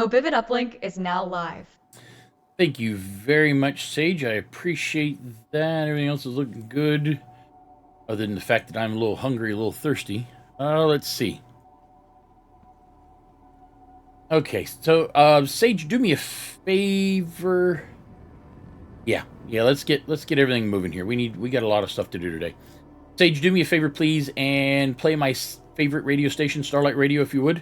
Mobivit uplink is now live. Thank you very much, Sage. I appreciate that. Everything else is looking good. Other than the fact that I'm a little hungry, a little thirsty. Let's see. Okay, so Sage, do me a favor. Yeah, let's get everything moving here. We got a lot of stuff to do today. Sage, do me a favor, please, and play my favorite radio station, Starlight Radio, if you would.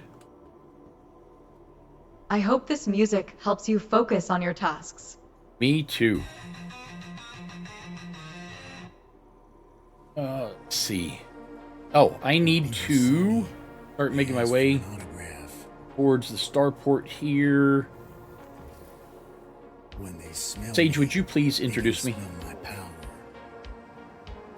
I hope this music helps you focus on your tasks. Me too. Let's see. Oh, I need to start making my way towards the starport here. Sage, would you please introduce me?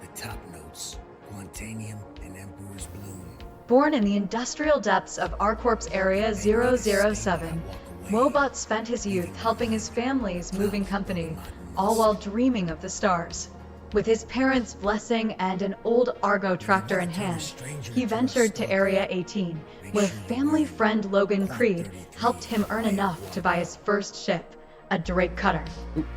The top notes, Quantanium and Emperor's Bloom. Born in the industrial depths of ArCorp's Area 007, WoahBot spent his youth helping his family's moving company, all while dreaming of the stars. With his parents' blessing and an old Argo tractor in hand, he ventured to Area 18, where family friend Logan Creed helped him earn enough to buy his first ship, a Drake cutter.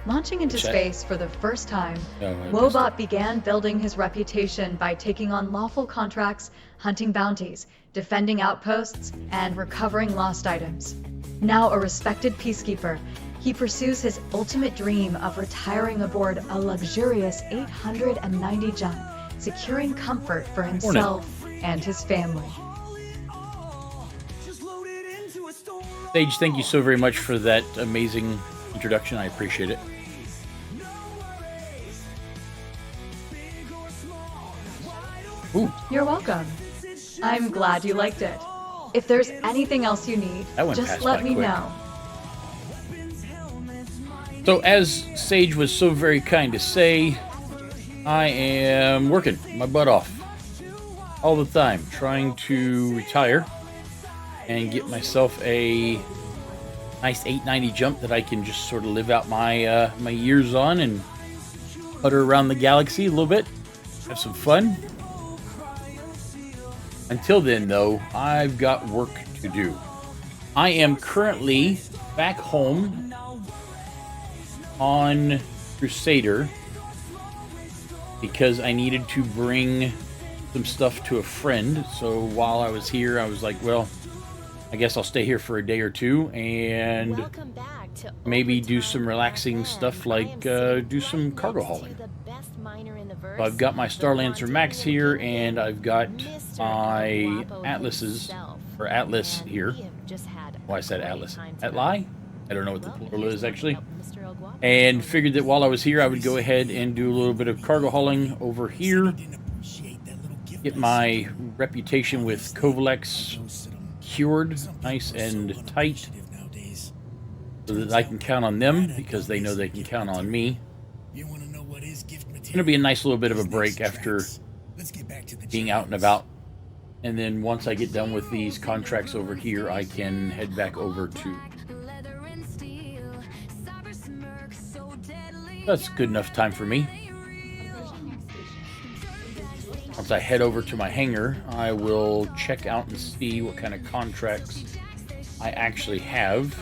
Launching into space for the first time, WoahBot began building his reputation by taking on lawful contracts, hunting bounties, defending outposts, and recovering lost items. Now a respected peacekeeper, he pursues his ultimate dream of retiring aboard a luxurious 890 jump, securing comfort for himself and his family. Sage, thank you so very much for that amazing introduction. I appreciate it. Ooh. You're welcome. I'm glad you liked it. If there's anything else you need, just let me know. So, as Sage was so very kind to say, I am working my butt off all the time, trying to retire and get myself a nice 890 jump that I can just sort of live out my my years on and putter around the galaxy a little bit, have some fun. Until then, though, I've got work to do. I am currently back home on Crusader because I needed to bring some stuff to a friend. So while I was here, I was like, well, I guess I'll stay here for a day or two and maybe do some relaxing stuff like do some cargo hauling. So I've got my Starlancer Max here, and I've got my Atlas here. Well, I said Atlas. Atli? I don't know what the plural is, actually. And figured that while I was here, I would go ahead and do a little bit of cargo hauling over here. Get my reputation with Covalex cured nice and tight, so that I can count on them, because they know they can count on me. It's going to be a nice little bit of a break after being out and about. And then once I get done with these contracts over here, I can head back over to... That's good enough time for me. Once I head over to my hangar, I will check out and see what kind of contracts I actually have.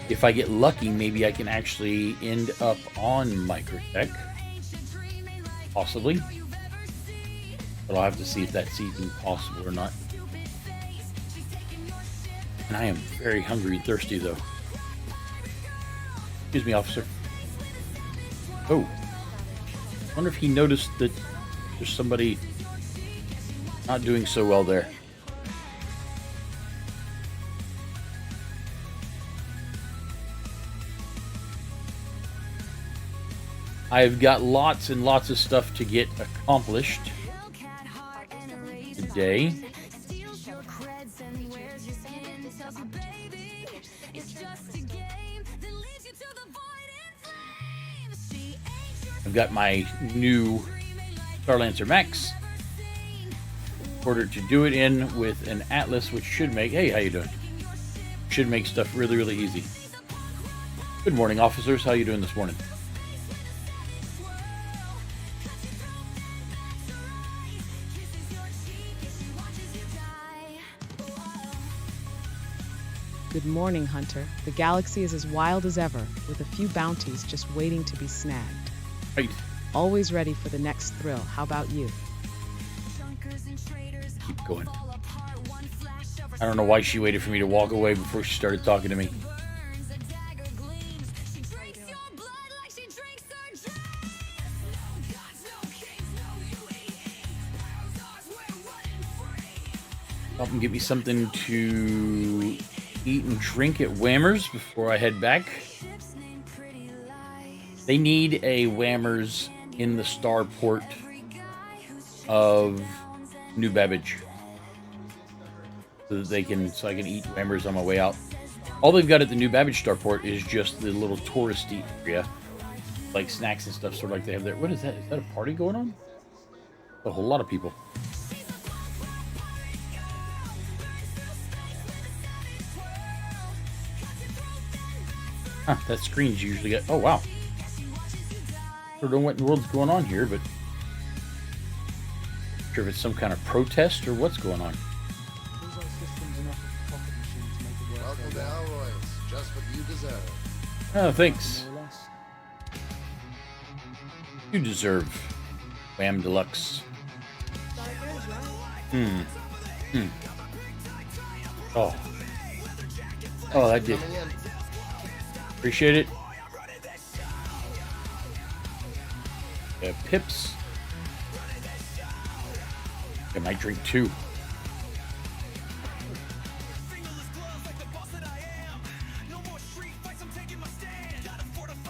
If I get lucky, maybe I can actually end up on Microtech. Possibly. But I'll have to see if that's even possible or not. And I am very hungry and thirsty, though. Excuse me, officer. Oh. I wonder if he noticed that there's somebody not doing so well there. I've got lots and lots of stuff to get accomplished today. I've got my new Starlancer Max. Ordered to do it in with an Atlas, which should make... Hey, how you doing? Should make stuff really, really easy. Good morning, officers. How you doing this morning? Good morning, Hunter. The galaxy is as wild as ever, with a few bounties just waiting to be snagged. Right. Always ready for the next thrill. How about you? Keep going. I don't know why she waited for me to walk away before she started talking to me. Help them get me something to eat and drink at Whammers before I head back. They need a Whammers in the starport of New Babbage, so that I can eat Whammers on my way out. All they've got at the New Babbage starport is just the little touristy area, like snacks and stuff, sort of like they have there. What is that? Is that a party going on? A whole lot of people. Huh, that screen's usually got... Oh, wow. I don't know what in the world's going on here, but... I'm not sure if it's some kind of protest or what's going on. Welcome to our Royals. Just what you deserve. Oh, thanks. You deserve Wham Deluxe. Oh. Oh, that did. Appreciate it. Yeah, Pips. I might drink two.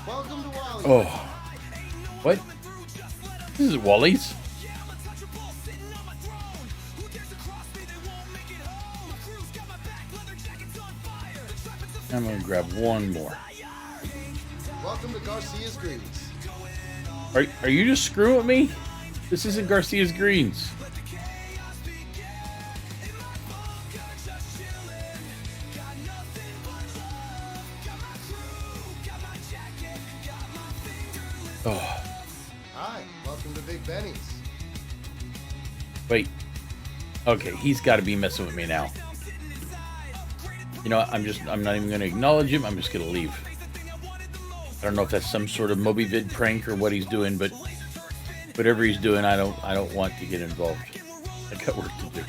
Welcome to Wally. Oh. What? This is Wally's? I'm gonna grab one more. Welcome to Garcia's Greens. Are you just screwing with me? This isn't Garcia's Greens. Oh. Hi, welcome to Big Benny's. Wait. Okay, he's got to be messing with me now. You know what? I'm not even going to acknowledge him. I'm just going to leave. I don't know if that's some sort of MobiVid prank or what he's doing, but whatever he's doing, I don't want to get involved. I got work to do.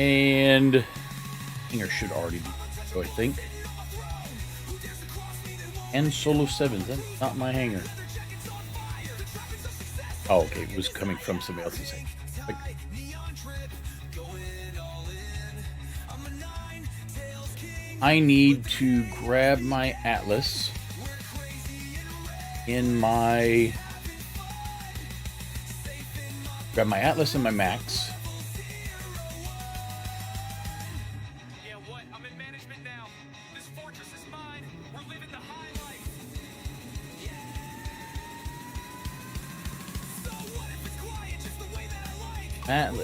And hanger should already be, so I think. And solo 7s, that's not my hanger. Oh, okay, it was coming from somebody else's hanger. Like, I need to grab my Atlas in my... Grab my Atlas and my Max.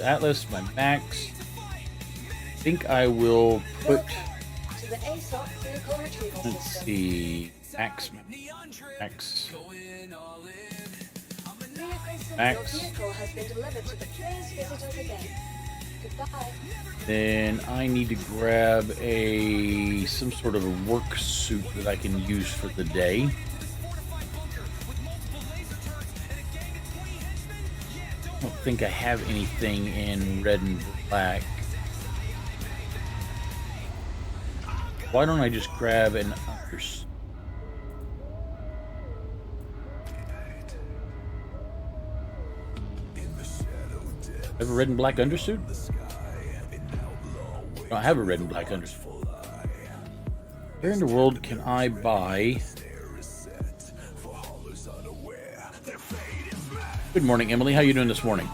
Atlas, my Max. I think I will put... Let's see... Max. Then I need to grab some sort of a work suit that I can use for the day. I don't think I have anything in red and black. Why don't I just grab an undersuit? Have a red and black undersuit? I don't have a red and black undersuit. Where in the world can I buy... Good morning, Emily. How you doing this morning?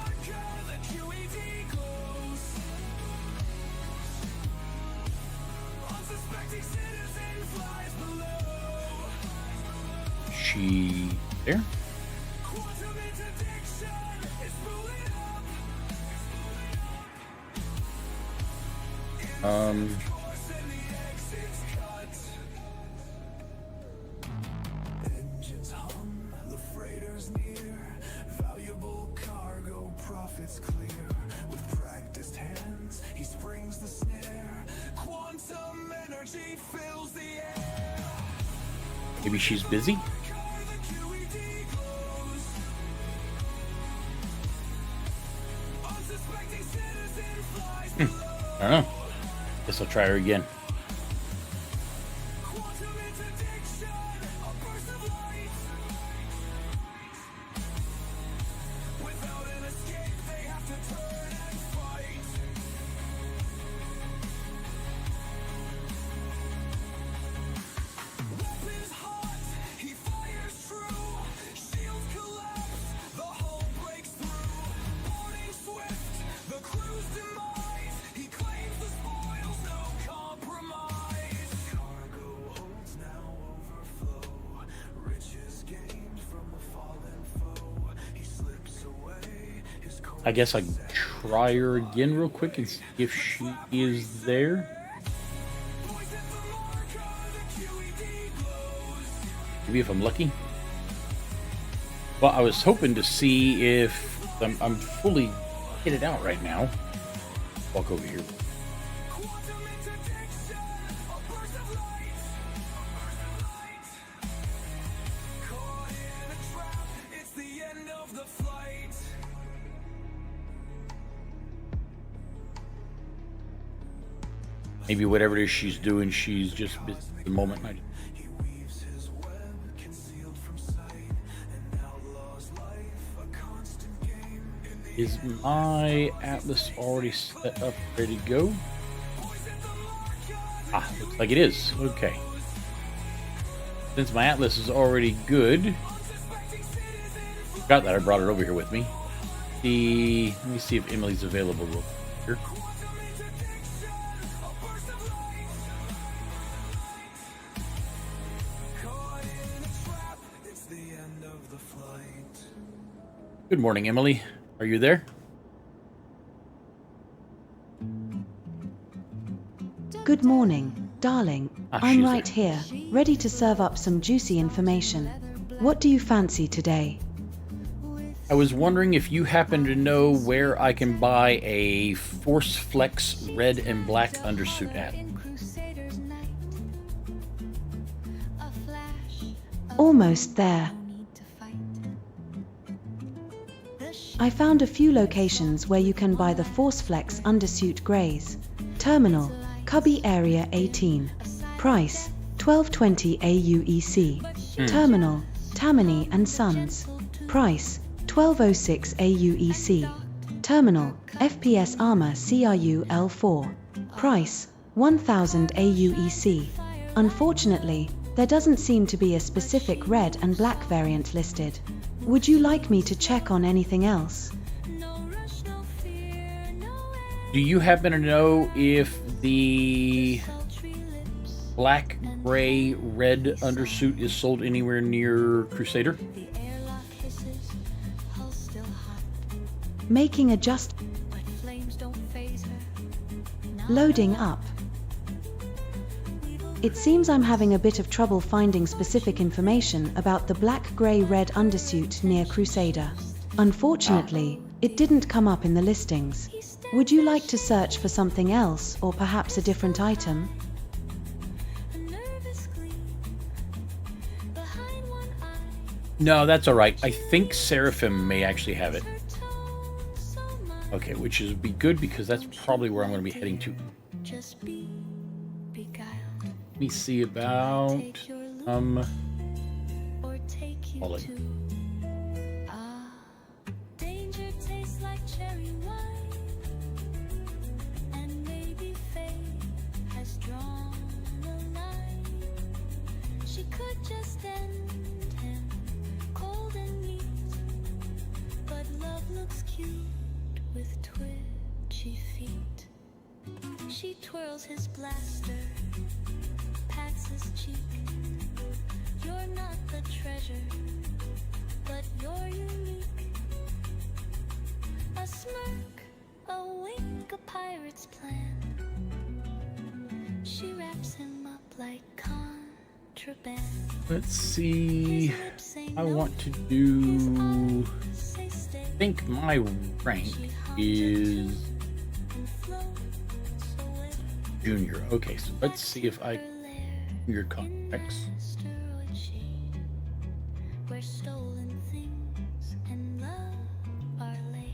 She there? Maybe she's busy? I don't know. Guess I'll try her again. I guess I can try her again real quick and see if she is there. Maybe if I'm lucky. Well, I was hoping to see if I'm fully kitted out right now. Walk over here. Maybe whatever it is she's doing, she's just busy at the moment. Is my atlas already set up, ready to go? Ah, looks like it is. Okay. Since my atlas is already good, forgot that I brought it over here with me. Let me see if Emily's available real quick here. Good morning, Emily. Are you there? Good morning, darling. I'm right here, ready to serve up some juicy information. What do you fancy today? I was wondering if you happen to know where I can buy a Force Flex red and black undersuit at. Almost there. I found a few locations where you can buy the Force Flex undersuit grays. Terminal, Cubby Area 18. Price, $12.20 AUEC. Terminal, Tammany and Sons. Price, $12.06 AUEC. Terminal, FPS Armor CRU L4. Price, $1,000 AUEC. Unfortunately, there doesn't seem to be a specific red and black variant listed. Would you like me to check on anything else? Do you happen to know if the black, gray, red undersuit is sold anywhere near Crusader? Making Loading up. It seems I'm having a bit of trouble finding specific information about the black-grey-red undersuit near Crusader. Unfortunately, it didn't come up in the listings. Would you like to search for something else, or perhaps a different item? No, that's alright. I think Seraphim may actually have it. Okay, which is be good because that's probably where I'm going to be heading to. Let me see about Ollie. Danger tastes like cherry wine, and maybe fate has drawn a line. She could just end him cold and neat, but love looks cute with twitchy feet. She twirls his blaster, pats his cheek. You're not the treasure, but you're unique. A smirk, a wink, a pirate's plan. She wraps him up like contraband. contraband. Let's see. I want to do. I think my rank is junior. Okay, so let's see if I junior contracts. Where stolen things and love are laid.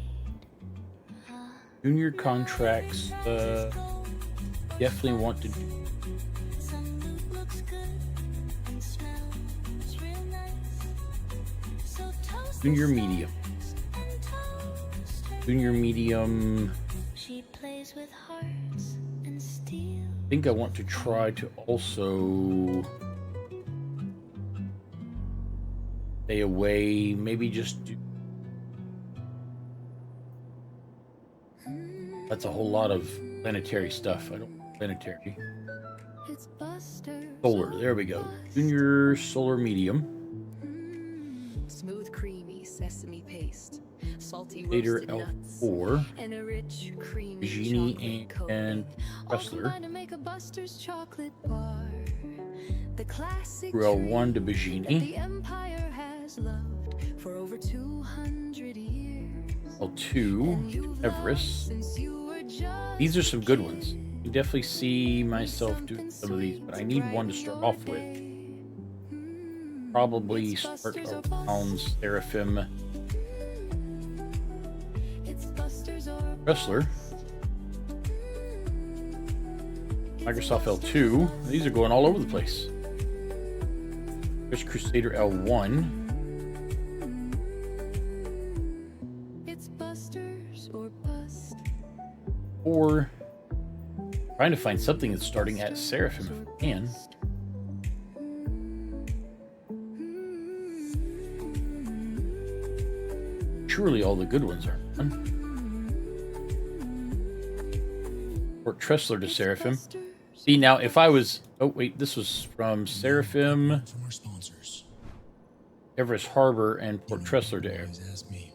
Junior contracts. Definitely want to do. Some loot looks good and smells real nice. So toast Junior the medium. stars and toast her. Junior medium. She plays with hearts and steel. I think I want to try to also stay away. Maybe just do. That's a whole lot of planetary stuff. I don't want planetary. It's Buster's. Solar. There we go. Junior solar medium. Smooth, creamy sesame paste, salty Crusader roasted nuts, L4. and a rich, creamy Genie chocolate and coating. All Wrestler. combined to make a Buster's chocolate bar. The classic Through L1 to treat that Bajini. the Empire has loved for over 200 years. L2. Everest. Since you were just These are some good ones. You definitely see myself doing some of these, but I need one to start off with. Probably start around Seraphim it's Buster's or Wrestler. Microsoft L2. These are going all over the place. There's Crusader L1. it's Buster's or bust. Or trying to find something that's starting at Seraphim if I can. Surely all the good ones are done. Or Tressler to Seraphim. See, now if I was... Oh, wait, this was from Seraphim, From our sponsors. Everest Harbor, and Port Tressler to Air. Always ask me,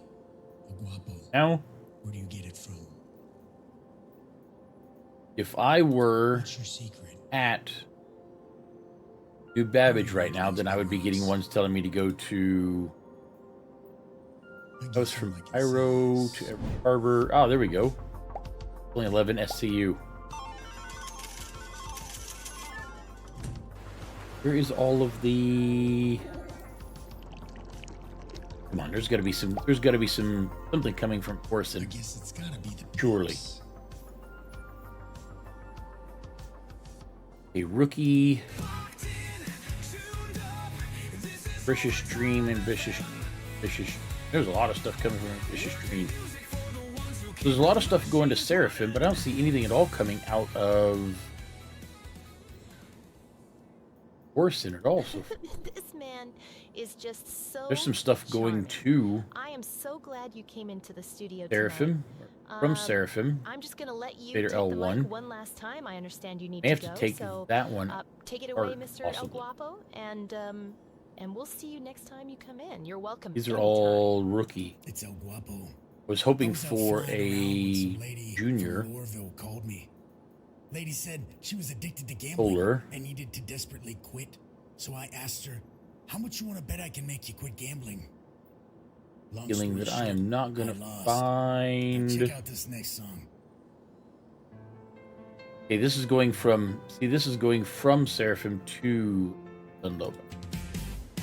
Guapo, Now, where do you get it from? if I were What's your secret? at New Babbage right now, then I would be getting ones telling me to go to... That was from Cairo to Everest Harbor. Oh, there we go. Only 11 SCU. Where is all of the... Come on, there's got to be some. There's got to be something coming from I Orison. guess it's gotta be the Surely. pills. A rookie. Vicious Dream and Vicious. There's a lot of stuff coming from Vicious Dream. There's a lot of stuff going to Seraphim, but I don't see anything at all coming out of Orison at all. So This man is just so there's some stuff going charming. to I am so glad you came into the studio Seraphim. From Um, Seraphim. I'm just gonna let you Crusader take the L1. mic one last time. I understand you need May have to to go. take So that one. take it or away, Mr. El possibly. Guapo, and we'll see you next time you come in. You're welcome. These are anytime. all rookie. It's El Guapo. I was hoping I was out for flying around when a some lady junior. from Lorville called me. Lady said she was addicted to gambling Solar. and needed to desperately quit. So I asked her, "How much you want to bet I can make you quit gambling?" Long Feeling story that I short, am not gonna I lost. find. Check out this next song. Okay, this is going from. See, this is going from Seraphim to Dunlow.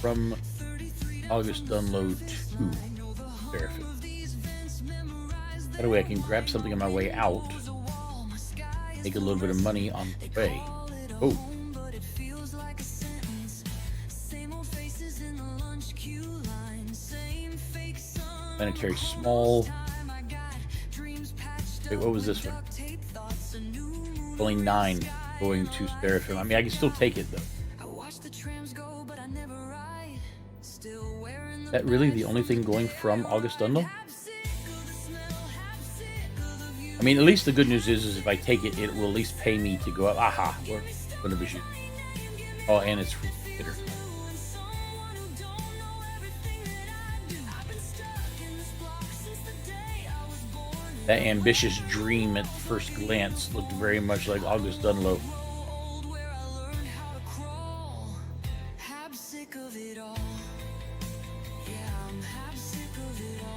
From August Dunlow to Seraphim. That way I can grab something on my way out. Make a little bit of money on the way. Oh. Planetary Small. Wait, what was this one? Only 9 going to Seraphim. I mean, I can still take it, though. Is that really the only thing going from August Dunlow? I mean, at least the good news is if I take it, it will at least pay me to go up. Aha, we're going to be shooting. Oh, and it's from Crusader. That ambitious dream at first glance looked very much like August Dunlow.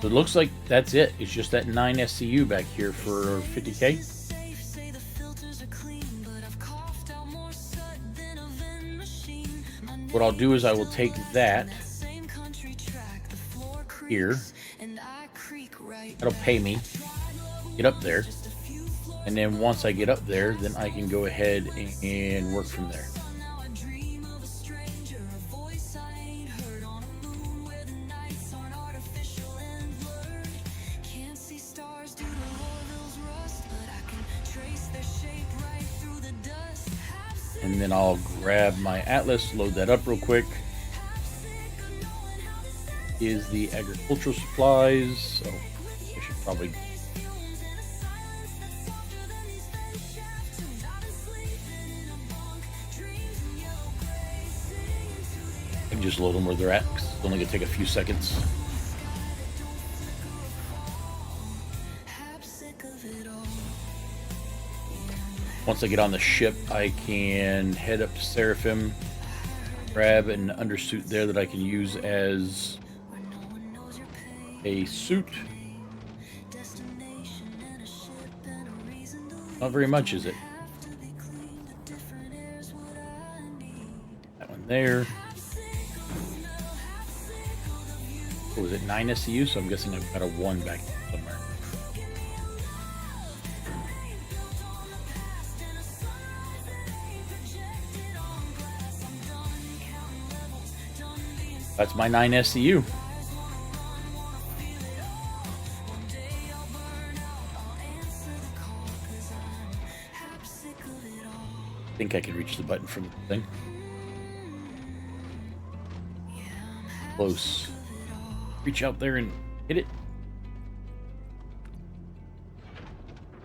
So it looks like that's it. It's just that 9 SCU back here for 50K. What I'll do is I will take that here. That'll pay me. Get up there. And then once I get up there, then I can go ahead and work from there. And then I'll grab my atlas, load that up real quick. Is the agricultural supplies. Oh, I should probably. I can just load them where they're at, 'cause it's only gonna take a few seconds. Once I get on the ship, I can head up to Seraphim, grab an undersuit there that I can use as a suit. Not very much, is it? That one there. What was it, 9 SCU? So I'm guessing I've got a 1 back somewhere. That's my 9 SCU. I think I can reach the button from the thing. Close. Reach out there and hit it.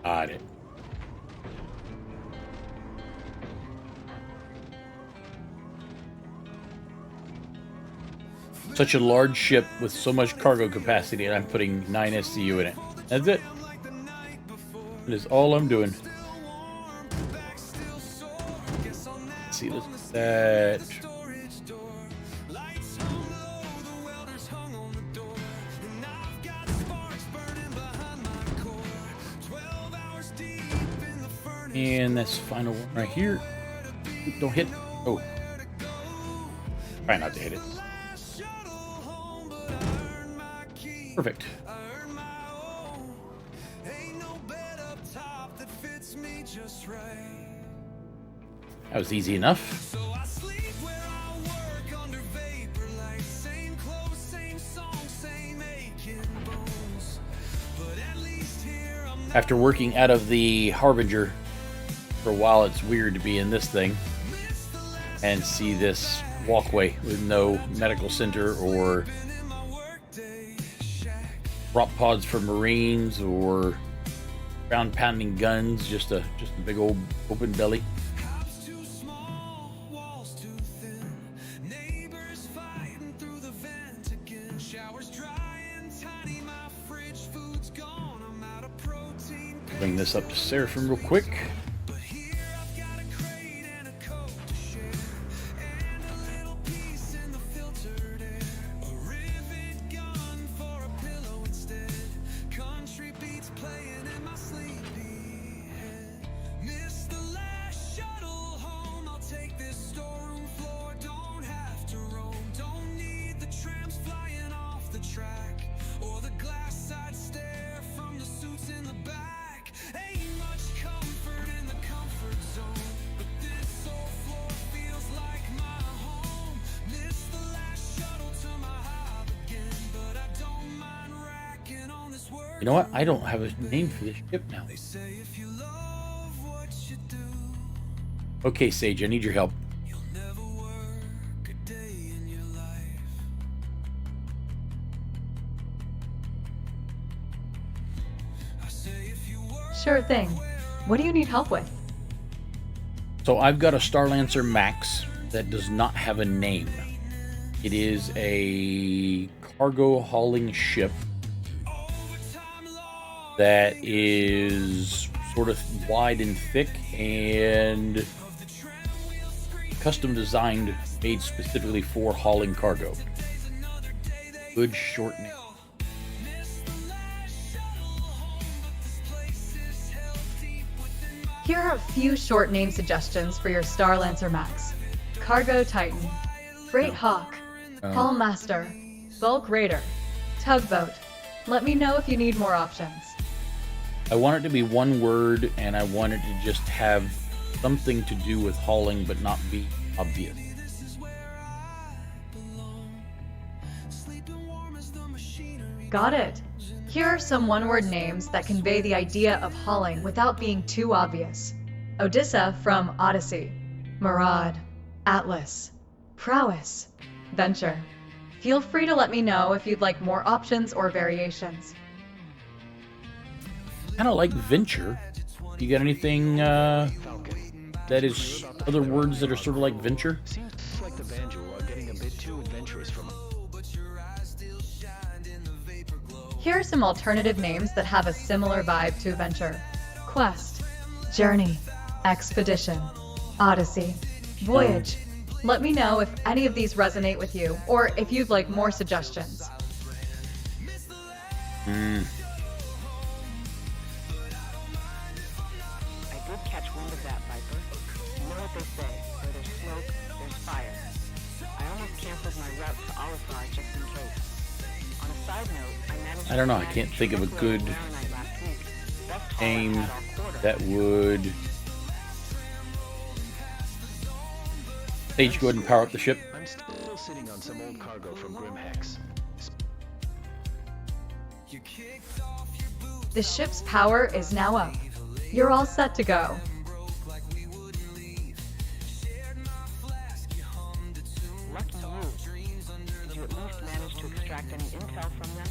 Got it. Such a large ship with so much cargo capacity, and I'm putting 9 SCU in it. That's it. That is all I'm doing. Let's see, let's put that. And that's the final one right here. Don't hit. Oh. Try not to hit it. Perfect. That was easy enough. After working out of the Harbinger for a while, it's weird to be in this thing and see this walkway with no medical center or drop pods for Marines or ground pounding guns, just a big old open belly. Bring this up to Seraphim real quick. You know what? I don't have a name for this ship now. Okay, Sage, I need your help. Sure thing. What do you need help with? So I've got a Starlancer Max that does not have a name. It is a cargo hauling ship that is sort of wide and thick and custom designed, made specifically for hauling cargo. Good short name. Here are a few short name suggestions for your Star Lancer Max. Cargo Titan, Freight Hawk, Hull Master, Bulk Raider, Tugboat. Let me know if you need more options. I want it to be one word, and I want it to just have something to do with hauling, but not be obvious. Got it. Here are some one-word names that convey the idea of hauling without being too obvious. Odessa from Odyssey, Murad, Atlas, Prowess, Venture. Feel free to let me know if you'd like more options or variations. Kind of like venture. You got anything that is other words that are sort of like venture? Seems like the Vandal are getting a bit too adventurous from. Here are some alternative names that have a similar vibe to venture. Quest, Journey, Expedition, Odyssey, Voyage. Let me know if any of these resonate with you, or if you'd like more suggestions. I did catch wind of that, Viper. You know what they say, where there's smoke, there's fire. I almost canceled my route to Orison just in case. On a side note, I managed I don't know, I can't think of a good name that would... Sage, go ahead and power up the ship. I'm still sitting on some old cargo from Grim Hex. The ship's power is now up. You're all set to go. Lucky you. Did you at least manage to extract any intel from them?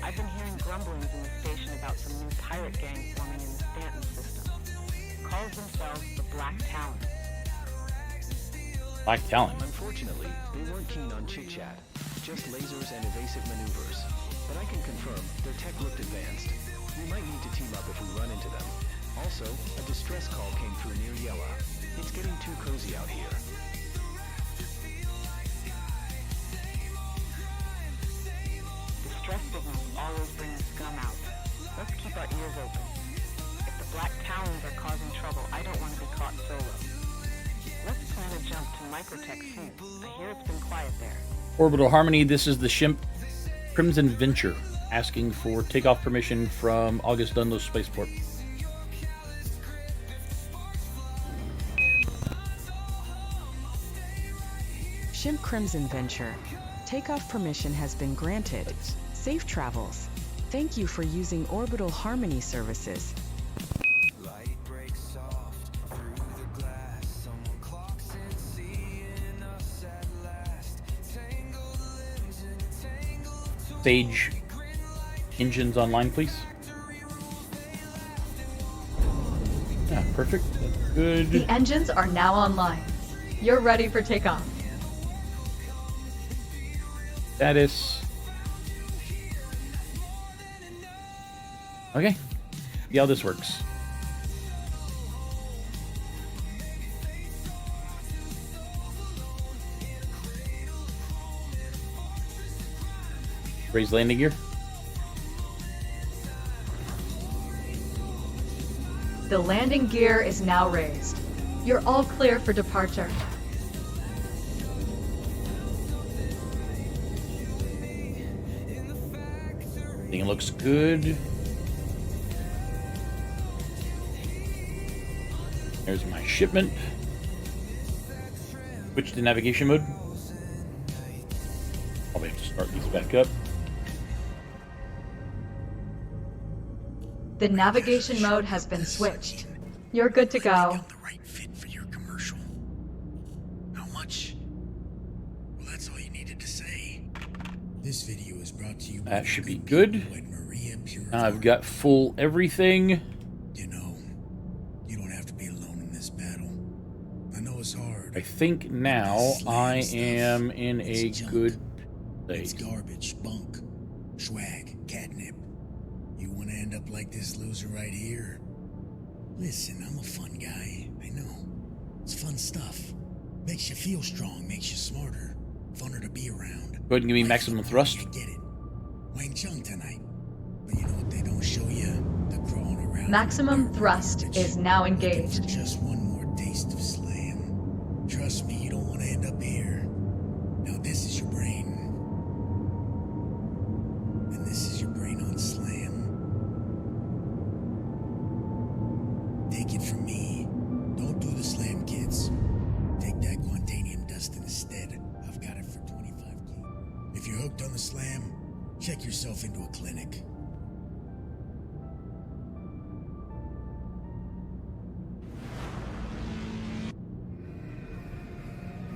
I've been hearing grumblings in the station about some new pirate gang forming in the Stanton system. Calls themselves the Black Talon. Black Talon. Unfortunately, they weren't keen on chit-chat, just lasers and evasive maneuvers. But I can confirm their tech looked advanced. We might need to team up if we run into them. Also, a distress call came through near Yella. It's getting too cozy out here. Distress signals always bring the scum out. Let's keep our ears open. If the Black Talons are causing trouble, I don't want to be caught solo. Let's plan a jump to Microtech soon. I hear it's been quiet there. Orbital Harmony, this is the ship Crimson Venture, asking for takeoff permission from August Dunlos Spaceport. Ship Crimson Venture. Takeoff permission has been granted. Safe travels. Thank you for using Orbital Harmony services. Sage, engines online, please. Yeah, perfect. That's good. The engines are now online. You're ready for takeoff. Status. Okay. See how this works. Raise landing gear. The landing gear is now raised. You're all clear for departure. Everything looks good. There's my shipment. Switch to navigation mode. Probably have to start these back up. The navigation mode has been switched. You're good to go. The right fit for your commercial. How much? Well, that's all you needed to say. This video is brought to you by That should be good. Now I've got full everything. You know, you don't have to be alone in this battle. I know it's hard. I think now I am in a good It's place. garbage, bunk, swag, catnip. You want to end up like this loser right here? Listen, I'm a fun guy. I know. It's fun stuff. Makes you feel strong, makes you smarter, funner to be around. Go ahead and give me maximum thrust. I get it. Wang Chung tonight. But you know what they don't show you? The crawling around. Maximum thrust is now engaged. Just one more taste of slam. Trust me, you don't want to end up here. Now this is your brain. And this is your brain on slam. Take it from me. Don't do the slam, kids. Take that Quantanium dust instead. I've got it for 25K. If you're hooked on the slam, check yourself into a clinic.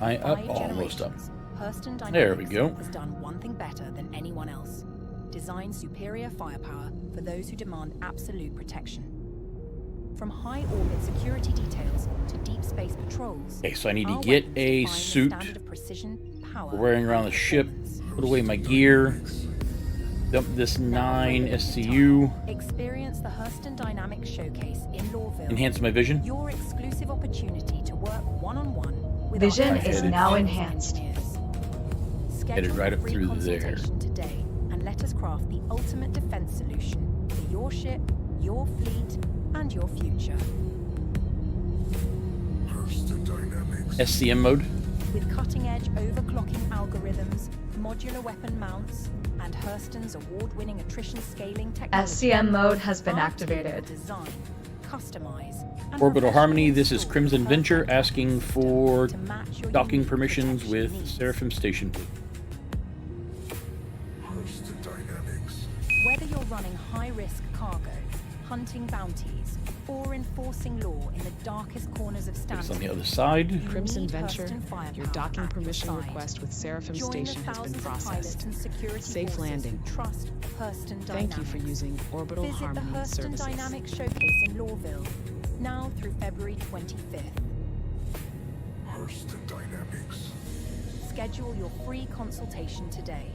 Almost up. Hurston There we go. has done one thing better than anyone else. Design superior firepower for those who demand absolute protection. From high orbit security details to deep space patrols. Okay, so I need to get a suit for wearing around the ship, put away my gear, dump this 9 SCU, Experience the Hurston Dynamics Showcase in Lawville. enhance my vision. Your exclusive opportunity to work one-on-one with Vision our is now enhanced. Headed right up through there. Today and let us craft the ultimate defense solution for your ship, your fleet, and your future. SCM mode. With cutting-edge overclocking algorithms, modular weapon mounts, and Hurston's award-winning attrition scaling technology. SCM mode has been activated. Design, customize, and Orbital Harmony, this is Crimson Venture asking for docking permissions with Seraphim Station. Whether you're running high-risk cargo, hunting bounties, or enforcing law in the darkest corners of Stanton, It's on the other side. Crimson Venture, your docking permission request with Seraphim Station has been processed. Safe landing. Thank you for using Orbital Visit the Harmony Hurston services. Dynamics Showcase in Lawville, now through February 25th. Hurston Dynamics. Schedule your free consultation today.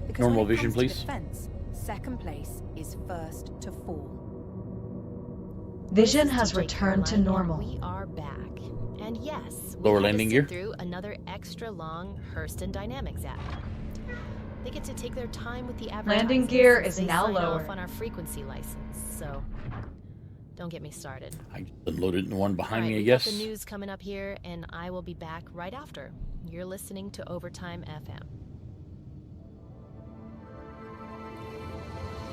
Because Normal when it vision, comes to please. defense, second place is first to fall. Vision has returned to normal. We are back. And yes, we Lower had to landing sit gear. through another extra long Hurston Dynamics app. They get to take their time with the Landing advertisements gear as is they now sign lower. off on our frequency license, so don't get me started. I unloaded the one behind Alright, me, I we guess. got the news coming up here, and I will be back right after. You're listening to Overtime FM.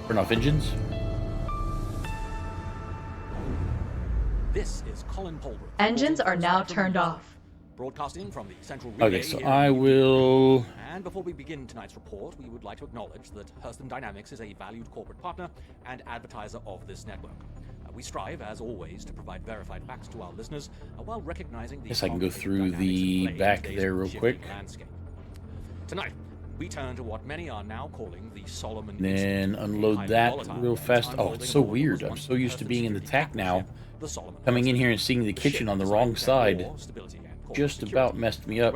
Turn off engines. This is Colin Polbrook. Engines are now turned off. Broadcasting from the central relay Okay, so here I in will... And before we begin tonight's report, we would like to acknowledge that Hurston Dynamics is a valued corporate partner and advertiser of this network. We strive, as always, to provide verified facts to our listeners while recognizing the... Guess I can go through the back there real quick. Landscape. Tonight, we turn to what many are now calling the Solomon Then unload that real fast. Oh, it's so weird. I'm so used to being in the TAC now. Coming in here and seeing the kitchen on the wrong side just about messed me up.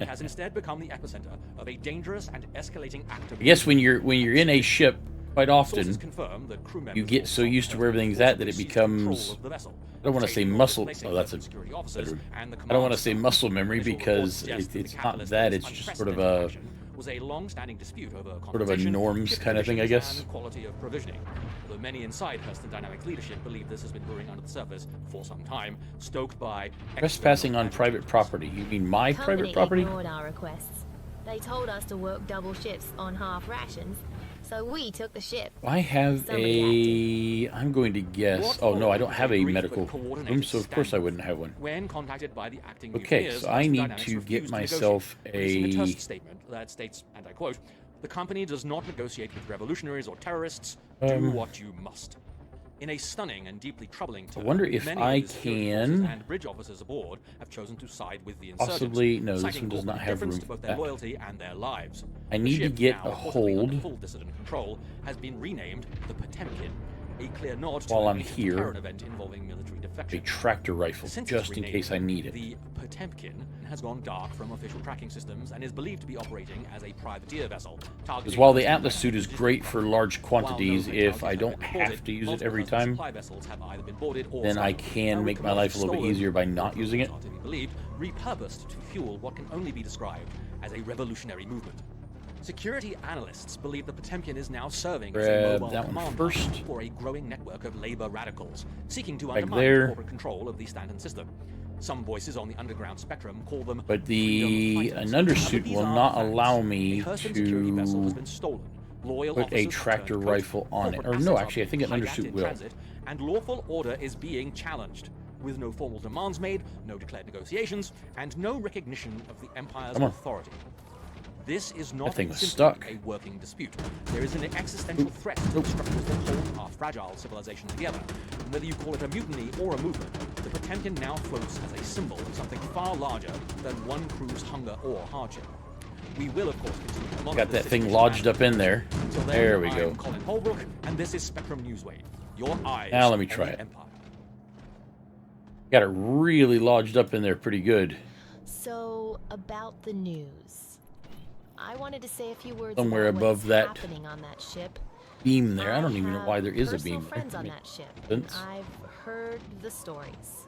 has instead become the epicenter of a dangerous and escalating act of... I guess when you're in a ship, quite often Sources confirm that crew you members get so used to where everything's at that it becomes... I don't want to say muscle. Oh, that's a. I don't want to say muscle memory because it's not that. It's just sort of a was a long-standing dispute over sort of a norms kind of thing, I guess. and quality of provisioning. Although many inside Hurston Dynamics leadership believe this has been brewing under the surface for some time, stoked by Trespassing on private property. You mean my private property? Ignored our requests. They told us to work double shifts on half rations, so we took the ship. I have a... I'm going to guess... Oh, no, I don't have a medical room, so of course I wouldn't have one. When contacted by the acting Okay, mutineers, so I Hurston need Dynamics to refused get to myself negotiate, releasing a... terse statement that states, and I quote, "The company does not negotiate with revolutionaries or terrorists. Do what you must." In a stunning and deeply troubling turn, I wonder if many I of the security forces can... and bridge officers aboard have chosen to side with the insurgents, Possibly... No, this citing one does not corporate have difference room to for both their that. loyalty and their lives. I The need to ship, get now a reportedly under hold full dissident control, has been renamed the Potemkin, a clear nod to while a I'm recent here. terror event involving military A defection. tractor rifle, Since just its in case I need it. The Potemkin has gone dark from official tracking systems and is believed to be operating as a privateer vessel. Because while the Atlas suit is great for large quantities, if I don't have to use it every time, then I can make my life a little bit easier by not using it. repurposed to fuel what can only be described as a revolutionary movement. Security analysts believe the Potemkin is now serving as a mobile command post for a growing network of labor radicals seeking to undermine corporate control of the Stanton system. Some voices on the underground spectrum call them. But an undersuit will not allow me to put a tractor rifle on it. Or no, actually, I think an undersuit will. And lawful order is being challenged, with no formal demands made, no declared negotiations, and no recognition of the Empire's authority. This is not simply a working dispute. There is an existential threat to the structures that hold our fragile civilization together. And whether you call it a mutiny or a movement, the Potemkin now floats as a symbol of something far larger than one crew's hunger or hardship. We will, of course, continue to monitor. Got that thing lodged up in there. There we go. I'm Colin Holbrook, and this is Spectrum Newswave. Your eyes. Now let me try it. Got it really lodged up in there pretty good. So, about the news. I wanted to say a few words somewhere about above what's that happening on that ship. Beam there. I don't even know why there is a beam. Friends on that ship. I've heard the stories.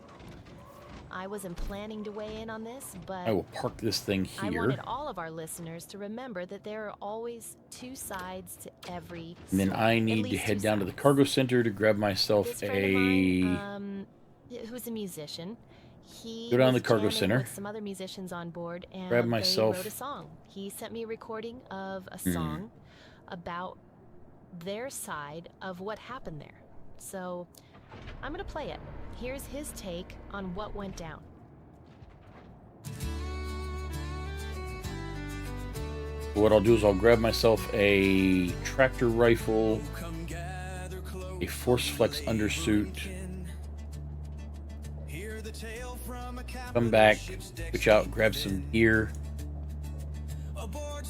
I wasn't planning to weigh in on this, but I will park this thing here. I wanted all of our listeners to remember that there are always two sides to every story. And then I need to head down to the cargo center to grab myself who's a musician. He go down to was the cargo jamming center. With some other musicians on board, and grab myself. they wrote a song. He sent me a recording of a song about their side of what happened there. So I'm gonna play it. Here's his take on what went down. What I'll do is I'll grab myself a tractor rifle, a Force Flex undersuit, come back, switch out, grab some gear,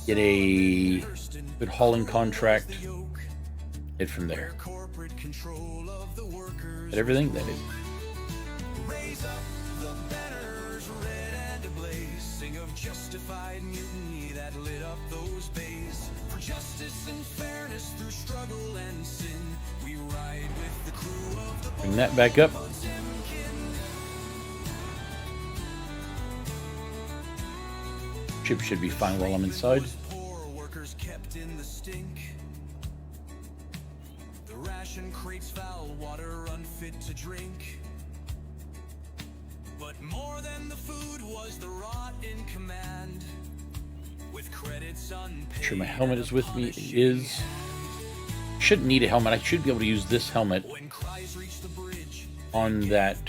get a good hauling contract, head from there. Is that everything? That is. Raise up the banners, red and ablaze. Sing of justified mutiny that lit up those bays. For justice and fairness through struggle and sin, we ride with the crew of the bring that back up. Ship should be fine while I'm inside. Poor workers kept in the stink. The ration crates foul, water unfit to drink. But more than the food was the rot in command. With credits unpaid. Make sure my helmet is with me. It is. Shouldn't need a helmet. I should be able to use this helmet on that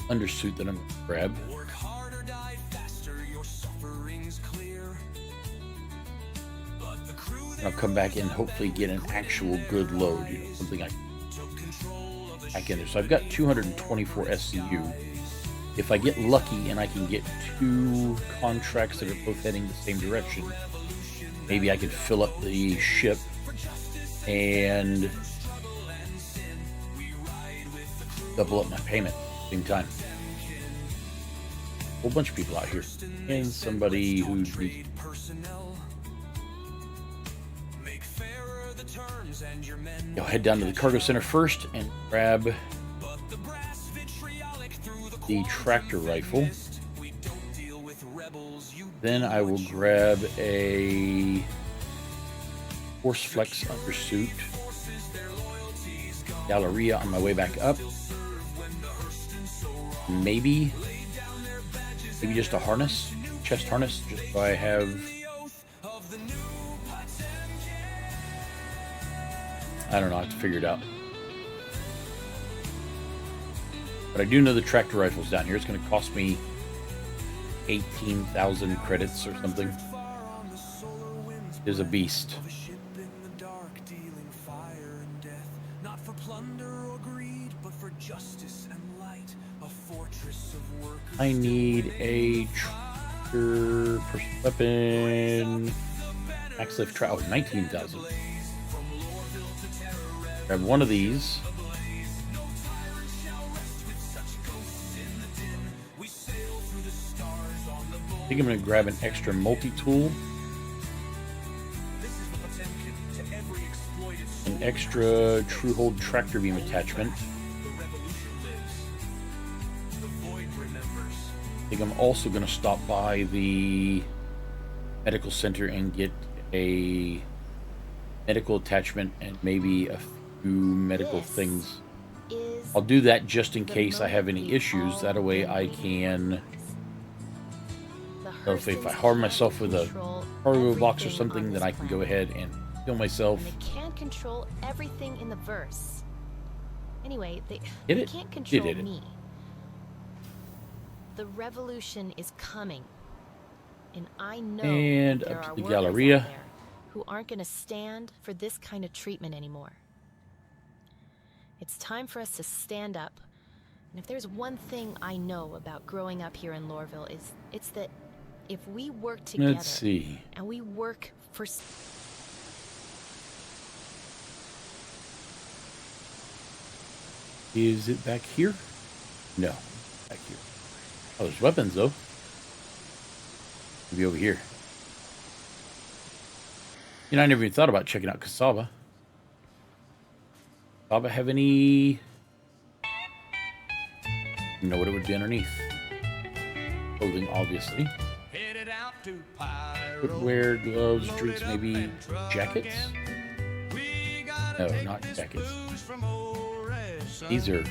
undersuit that I'm going to grab. Work harder, die faster, your suffering's clear. But the crew I'll come back and hopefully get an actual good load, you know, something I can do. So I've got 224 SCU. If I get lucky and I can get 2 contracts that are both heading the same direction, maybe I could fill up the ship and double up my payment at the same time. A whole bunch of people out here. And somebody who needs. I'll head down to the cargo center first and grab the tractor rifle. Then I will grab a Force Flex undersuit, Galleria on my way back up. Maybe just a harness, chest harness, just so I have. I don't know, I have to figure it out. But I do know the tractor rifle's down here. It's going to cost me 18,000 credits or something. It is a beast. I need a tractor weapon. Max lift trial, 19,000. Grab one of these. I think I'm going to grab an extra multi-tool. An extra true hold tractor beam attachment. think I'm also going to stop by the medical center and get a medical attachment and maybe a few medical things. I'll do that just in case I have any issues. That way I can, if I harm myself with a cargo box or something, then I can go ahead and heal myself. And they can't control everything in the verse. Anyway, they can't You control did it. me. The revolution is coming. And I know And that there up to are the workers out Galleria. there who aren't going to stand for this kind of treatment anymore. It's time for us to stand up. And if there's one thing I know about growing up here in Lorville, it's that if we work together, Let's see. and we work for Is it back here? No, back here. Oh, there's weapons though. Maybe over here. You know, I never even thought about checking out Cassava. Cassava have any? You know what it would be underneath? Clothing, obviously. Footwear, gloves, drinks, maybe jackets? No, not jackets. These are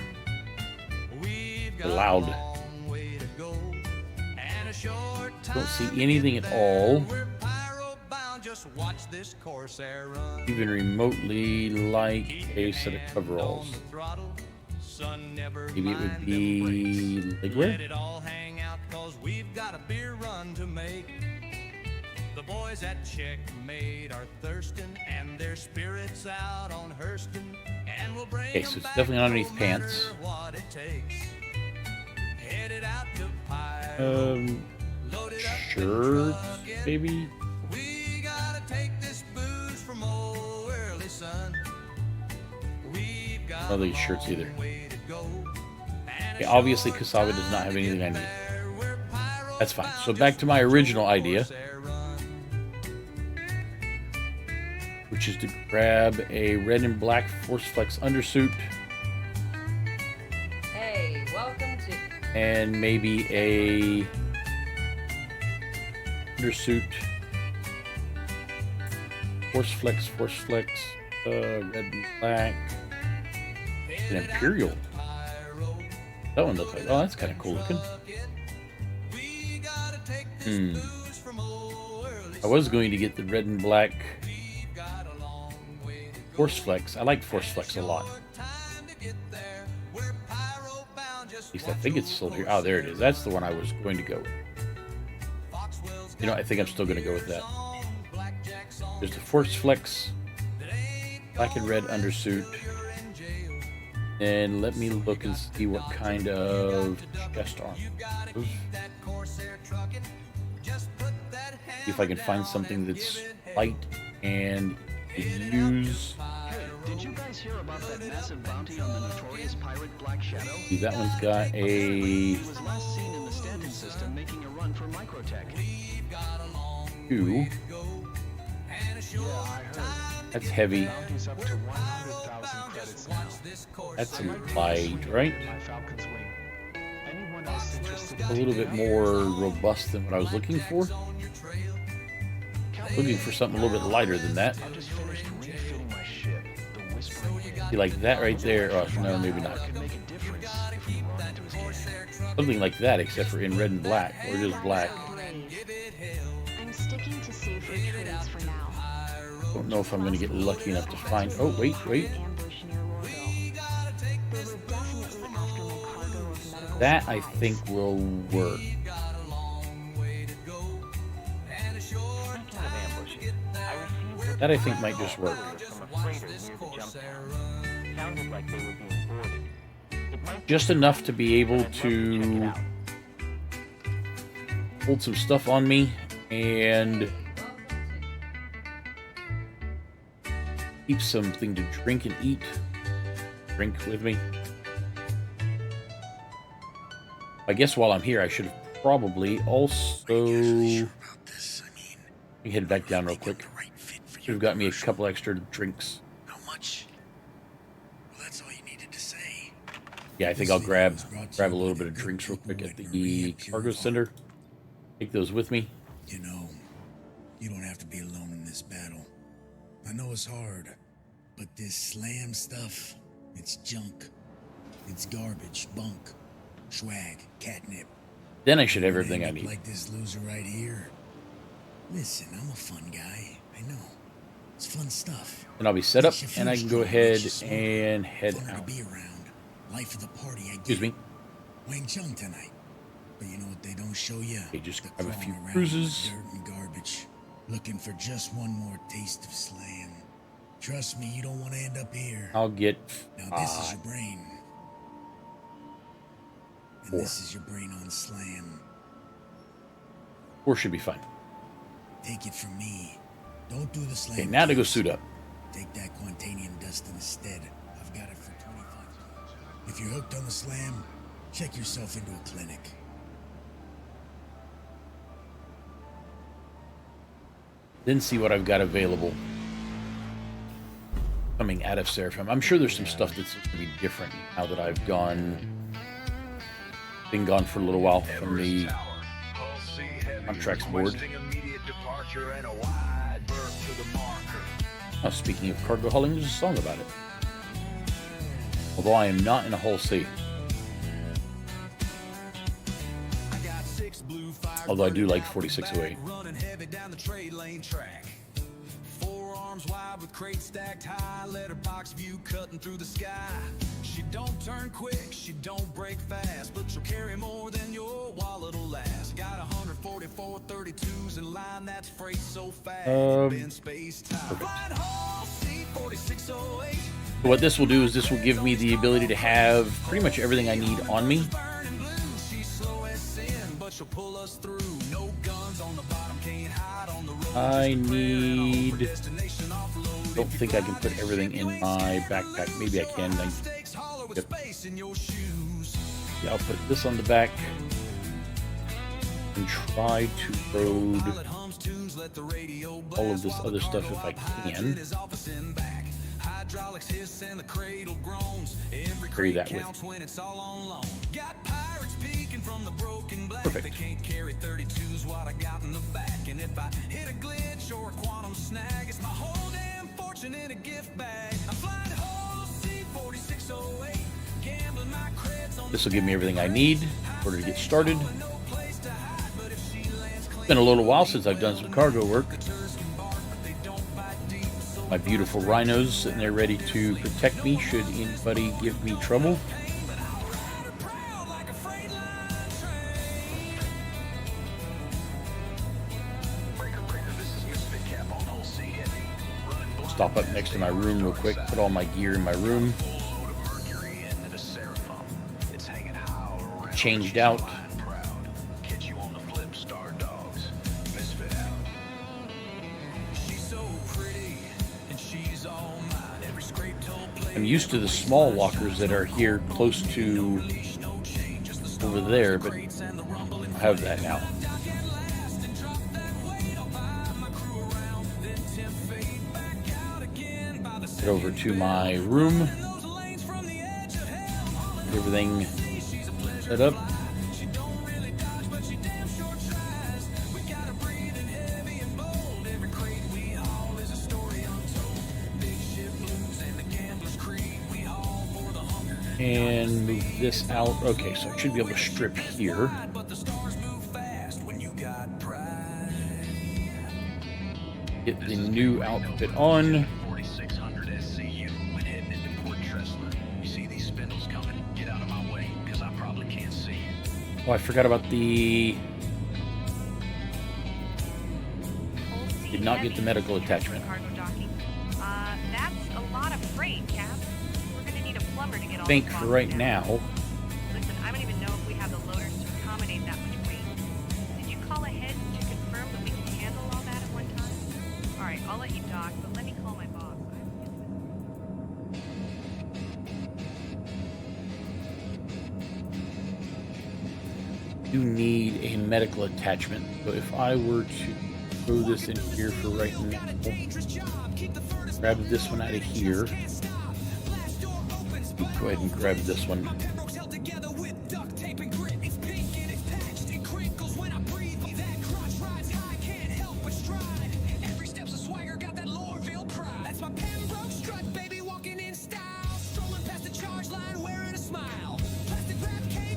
loud. Don't see anything at all. Even remotely like a set of coveralls. Maybe it would be legwear? The boys at Checkmate are thirsting, and their spirits out on Hurston, and we'll bring Okay, so it's definitely underneath pants. what it takes. Headed out to Shirts, maybe? We gotta take this booze from old early sun. We've got Not these shirts either. Okay, obviously Cassava does not have anything I need. That's fine. So back to my original idea, which is to grab a red and black Force Flex undersuit. Hey, welcome to... And maybe a undersuit. Force Flex, red and black. An Imperial. That one looks like, oh, that's kind of cool looking. I was going to get the red and black Force Flex. I like Force Flex a lot. At least I think it's still here. Oh, there it is. That's the one I was going to go with. You know, I think I'm still going to go with that. There's the Force Flex black and red undersuit. And let me look and see what kind of chest armor. See if I can find something that's light and use. Hey, did you guys hear about that massive bounty on the notorious pirate Black Shadow? See, that one's got a. He was last seen in the Stanton system making a run for Microtech. 2. That's heavy. That's light, right? A little bit more robust than what I was looking for. Looking for something a little bit lighter than that. See, like that right there. Oh, no, maybe not. Something like that, except for in red and black, or just black. I'm sticking to safer trades for now. Don't know if I'm going to get lucky enough to find. Oh, wait. That I think will work. That I think might just work. Just enough to be able to hold some stuff on me and keep something to drink and eat. Drink with me. I guess while I'm here, I should have probably also... Let me head back down real quick. Should have got me a couple extra drinks. How much? Well, that's all you needed to say. Yeah, I think I'll grab a little bit of drinks real quick at the cargo center. Take those with me. You know, you don't have to be alone in this battle. I know it's hard, but this slam stuff, it's junk. It's garbage, bunk, swag, catnip. Then I should have everything I need. Like this loser right here. Listen, I'm a fun guy. I know. It's fun stuff. And I'll be set up, and I can go ahead and head out. Life of the party, I Excuse me. Wang Chung tonight. But you know what they don't show you? Okay, just grab a few cruises. Dirt and garbage. Looking for just one more taste of slam. Trust me, you don't want to end up here. I'll get Now this is your brain. And this is your brain on slam. 4 should be fine. Take it from me. Don't do the slam. Okay, now to go suit up. Take that quantanium dust instead. I've got it for 25. If you're hooked on the slam, check yourself into a clinic. Then see what I've got available coming out of Seraphim. I'm sure there's some stuff that's going to be different now that I've been gone for a little while from the contracts board. Now, speaking of cargo hauling, there's a song about it. Although I am not in a hull C. Although I do like 4608. Running heavy down the trade lane track. 4 arms wide with crates stacked high. Letterbox view cutting through the sky. She don't turn quick, she don't break fast, but she'll carry more than your wallet will last. Got 144 32s in line, that's freight so fast. Been space time. So what this will do is this will give me the ability to have pretty much everything I need on me. I need... don't think I can put everything in my backpack. Maybe I can. Yep. Yeah, I'll put this on the back and try to load all of this other stuff if I can. Carry that with me. Perfect. This will give me everything I need in order to get started. It's been a little while since I've done some cargo work. My beautiful rhinos sitting there ready to protect me should anybody give me trouble. Stop up next to my room real quick, put all my gear in my room. Changed out. I'm used to the small lockers that are here close to over there, but I have that now. Head over to my room. Everything set up. And move this out. Okay, so I should be able to strip here. Get the new outfit on. Oh, I forgot about the... Did not get the medical attachment. That's a lot of freight, Cap. We're gonna need a plumber to get all I think the for right now. Listen, I don't even know if we have the loaders to accommodate that much weight. Did you call ahead to confirm that we can handle all that at one time? Alright, I'll let you dock, but let me call my boss. Do need a medical attachment. So if I were to throw this in here for right now, grab this one out of here. Go ahead and grab this one.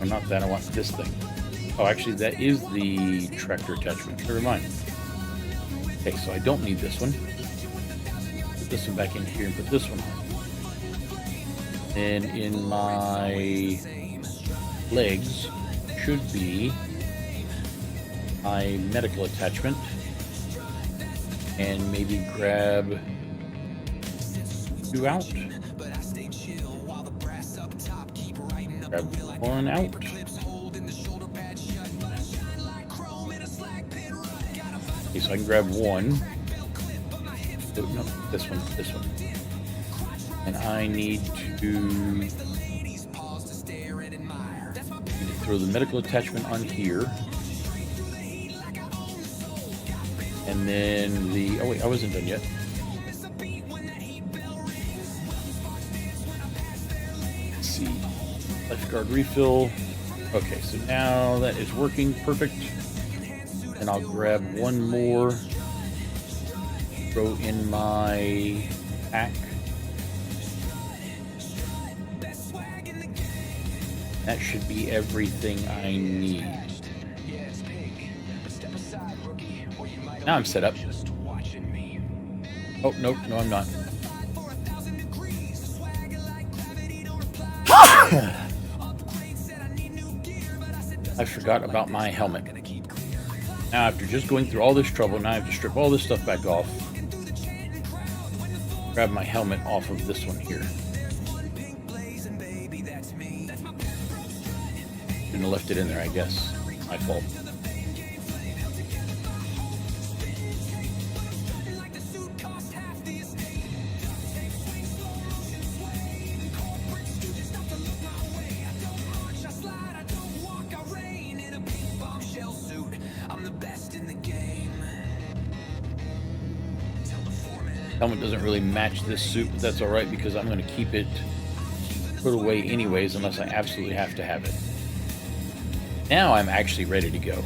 Oh, not that. I want this thing. Oh, actually, that is the tractor attachment. Never mind. Okay, so I don't need this one. Put this one back in here and put this one on. And in my legs should be my medical attachment. And maybe grab two out. Grab one out. Okay, so I can grab one. Oh, no, this one. And I need to throw the medical attachment on here. And then the... Oh wait, I wasn't done yet. Let's see. Lifeguard refill. Okay, so now that is working perfect. And I'll grab one more. Throw in my pack. That should be everything I need. Now I'm set up. Oh, nope, no I'm not. I forgot about my helmet. Now after just going through all this trouble, now I have to strip all this stuff back off. Grab my helmet off of this one here. Shouldn't have left it in there, I guess. My fault. Helmet doesn't really match this suit, but that's alright because I'm going to keep it put away anyways unless I absolutely have to have it. Now I'm actually ready to go.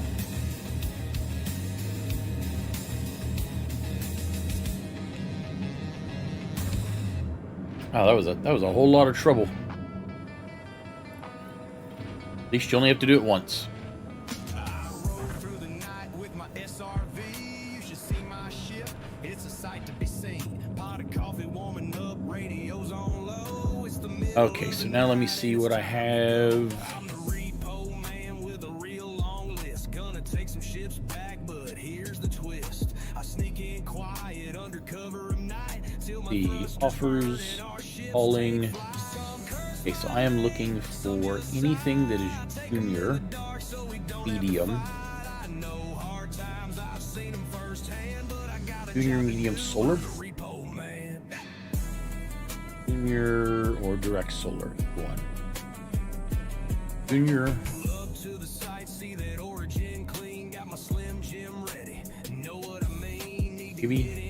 Oh, that was a whole lot of trouble. At least you only have to do it once. Okay, so now let me see what I have. The offers, calling. Okay, so I am looking for anything that is junior, medium, medium solar, junior or direct solar, one. Junior. Maybe.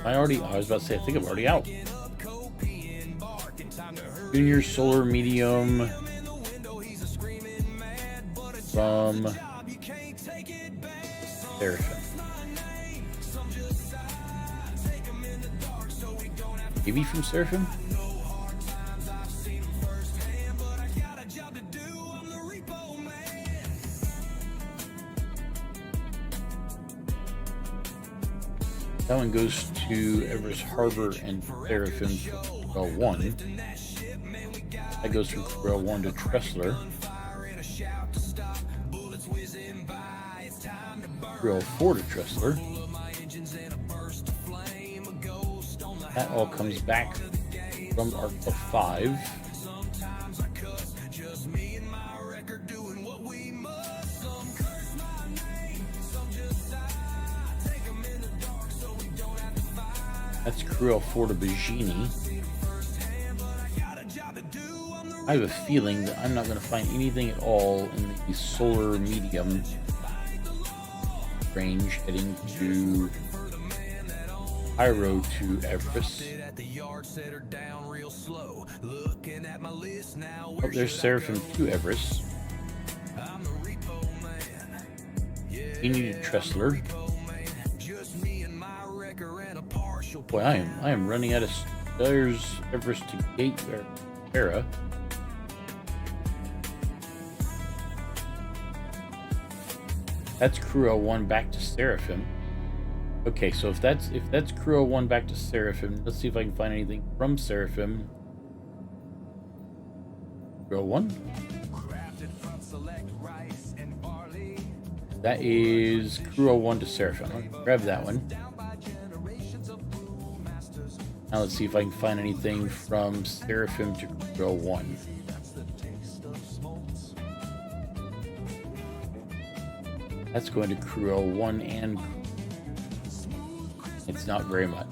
I was about to say, I think I'm already out. Junior solar medium from Seraphim. Maybe from Seraphim? That one goes to Everest Harbor and Seraphim for 1. That goes from Corel 1 to Tressler. Corel 4 to Tressler. That all comes back from Arcta 5. That's Corel 4 to Bajini. I have a feeling that I'm not going to find anything at all in the solar medium range heading to Pyro to Everest. Oh, there's Seraphim to Everest. You need a Tressler. Boy, I am running out of There's Everest to Gate Era. That's Crew 01 back to Seraphim. Okay, so if that's Crew 01 back to Seraphim, let's see if I can find anything from Seraphim. Crew 01. That is Crew 01 to Seraphim. I'll grab that one. Now let's see if I can find anything from Seraphim to Crew 01. That's going to Crew 01 and it's not very much.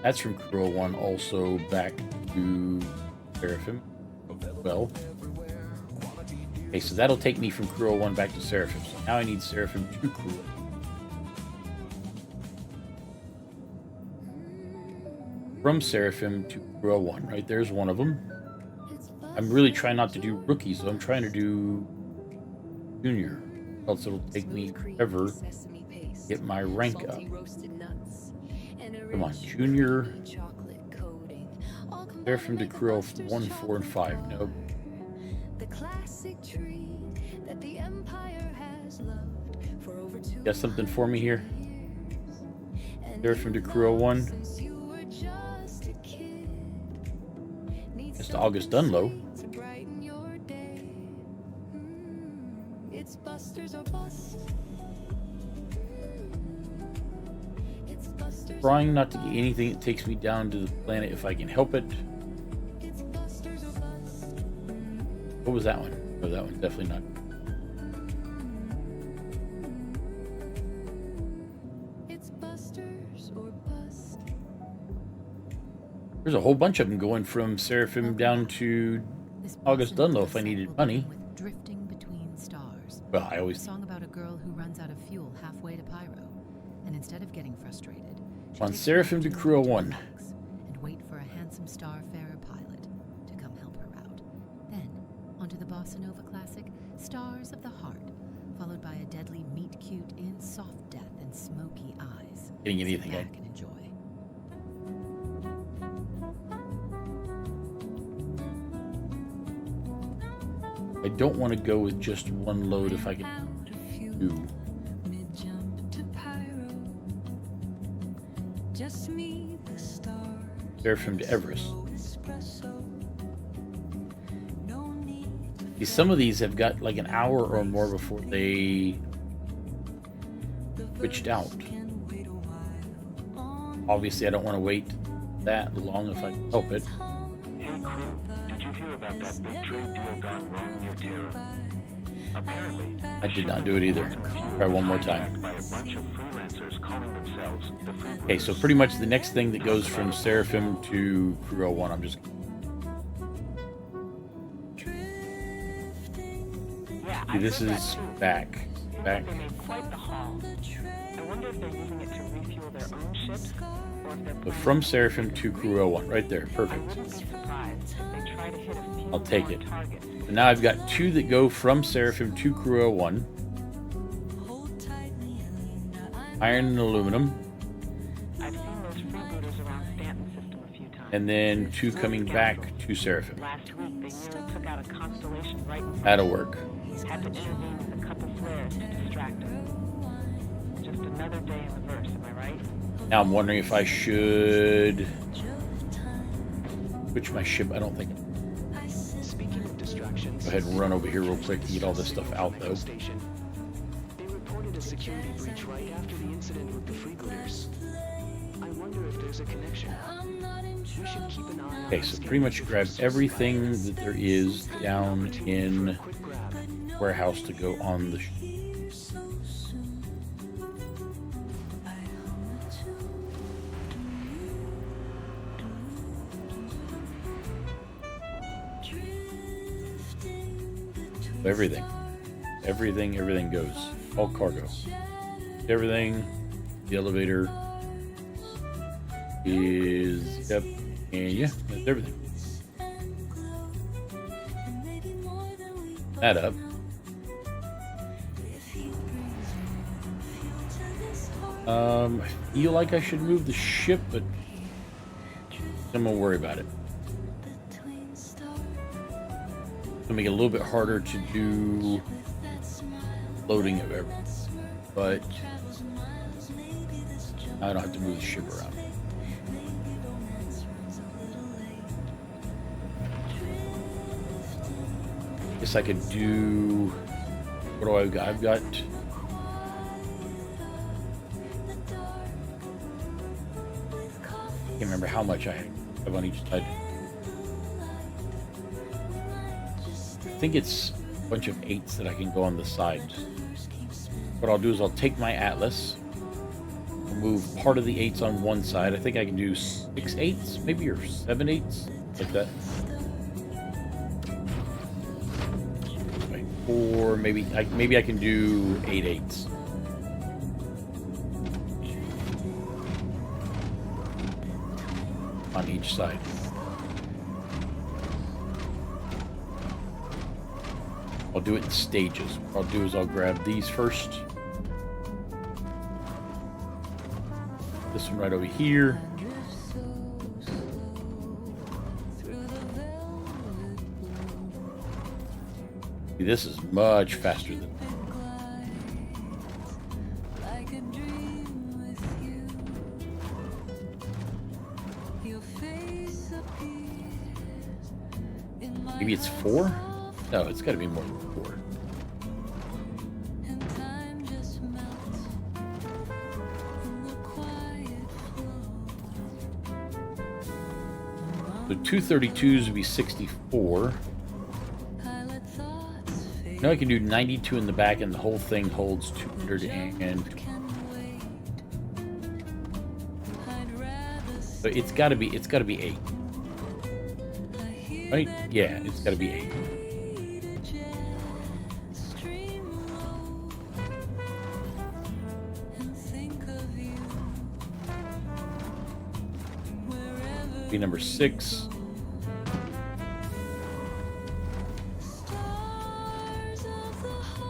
That's from Crew 01 also back to Seraphim. Well, okay, so that'll take me from Crew 01 back to Seraphim. So now I need Seraphim to Crew 01. From Seraphim to Crew 01, right? There's one of them. I'm really trying not to do rookies, so I'm trying to do junior. Else it'll take me forever to get my rank up. Come on, junior. Seraphim to Crew 1, 4, and 5. Nope. Got something for me here? Seraphim to Crew 1. Just August Dunlow. Trying not to get anything that takes me down to the planet if I can help it. What was that one? Oh, that one's definitely not. There's a whole bunch of them going from Seraphim down to August Dunlow if I needed money. Drifting between stars. Well, I always... A song about a girl who runs out of fuel halfway to Pyro, and instead of getting frustrated, on Seraphim to Crew 1. And wait for a handsome starfarer pilot to come help her out. Then, onto the Bossa Nova classic, Stars of the Heart, followed by a deadly meet-cute in soft death and smoky eyes. Getting anything, Sit back and enjoy. I don't want to go with just one load if I can do. Seraphim to Everest. See, some of these have got like an hour or more before they switched out. Obviously, I don't want to wait that long if I can help it. Hey crew, did you hear about that big trade deal gone wrong near Terra? Apparently, I did not do it either. Try one more time. by a bunch of freelancers calling themselves the Freebooters. Okay, so pretty much the next thing that goes from Seraphim to Crew 01, I'm just... Yeah, See, this is back. Back. They made quite the haul. I wonder if they're using it to refuel their own ships, or if they're So from Seraphim to Crew 01, right there, perfect. I wouldn't be surprised if they try to hit a few I'll take more it. targets. So now I've got two that go from Seraphim to Crew 01. Iron and aluminum. I've seen those freebooters around Stanton system a few times. And then two coming back to Seraphim. Last week, they nearly took out a constellation right in front. That'll work. Had to intervene with a couple flares to distract them. Just another day in reverse, am I right? Now I'm wondering if I should switch my ship. I don't think. Speaking of distractions, Go ahead and run over here real quick and get all this stuff out though. Station. They reported a security breach right after the incident with the freebooters. I wonder if there's a connection. We should keep an eye on Okay, so pretty much grab everything that there is down in warehouse to go on the ship. Everything goes. All cargo. Everything. The elevator is, yep, and yeah, that's everything. That up. I feel like I should move the ship, but I'm gonna worry about it. It'll make it a little bit harder to do loading of everything, but I don't have to move the ship around. Guess I could do. What do I got? I've got. Can't remember how much I have on each side. I think it's a bunch of 8s that I can go on the sides. What I'll do is I'll take my atlas, move part of the 8s on one side. I think I can do 6 8s, maybe, or 7 8s, like that. Or maybe I can do 8 8s. On each side. I'll do it in stages. What I'll do is I'll grab these first. This one right over here. See, this is much faster than maybe it's 4? No, it's got to be more than 4. So 232s would be 64. Now I can do 92 in the back, and the whole thing holds 200 and. So it's got to be 8. Right? Yeah, it's got to be 8. Be number 6.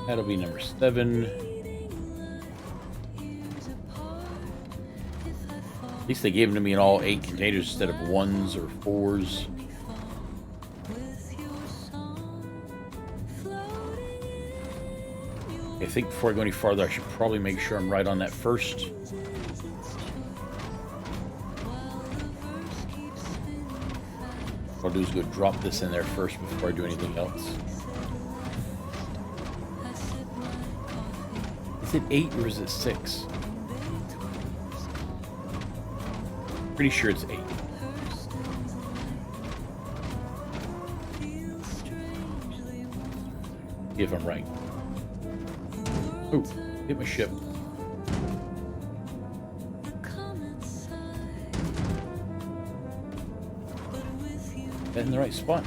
That'll be number 7. At least they gave them to me in all 8 containers instead of 1s or 4s. I think before I go any farther, I should probably make sure I'm right on that first. What I'll do is go drop this in there first before I do anything else. Is it 8 or is it 6? Pretty sure it's 8. See if I'm right. Oh, hit my ship. That in the right spot.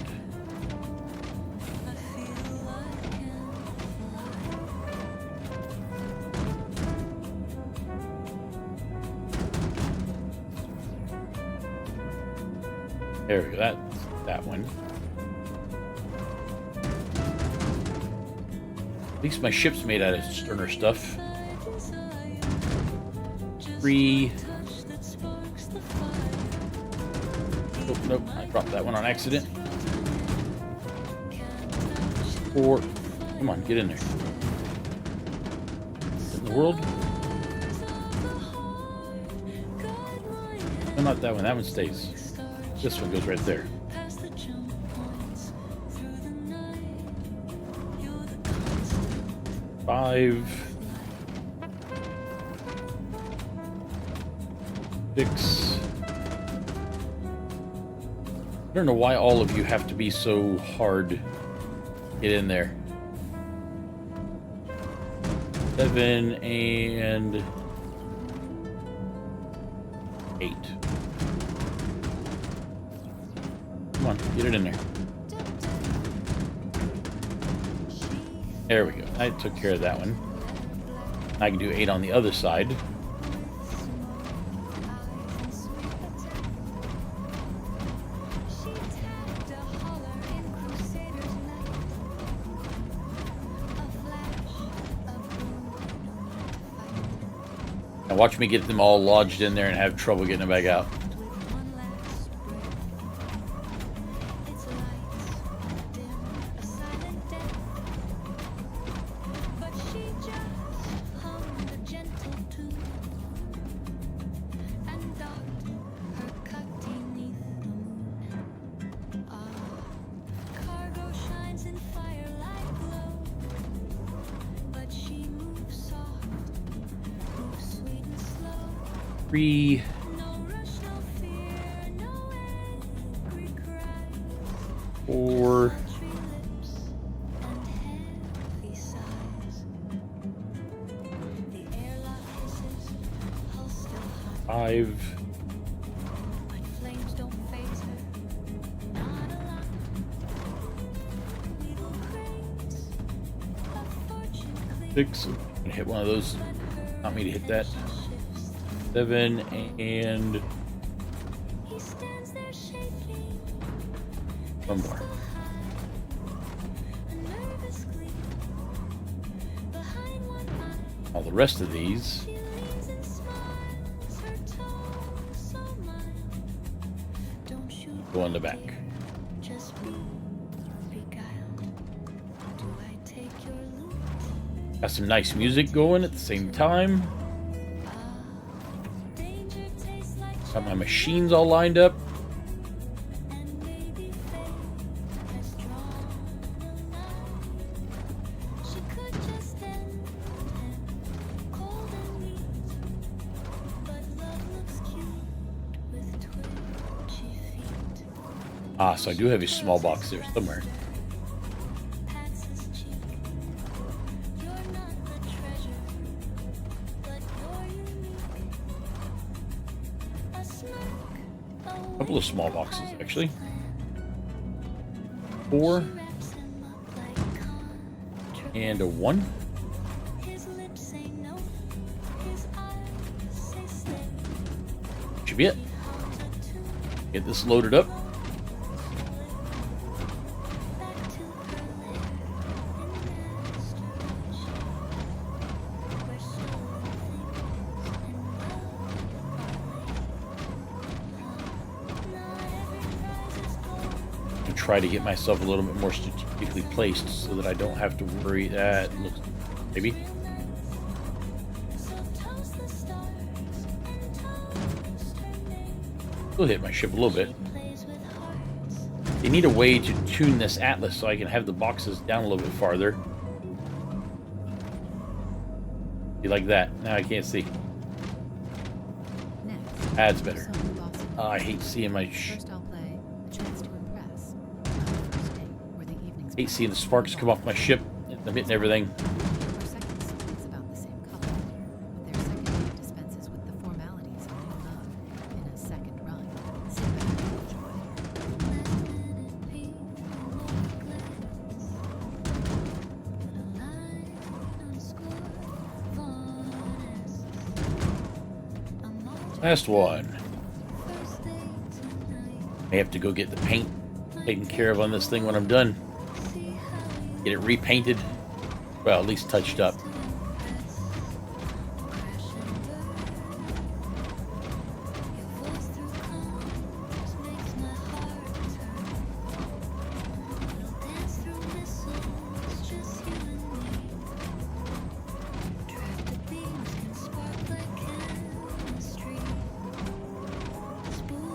There we go. That's that one. At least my ship's made out of sterner stuff. 3. Oh, nope. I dropped that one on accident. 4. Come on, get in there. What in the world? No, not that one. That one stays. This one goes right there. Five. 6. I don't know why all of you have to be so hard to get in there. 7 and 8. Come on, get it in there. There we go. I took care of that one. I can do 8 on the other side. Now watch me get them all lodged in there and have trouble getting them back out. Three, four, five, six. I'm gonna hit one of those. Not me to hit that. 7 and one more. All the rest of these go on the back. Got some nice music going at the same time. Got my machines all lined up. Ah, so I do have a small box there somewhere. A couple of small boxes, actually. 4 and a 1. Should be it. Get this loaded up. Try to get myself a little bit more strategically placed so that I don't have to worry that looks maybe. Still hit my ship a little bit. They need a way to tune this atlas so I can have the boxes down a little bit farther. Be like that. Now I can't see. That's better. I hate seeing my hate seeing the sparks come off my ship. I'm hitting everything. Last one. I have to go get the paint taken care of on this thing when I'm done. Get it repainted. Well, at least touched up.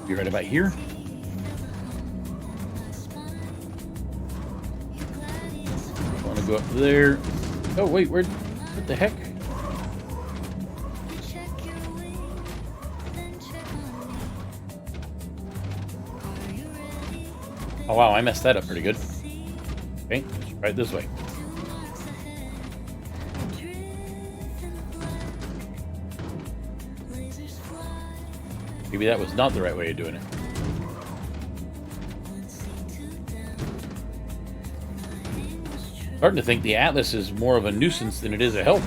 Be right about here. Go up there. Oh wait, what the heck? Oh wow, I messed that up pretty good. Okay, let's try it this way. Maybe that was not the right way of doing it. Starting to think the Atlas is more of a nuisance than it is a help.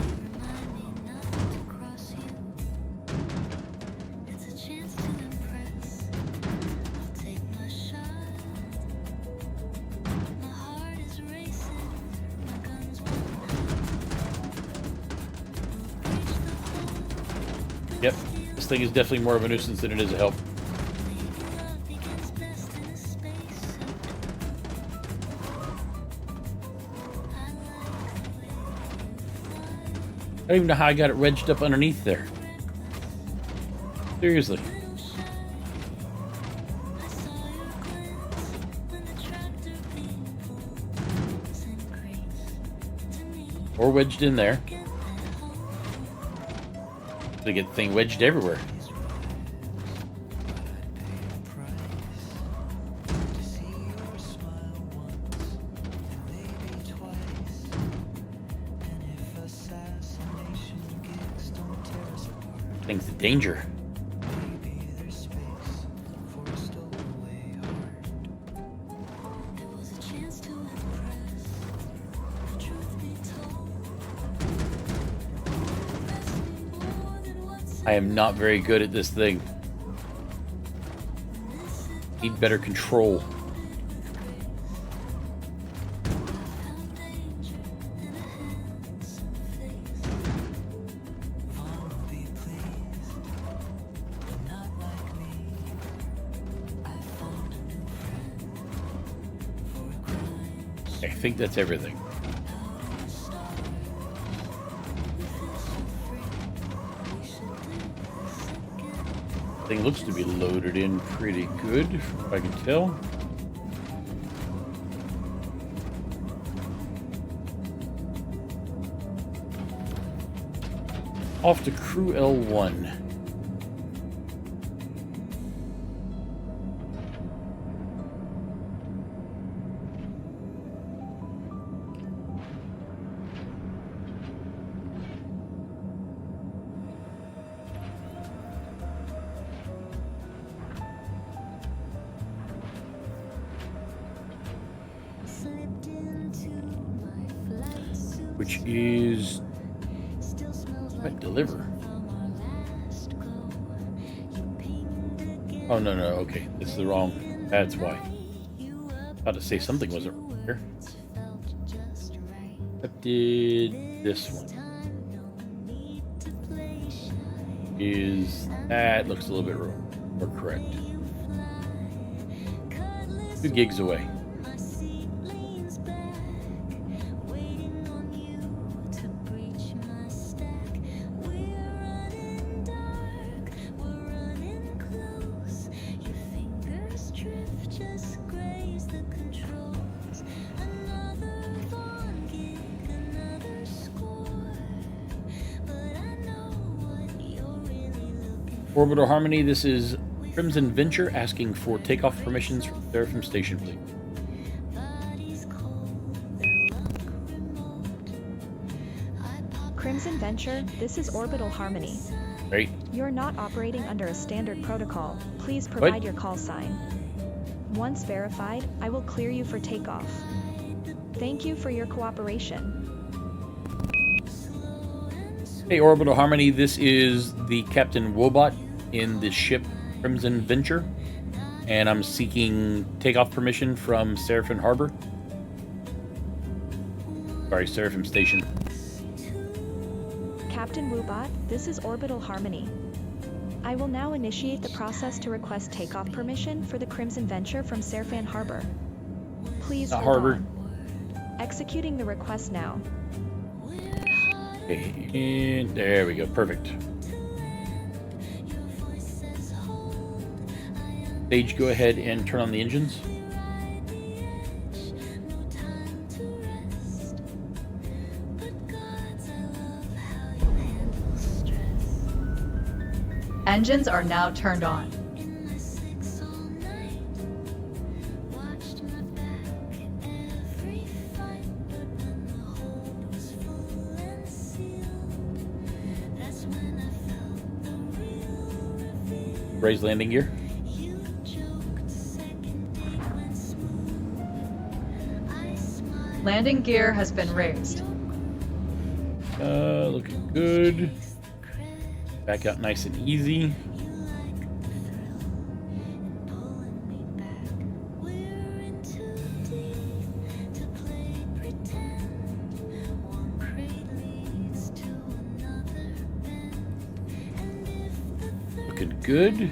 Yep, this thing is definitely more of a nuisance than it is a help. I don't even know how I got it wedged up underneath there. Seriously. Or wedged in there. To get the thing wedged everywhere. Thing's the danger. I am not very good at this thing. Need better control. I think that's everything. Thing looks to be loaded in pretty good, from what I can tell. Off to Crew L1. Which is what deliver? Oh no, okay, this is the wrong. That's why. About to say something wasn't right here. What did this one? Is that looks a little bit more correct? 2 gigs away. Orbital Harmony, this is Crimson Venture asking for takeoff permissions from Seraphim Station, please. Crimson Venture, this is Orbital Harmony. Great. You're not operating under a standard protocol. Please provide What? your call sign. Once verified, I will clear you for takeoff. Thank you for your cooperation. Hey, Orbital Harmony, this is the Captain WoahBot in the ship Crimson Venture, and I'm seeking takeoff permission from Seraphim Harbor. Sorry, Seraphim Station. Captain WoahBot, this is Orbital Harmony. I will now initiate the process to request takeoff permission for the Crimson Venture from Seraphim Harbor. Please hold Harbor. on. Executing the request now. Okay, and there we go. Perfect. Sage, go ahead and turn on the engines. Engines are now turned on. Raise landing gear. Landing gear has been raised. Looking good. Back out nice and easy. Good, good.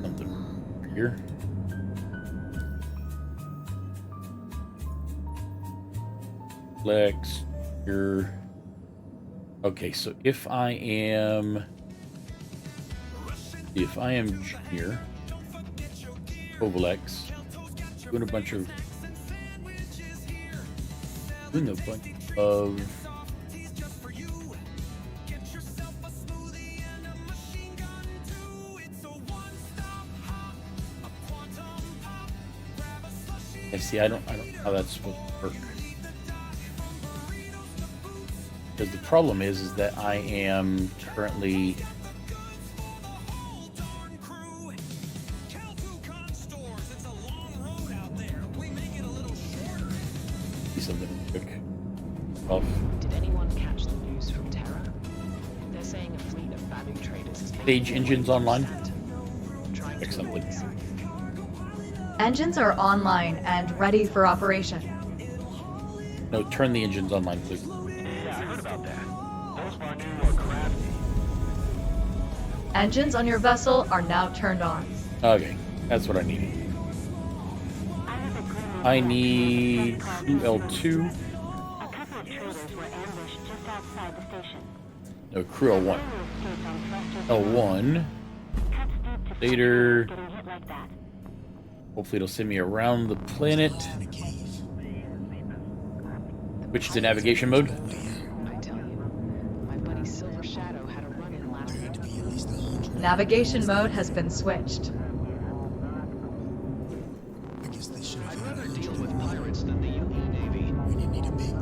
Something here. Flex here. Okay, so if I am junior, Covalex, doing a bunch of I see. I don't know how that's supposed to work. Because the problem is that I am currently something quick off. Did anyone catch the news from Terra? They're saying a fleet of value traders is Stage engines online. Check something. Engines are online and ready for operation. No, turn the engines online, please. Yeah, I heard about that. Those Marnu are crafty. Engines on your vessel are now turned on. Okay, that's what I need. I need L2. A couple of traders were ambushed just outside the station. No, crew L1. L1. Later. Hopefully it'll send me around the planet. Switch to navigation mode. I tell you, my buddy Silver Shadow had a run-in last week. Navigation mode has been switched. I'd rather deal with pirates than the UE Navy.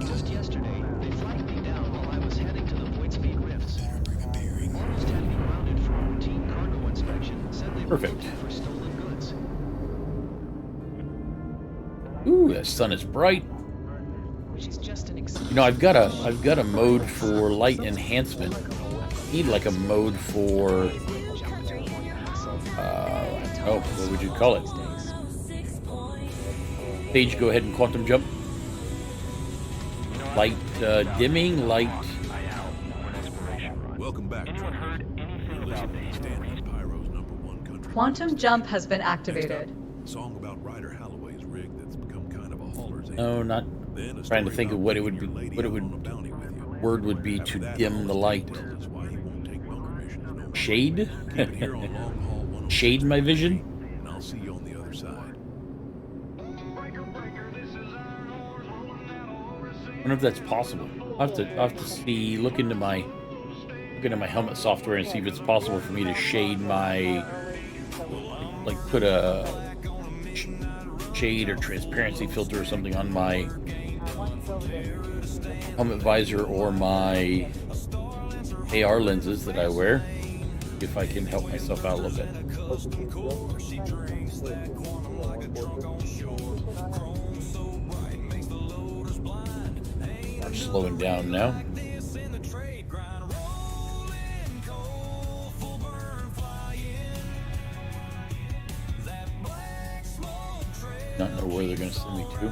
Just yesterday, they flagged me down while I was heading to the Void Speed Rifts. Almost had me grounded for a routine cargo inspection. Said they were looking for stolen goods. Ooh, that sun is bright. She's just an You know, I've got a mode for light enhancement. I need like a mode for what would you call it? Stage, go ahead and quantum jump. Light dimming, light. Welcome back. Anyone heard anything about the Stanton, Pyro's #1 country. Quantum jump has been activated. Song about Ryder Holloway's rig that's become kind of a hauler's No, not trying to think of what it would be. What it word would be to dim the light. Shade? Shade my vision? And I'll see you on the other side. I wonder if that's possible. I'll have to see, look into my helmet software and see if it's possible for me to shade my, like put a shade or transparency filter or something on my helmet visor or my AR lenses that I wear, if I can help myself out a little bit. We're slowing down now. Not know where they're going to send me to.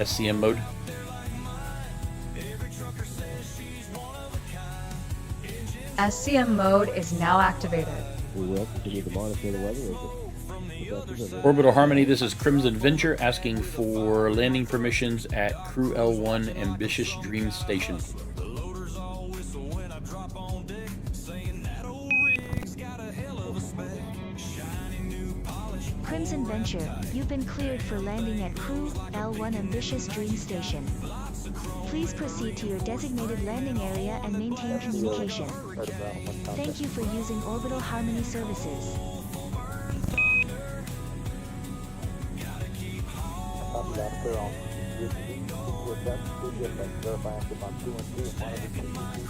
SCM mode. SCM mode is now activated. Orbital Harmony, this is Crimson Venture asking for landing permissions at Crew L1 Ambitious Dream Station. Crimson Venture, you've been cleared for landing at Crew L1 Ambitious Dream Station. Please proceed to your designated landing area and maintain communication. Thank you for using Orbital Harmony services.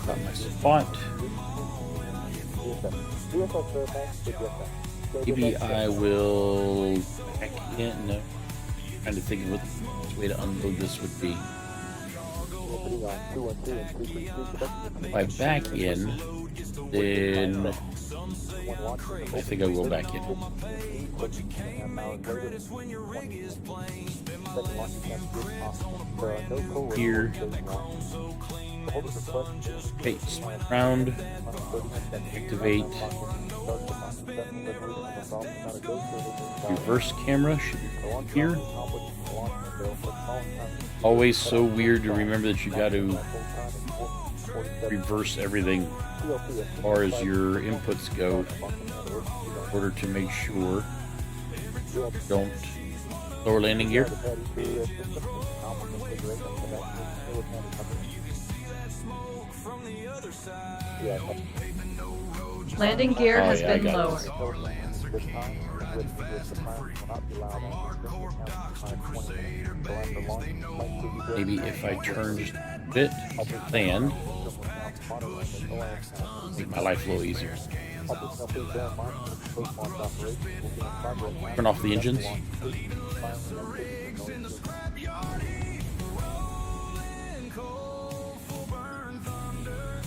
Got my spot. Maybe I will back in. No. Trying to think of what the way to unload this would be. If I back in, then I think I will back in. Here. Okay, round. Activate. Reverse camera should be here. Always so weird to remember that you got to reverse everything as far as your inputs go in order to make sure you don't lower landing gear. Landing gear has been lowered. Maybe if I turn just a bit, land, make my life a little easier. Turn off the engines.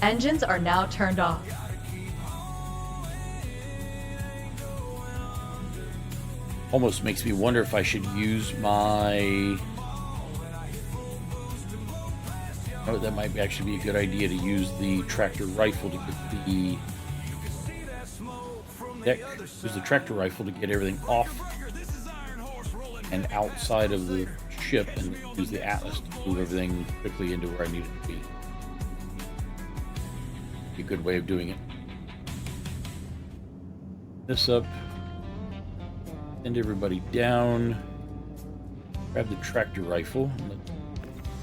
Engines are now turned off. Almost makes me wonder if I should use my... Oh, that might actually be a good idea to use the tractor rifle to get the deck. Use the tractor rifle to get everything off and outside of the ship, and use the Atlas to move everything quickly into where I need it to be. Be a good way of doing it. This up. Send everybody down. Grab the tractor rifle.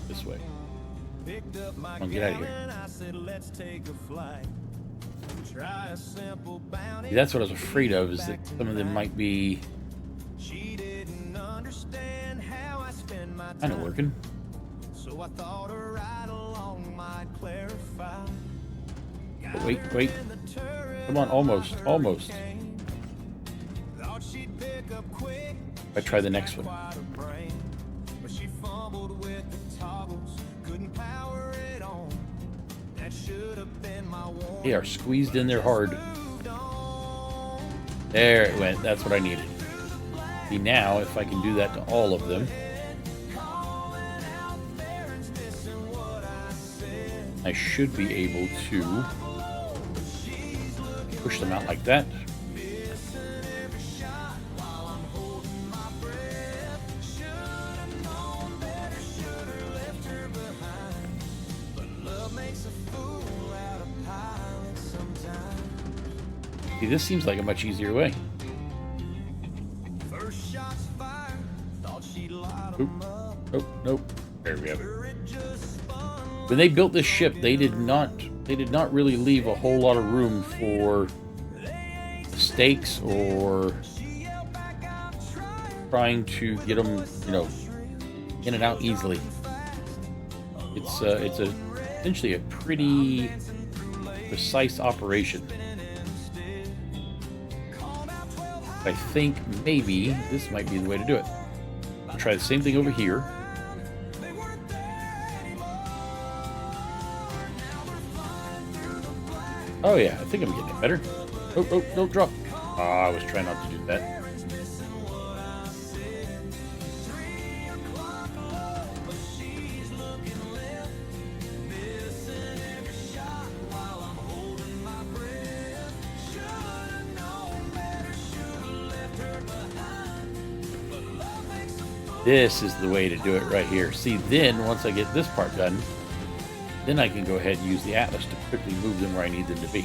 This way. Come on, get out of here. See, that's what I was afraid of, is that some of them might be kind of working. But wait. Come on, almost. I try the next one. They are squeezed in there hard. There it went. That's what I needed. See, now if I can do that to all of them, I should be able to push them out like that. See, this seems like a much easier way. Nope. There we have it. When they built this ship, they did not really leave a whole lot of room for mistakes or trying to get them, in and out easily. It's essentially a pretty precise operation. I think maybe this might be the way to do it. I'll try the same thing over here. Oh yeah, I think I'm getting it better. Oh, don't drop. I was trying not to do that. This is the way to do it right here. See, then once I get this part done, then I can go ahead and use the Atlas to quickly move them where I need them to be.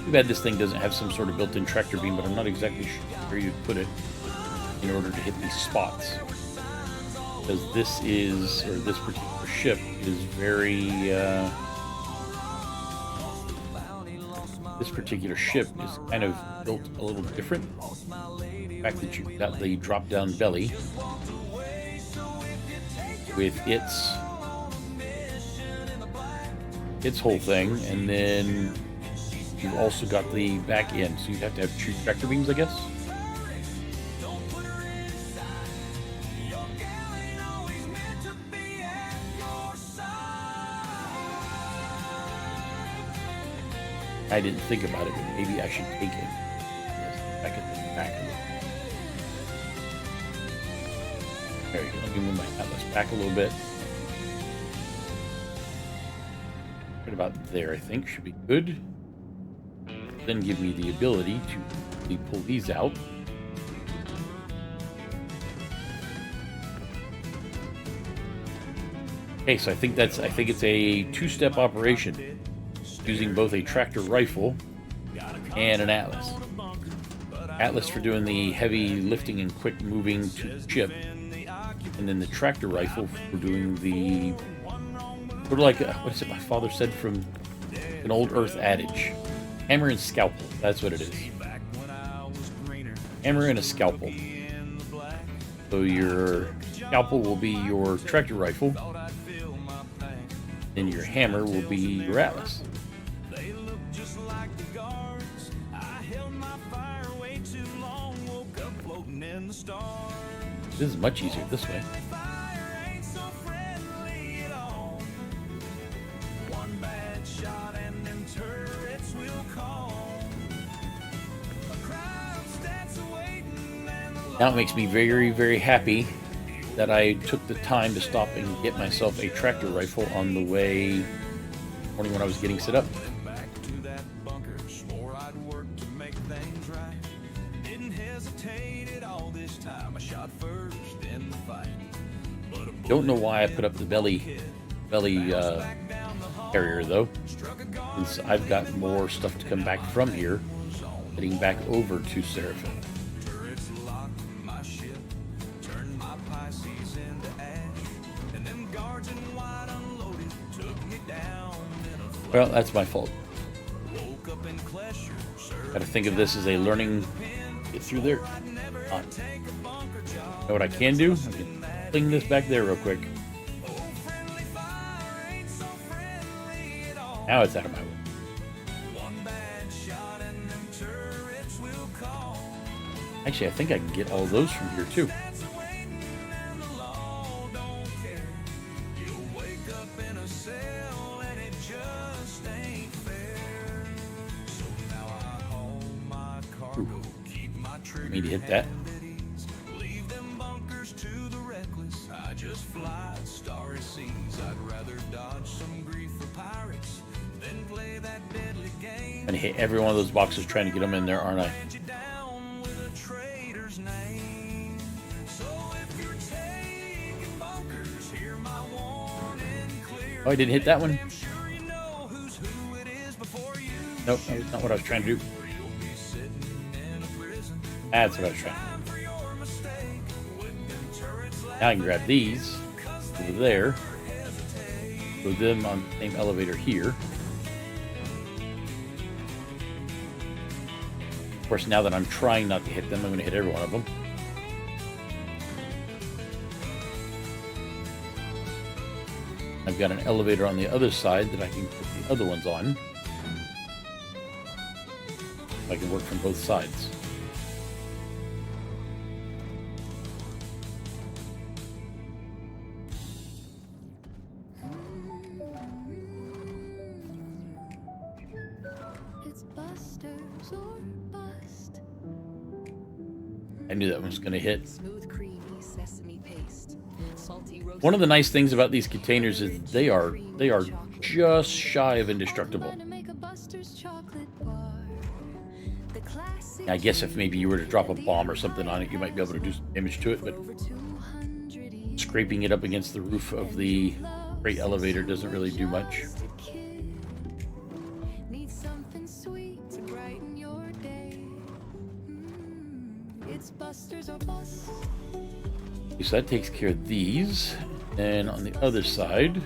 Too bad this thing doesn't have some sort of built-in tractor beam, but I'm not exactly sure where you'd put it in order to hit these spots. Because this particular ship is very... this particular ship is kind of built a little different. The fact that you've got the drop-down belly with its whole thing, and then you've also got the back end, so you'd have to have two tractor beams, I guess. I didn't think about it, but maybe I should take it. Back at the back a little. There you go. Let me move my atlas back a little bit. Right about there, I think, should be good. Then give me the ability to pull these out. Okay, so I think it's a two-step operation using both a tractor rifle and an atlas. Atlas for doing the heavy lifting and quick moving to the ship, and then the tractor rifle for doing the sort of like what is it my father said from an old Earth adage? Hammer and scalpel. That's what it is. Hammer and a scalpel. So your scalpel will be your tractor rifle, and your hammer will be your atlas. This is much easier this way. Now it makes me very, very happy that I took the time to stop and get myself a tractor rifle on the way morning when I was getting set up. Don't know why I put up the belly carrier though, since I've got more stuff to come back from here, heading back over to Seraphim. Well, that's my fault. Gotta think of this as a learning. Get through there. On. Know what I can do? I can fling this back there real quick. Now it's out of my way. Actually, I think I can get all those from here too. Me to hit that. I'm gonna hit every one of those boxes trying to get them in there, aren't I? Oh, I didn't hit that one? Nope, that's not what I was trying to do. That's what I was trying to do. Now I can grab these over there, put them on the same elevator here. Of course, now that I'm trying not to hit them, I'm going to hit every one of them. I've got an elevator on the other side that I can put the other ones on. I can work from both sides. I knew that one was going to hit. One of the nice things about these containers is they are just shy of indestructible. I guess if maybe you were to drop a bomb or something on it, you might be able to do some damage to it, but scraping it up against the roof of the freight elevator doesn't really do much. So that takes care of these. And on the other side,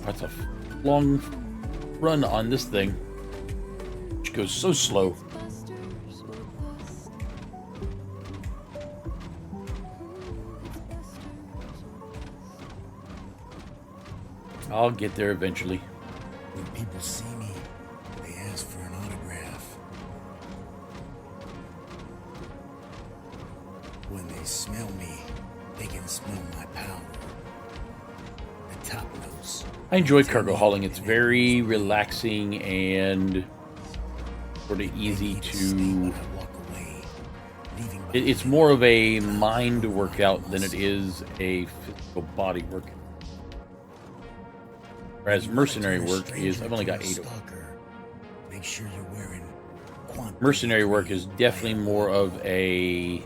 that's a long run on this thing, which goes so slow. I'll get there eventually. When people see me, they ask for an autograph. When they smell me, They can smell my power. The top notes. I enjoy cargo hauling. It's very relaxing and sort of easy to... It's more of a mind workout than it is a physical body workout. Whereas mercenary work is... I've only got 8 of them. Make sure you're wearing Mercenary work is definitely more of a...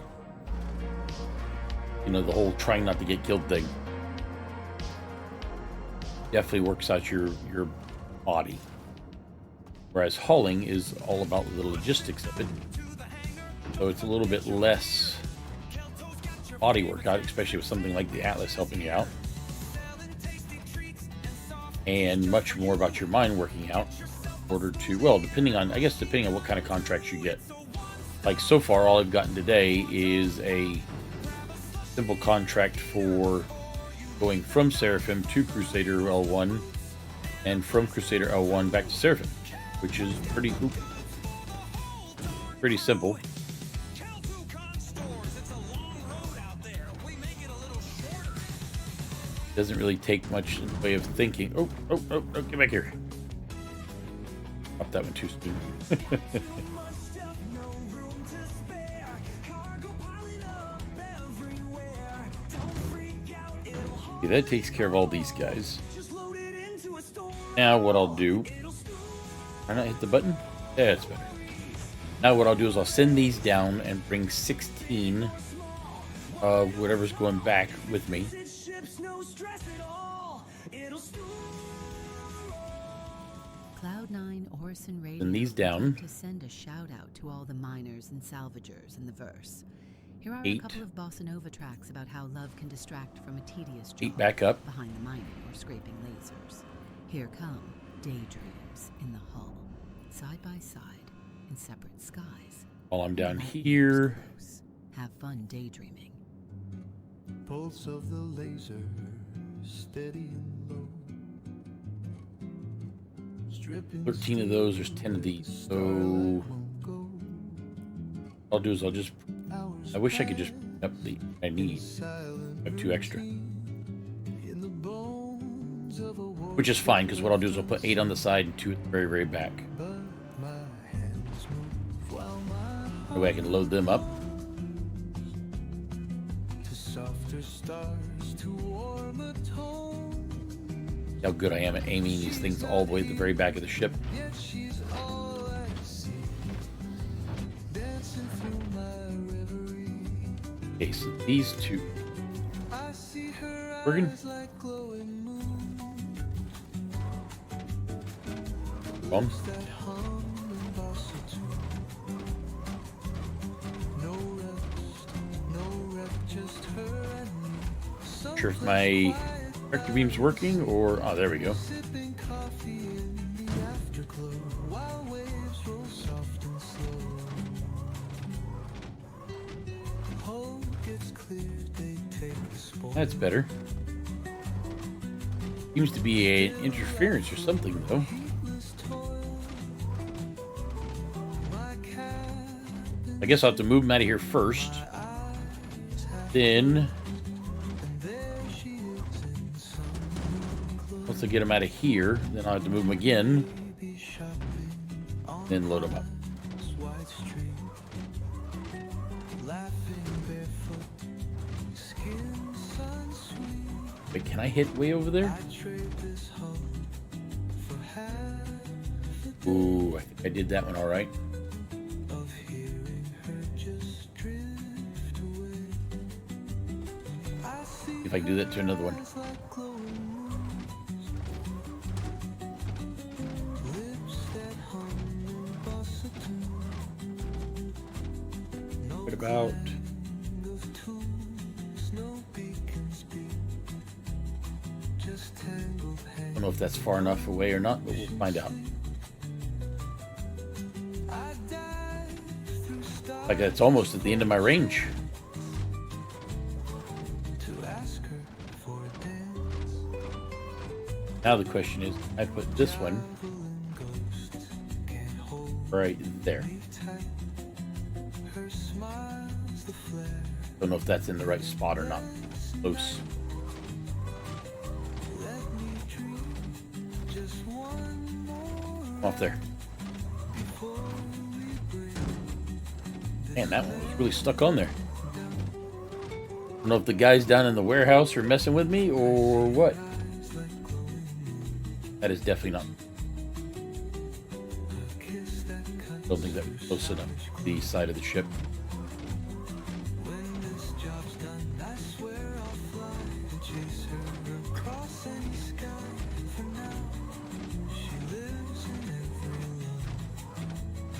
You know, the whole trying not to get killed thing. Definitely works out your body. Whereas hauling is all about the logistics of it. So it's a little bit less body workout, especially with something like the Atlas helping you out. And much more about your mind working out in order to, well, depending on what kind of contracts you get. Like so far, all I've gotten today is a simple contract for going from Seraphim to Crusader L1 and from Crusader L1 back to Seraphim, which is pretty simple. Doesn't really take much in the way of thinking. Oh, get back here. Up that one too soon. Okay, that takes care of all these guys. Now what I'll do... Why not hit the button? Yeah, it's better. Now what I'll do is I'll send these down and bring 16 of whatever's going back with me. Cloud9 Orison Radio Send these down. to send a shout out to all the miners and salvagers in the verse. Here are 8. a couple of bossa nova tracks about how love can distract from a tedious job 8 back up. behind the mining or scraping lasers. Here come daydreams in the hull, side by side in separate skies. While I'm down here. Have fun daydreaming. Pulse of the laser, steady and low. 13 of those, there's 10 of these. So what I'll do is I wish I could just up the I need. I have 2 extra. Which is fine, because what I'll do is I'll put 8 on the side and 2 at the very, very back. That way I can load them up. How good I am at aiming these things all the way to the very back of the ship. Okay, so these 2. Working? Bomb. Sure if my tractor beam's working or... Oh, there we go. That's better. Seems to be an interference or something, though. I guess I'll have to move them out of here first. Then... once I get them out of here, then I'll have to move them again. Then load them up. Wait, can I hit way over there? Ooh, I think I did that one all right. If I can do that to another one. What about... I don't know if that's far enough away or not, but we'll find out. Like it's almost at the end of my range. Now the question is, I put this one right there. Don't know if that's in the right spot or not. close. Off there. Man, that one was really stuck on there. I don't know if the guys down in the warehouse are messing with me or what. That is definitely not. Don't think that was close enough to the side of the ship.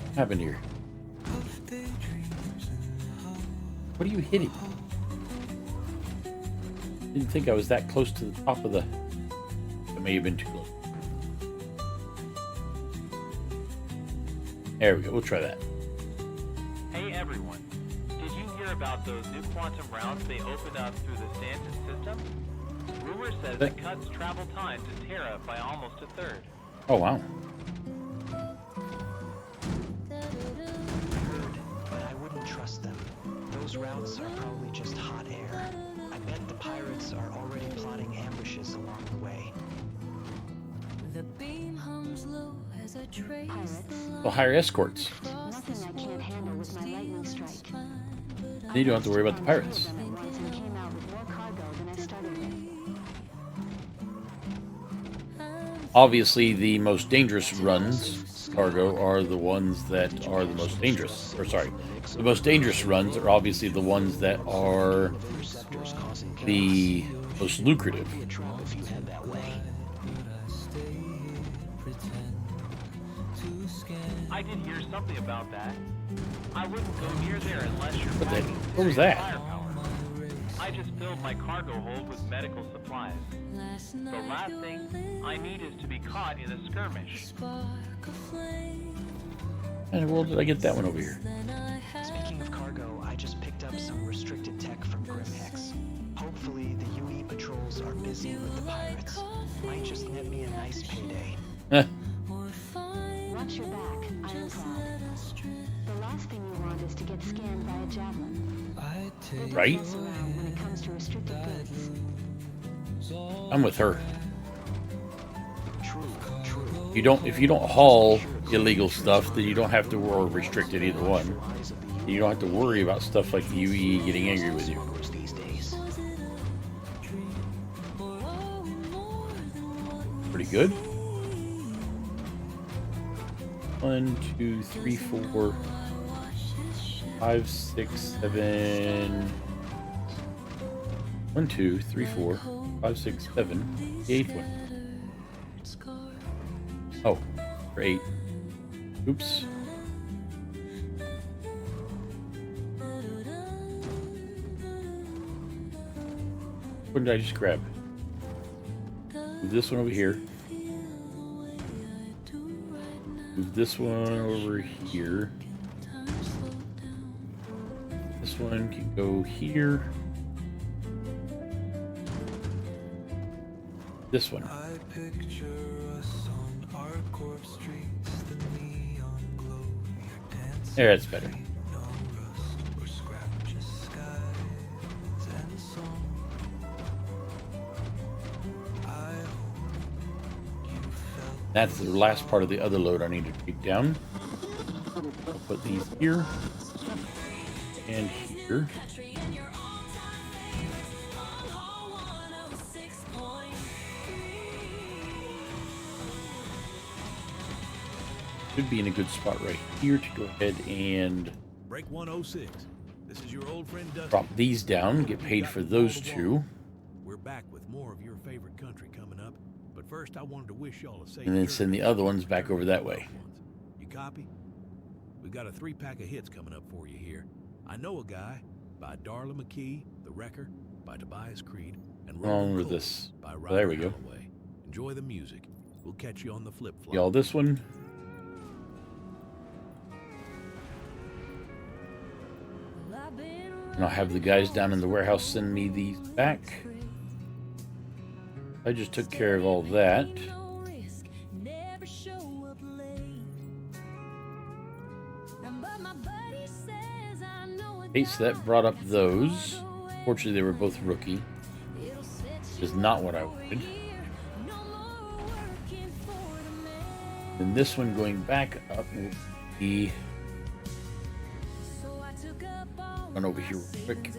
What happened here? What are you hitting? Didn't think I was that close to the top of the... It may have been too close. There we go. We'll try that. Hey everyone. Did you hear about those new quantum routes they opened up through the Stanton system? Rumor says it cuts travel time to Terra by almost a third. Oh, wow. But I wouldn't trust them. Those routes are probably just hot air. I bet the pirates are already plotting ambushes along the way. The beam hums low as I trace They'll hire escorts. Nothing I can't handle with my lightning strike. Then you don't have to worry about the pirates. And came out with more cargo than I started with. Obviously, the most dangerous runs, cargo, are the ones that are the most dangerous. Or sorry, the most dangerous runs are obviously the ones that are the most lucrative. I did hear something about that. I wouldn't go near there unless you're What was that? firepower. I just filled my cargo hold with medical supplies. The last thing I need is to be caught in a skirmish. How in the world did I get that one over here? Speaking of cargo, I just picked up some restricted tech from Grimhex. Hopefully the UE patrols are busy with the pirates. Might just net me a nice payday. Watch your back, Ironclad. The last thing you want is to get scanned by a javelin. Right? When it comes to restricted goods. I'm with her. If you don't haul illegal stuff, then you don't have to worry restricted either one. You don't have to worry about stuff like the UE getting angry with you. Pretty good. 1, 2, 3, 4, 5, 6, 7. 1, 2, 3, 4, 5, 6, 7. The 8th one. Oh, for 8. Oops. What did I just grab? Move this one over here. Move this one over here. This one can go here. This one. There, that's better. That's the last part of the other load I need to take down. I'll put these here and here. Should be in a good spot right here to go ahead and Break 106. This is your old friend Dusty. drop these down, get paid for those two. We're back with more of your favorite country coming up. But first I wanted to wish y'all a safe And then journey. send the other ones back over that way. You copy? We got a 3-pack of hits coming up for you here. I know a guy by Darla McKee, The Wrecker, by Tobias Creed, and Wrong Roland with Cole this. by Oh, Ryder there we go. Holloway. Enjoy the music. We'll catch you on the flip flop. Y'all this one. And I'll have the guys down in the warehouse send me these back. I just took care of all that. Okay, so that brought up those. Fortunately, they were both rookie. Is not what I wanted. And this one going back up will be... Run over here real quick.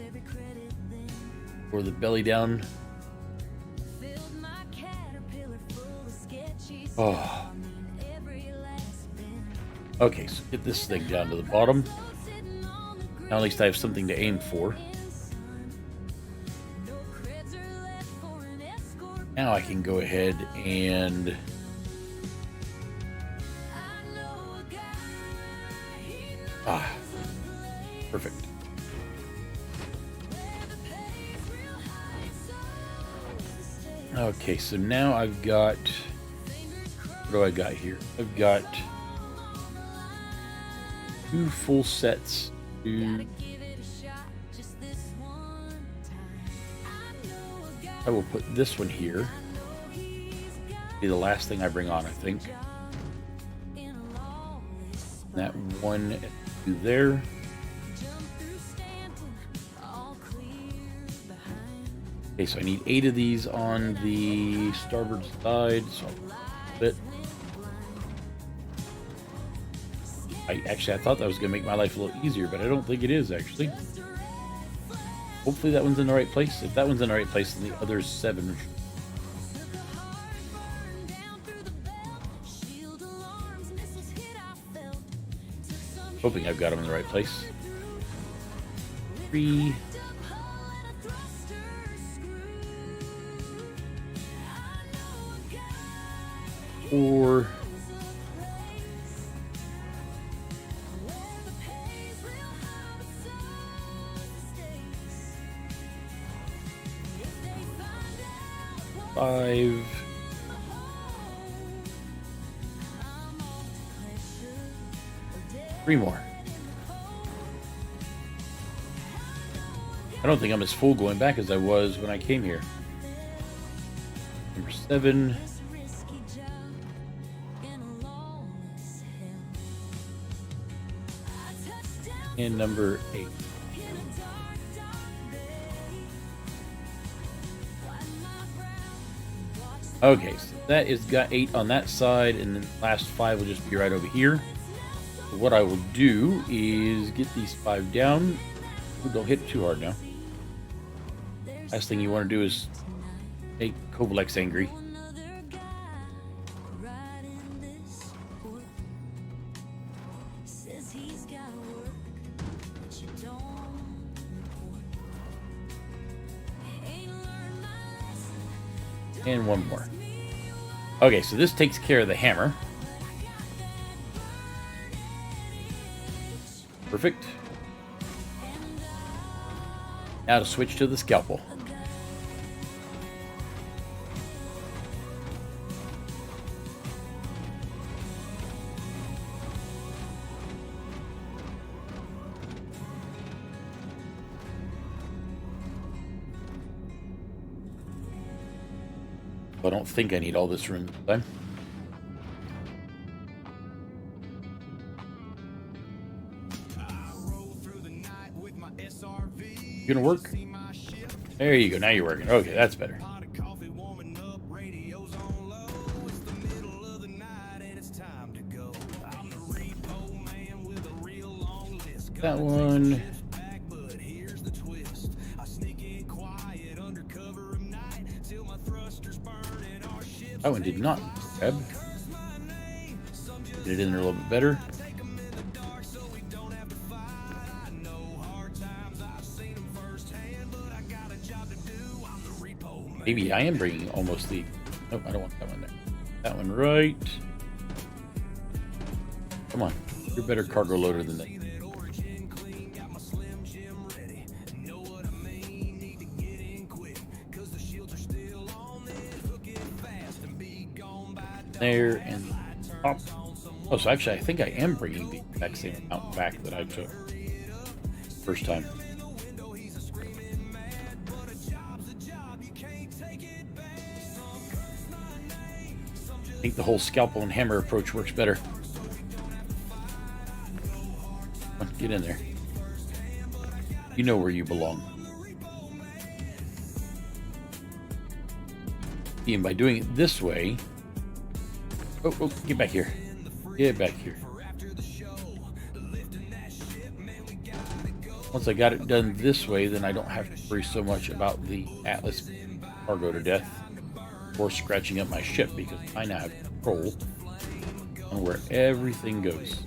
For the belly down. Oh. Okay, so get this thing down to the bottom. Now at least I have something to aim for. Now I can go ahead and... Perfect. Okay, so now I've got... What do I got here? I've got 2 full sets to... I will put this one here. Be the last thing I bring on, I think. That one there. Okay, so I need 8 of these on the starboard side. So I'll put it. I thought that was going to make my life a little easier, but I don't think it is, actually. Hopefully that one's in the right place. If that one's in the right place, then the other 7. Hoping I've got them in the right place. 3. 4. 5. 3 more. I don't think I'm as full going back as I was when I came here. Number 7. And number 8. Okay, so that is got 8 on that side, and then the last 5 will just be right over here. So what I will do is get these 5 down. Ooh, don't hit it too hard now. Last thing you want to do is make Covalex angry. And 1 more. Okay, so this takes care of the hammer. Perfect. Now to switch to the scalpel. I don't think I need all this room this time. Gonna work? There you go, now you're working. Okay, that's better. That one. That one did not grab. Get it in there a little bit better. Maybe I am bringing almost the... Nope, I don't want that one there. That one right. Come on. You're a better cargo loader than that. There and top. Oh, so actually I think I am bringing the exact same amount back that I took first time. I think the whole scalpel and hammer approach works better. Come on, get in there. You know where you belong. And by doing it this way... Oh, get back here. Get back here. Once I got it done this way, then I don't have to worry so much about the Atlas cargo to death or scratching up my ship, because I now have control on where everything goes.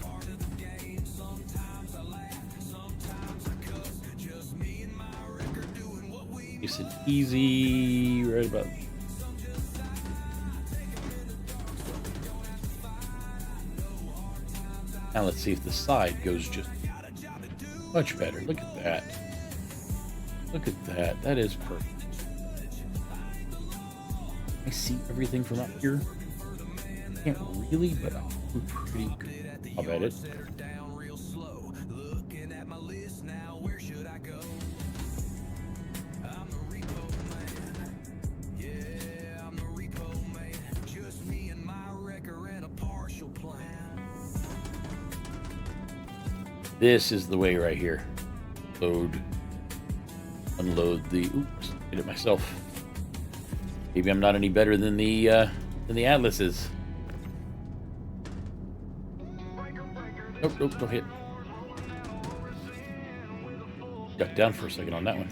Nice and easy, right about. Now let's see if the side goes just much better. Look at that. Look at that. That is perfect. I see everything from up here. Can't really, but I'm pretty good. I'll bet it. This is the way right here. Load, unload the. Oops, did it myself. Maybe I'm not any better than the Atlas is. Nope, don't hit. Got down for a second on that one.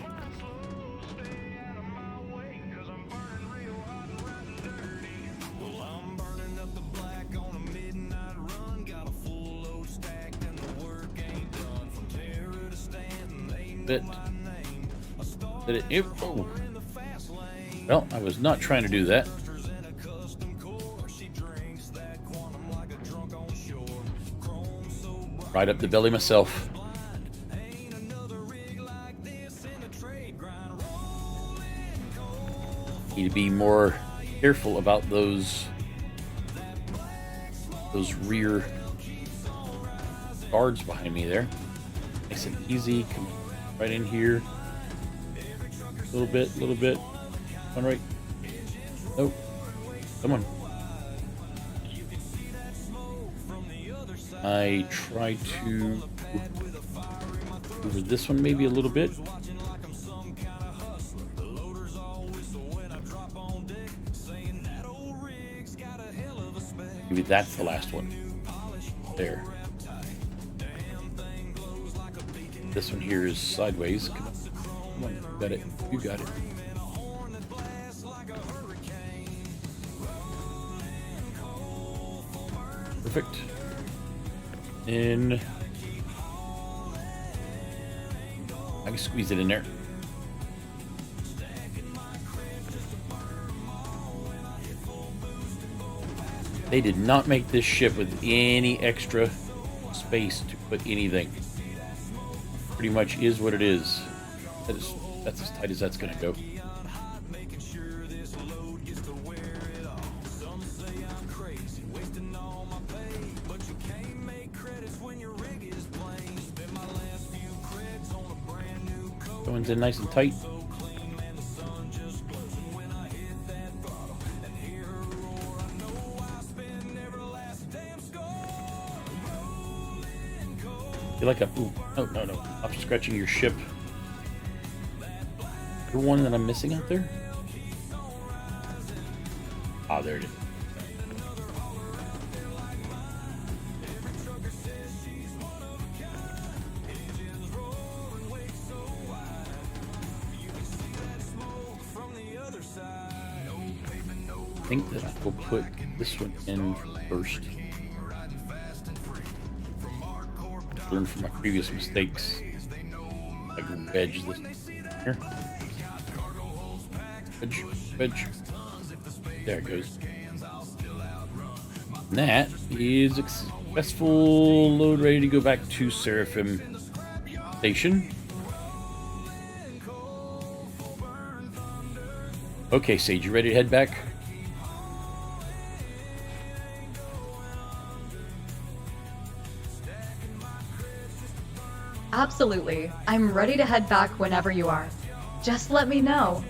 Bit. Did it? Oh. Well, I was not trying to do that. Right up the belly myself. Need to be more careful about those rear guards behind me there. Nice and easy. Come right in here. A little bit. One right. Nope. Come on. I try to over this one maybe a little bit. Maybe that's the last one. There. This one here is sideways. Come on, you got it. You got it. Perfect. In. I can squeeze it in there. They did not make this ship with any extra space to put anything. Pretty much is what it is. That's as tight as that's gonna go. Going in nice and tight. You're like a ooh, no. I'm scratching your ship. The one that I'm missing out there? Ah, there it is. I think that I will put this one in first. Learn from my previous mistakes. I can wedge this here. Wedge. There it goes. And that is successful. Load ready to go back to Seraphim Station. Okay, Sage, you ready to head back? Absolutely. I'm ready to head back whenever you are. Just let me know.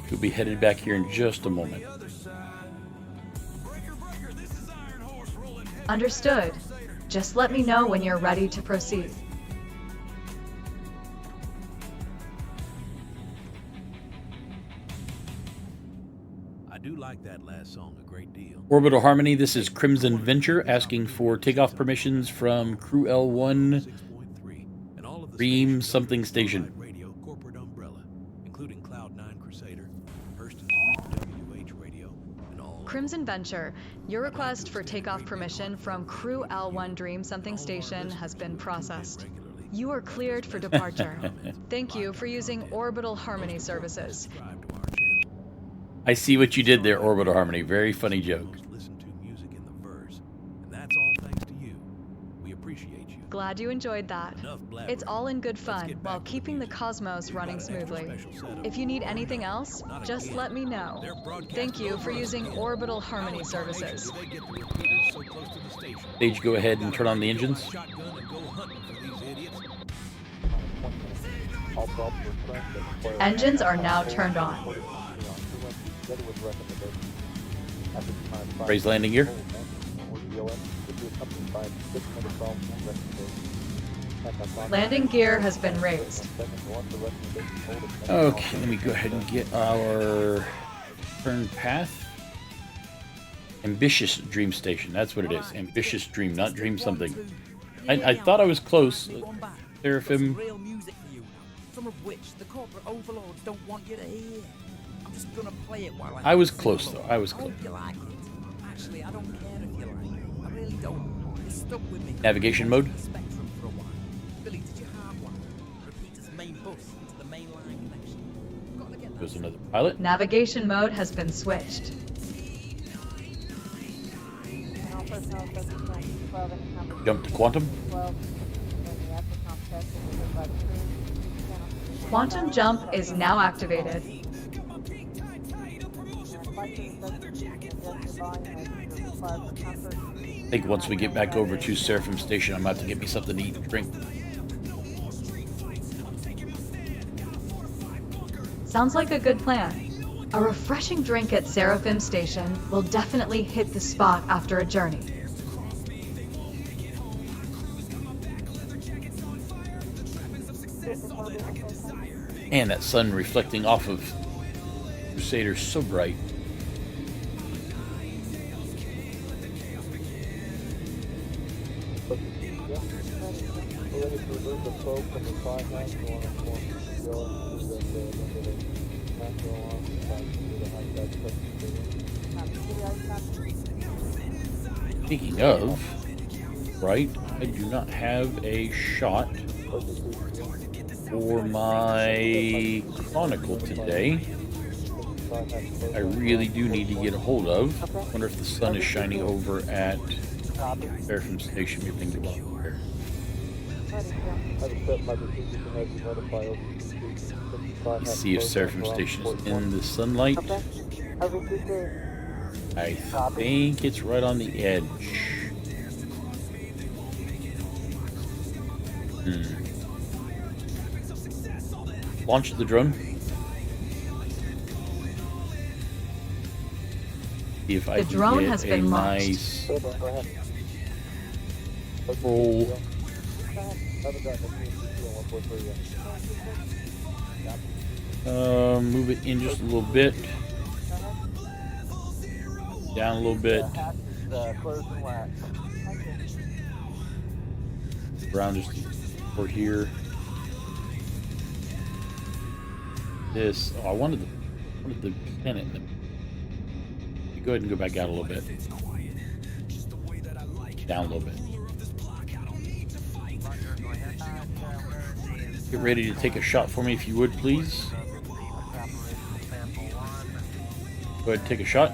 We'll be headed back here in just a moment. Understood. Just let me know when you're ready to proceed. song a great deal. Orbital Harmony, this is Crimson Venture asking for takeoff permissions from Crew L1 Dream something station. Radio, corporate umbrella, including Cloud 9 Crusader, Hurston's WH radio, and all. Crimson Venture, your request for takeoff permission from Crew L1 Dream something station has been processed. You are cleared for departure. Thank you for using Orbital Harmony services. I see what you did there, Orbital Harmony. Very funny joke. Listen to music in the verse, and that's all thanks to you. We appreciate you. Glad you enjoyed that. It's all in good fun while keeping the cosmos running smoothly. If you need anything else, just let me know. Thank you for using Orbital Harmony services. Stage, go ahead and turn on the engines. Engines are now turned on. Raise landing gear. Landing gear has been raised. Okay, let me go ahead and get our turn path. Ambitious Dream Station. That's what it is. Ambitious Dream, not Dream something. I thought I was close. Seraphim. Some of which the corporate overlords don't want you to hear. I'm just gonna play it while I was close though. I was close. Hope you like it. Actually, I don't care if you like it. I really don't. It's stuck with me. Navigation mode. Spectrum for a while. Billy, did you hardwire repeater's main bus into the main line connection? Got to get that. There's another pilot. Navigation mode has been switched. Jump to quantum. Quantum jump is now activated. I think once we get back over to Seraphim Station, I'm about to get me something to eat and drink. Sounds like a good plan. A refreshing drink at Seraphim Station will definitely hit the spot after a journey. And that sun reflecting off of Crusader is so bright. Speaking of, right, I do not have a shot for my chronicle today. I really do need to get a hold of. I wonder if the sun is shining over at Seraphim Station. Maybe we can get over there. Let's see if Seraphim Station is in the sunlight. I think it's right on the edge. Launch the drone. See if I the drone can has get a been nice roll. Move it in just a little bit. Down a little bit. Around just over here. This. Oh, I wanted the pennant. Go ahead and go back out a little bit. Down a little bit. Get ready to take a shot for me if you would, please. Go ahead and take a shot.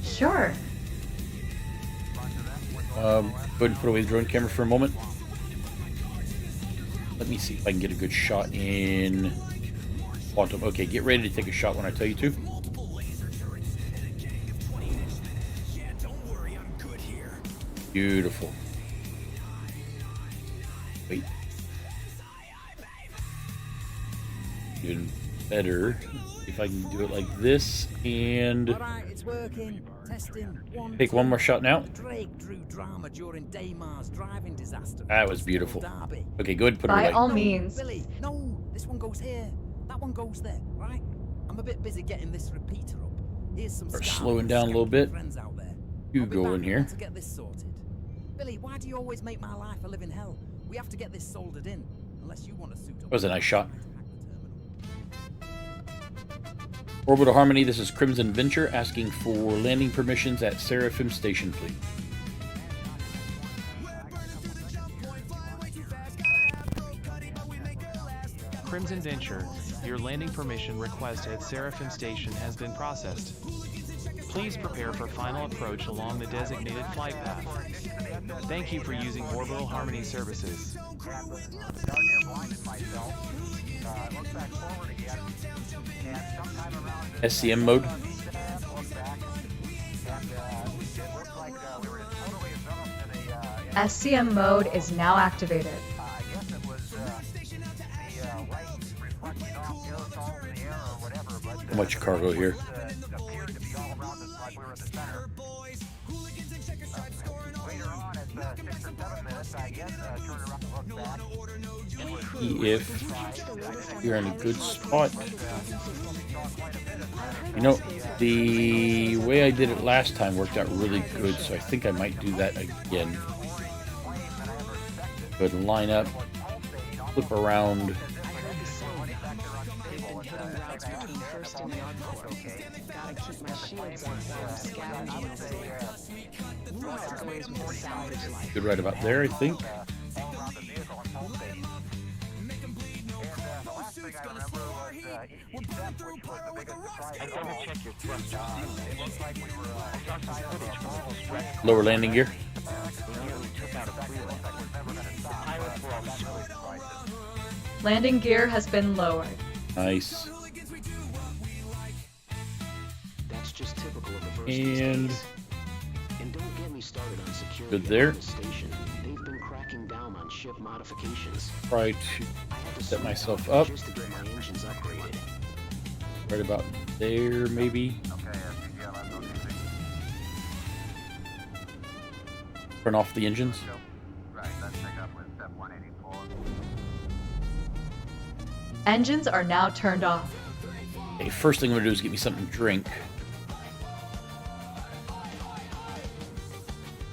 Sure. Go ahead and put away the drone camera for a moment. Let me see if I can get a good shot in quantum. Okay, get ready to take a shot when I tell you to. Beautiful. Wait. Even better if I can do it like this and Alright, it's working. Testing. take one more shot now. Drake drew drama during Daymar's driving disaster. That was beautiful. Okay, go ahead and put it By away. all means. Billy, no, this one goes here. That one goes there, right? I'm a bit busy getting this repeater up. Here's some Start scouts slowing and down a little bit. friends out there. You I'll be go back in here. to get this sorted. Billy, why do you always make my life a living hell? We have to get this soldered in, unless you want to suit up. That was a nice shot. Orbital Harmony, this is Crimson Venture asking for landing permissions at Seraphim Station, please. Crimson Venture, your landing permission request at Seraphim Station has been processed. Please prepare for final approach along the designated flight path. Thank you for using Orbital Harmony services. SCM mode. SCM mode is now activated. How much cargo here? If you're in a good spot. You know, the way I did it last time worked out really good, so I think I might do that again. Go ahead and line up, flip around. Good right about there, I think. Lower landing gear. Landing gear has been lowered. Nice. That's just typical of the first And don't get me started on security. good there. The station. They've been cracking down on ship modifications. Try to set myself up. Just to get my engines upgraded. Right about there, maybe. Turn off the engines. Engines are now turned off. Okay, first thing I'm gonna do is get me something to drink.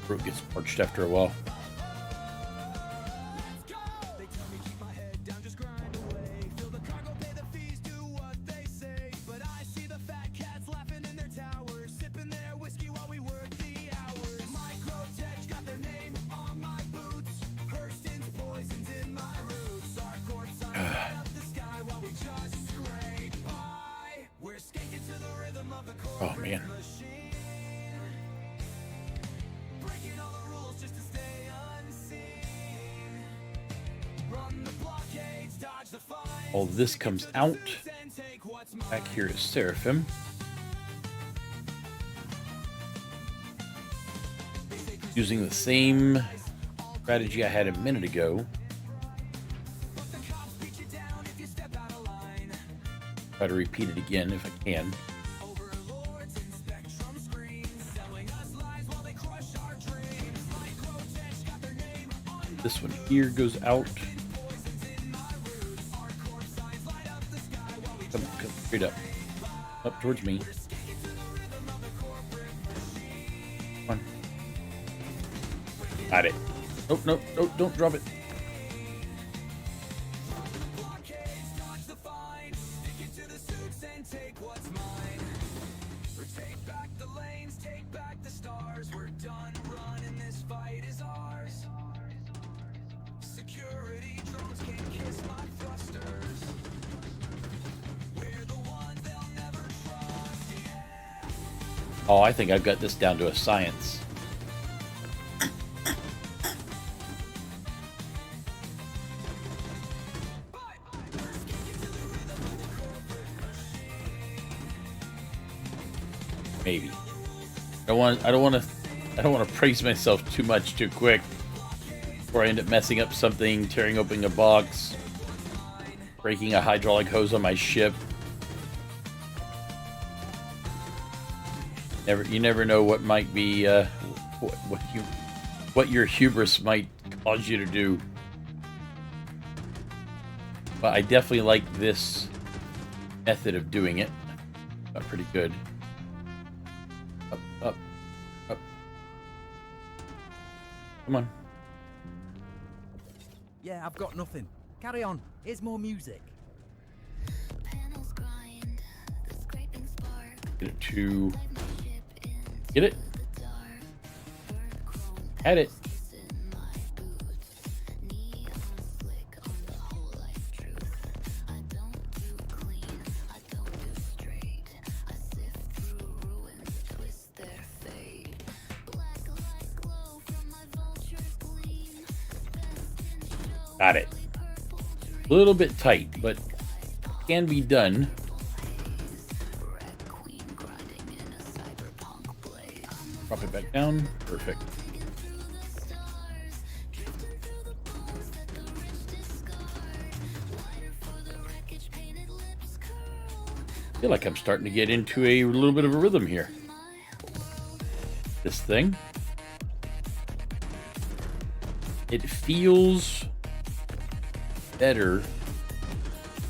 Throat gets parched after a while. Oh man. All this comes out. Back here is Seraphim. Using the same strategy I had a minute ago. Try to repeat it again if I can. This one here goes out. Come straight up. Up towards me. Come on. Got it. Oh, no, no, don't drop it. Oh, I think I've got this down to a science. Maybe. I don't want to praise myself too much too quick before I end up messing up something, tearing open a box, breaking a hydraulic hose on my ship. You never know what might be what your hubris might cause you to do. But I definitely like this method of doing it. I Got pretty good. Up, up, up. Come on. Yeah, I've got nothing. Carry on. Here's more music. Get it to... Get it? Had it. Got it. A little bit tight, but can be done. Drop it back down. Perfect. I feel like I'm starting to get into a little bit of a rhythm here. This thing. It feels better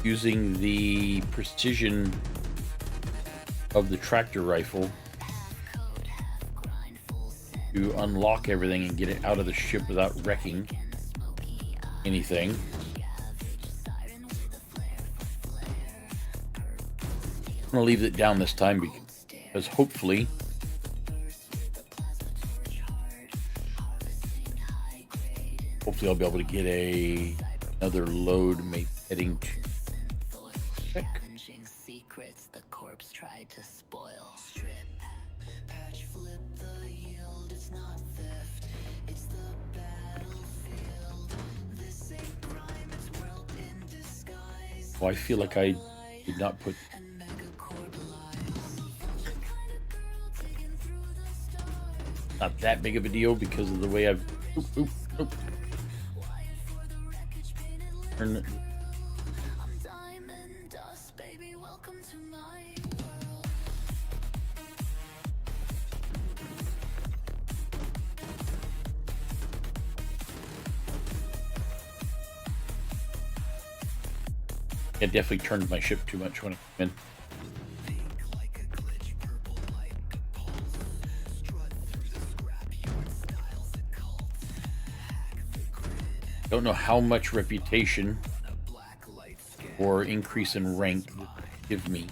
using the precision of the tractor rifle to unlock everything and get it out of the ship without wrecking anything. I'm gonna leave it down this time because hopefully I'll be able to get another load maybe heading to check. Secrets the corpse tried to spoil. Strip, patch, flip the yield. It's not theft, it's the battlefield. This ain't crime, it's world in disguise. Oh, I feel like I did not put not that big of a deal because of the way I've turn it. I definitely turned my ship too much when I came in. Don't know how much reputation or increase in rank give me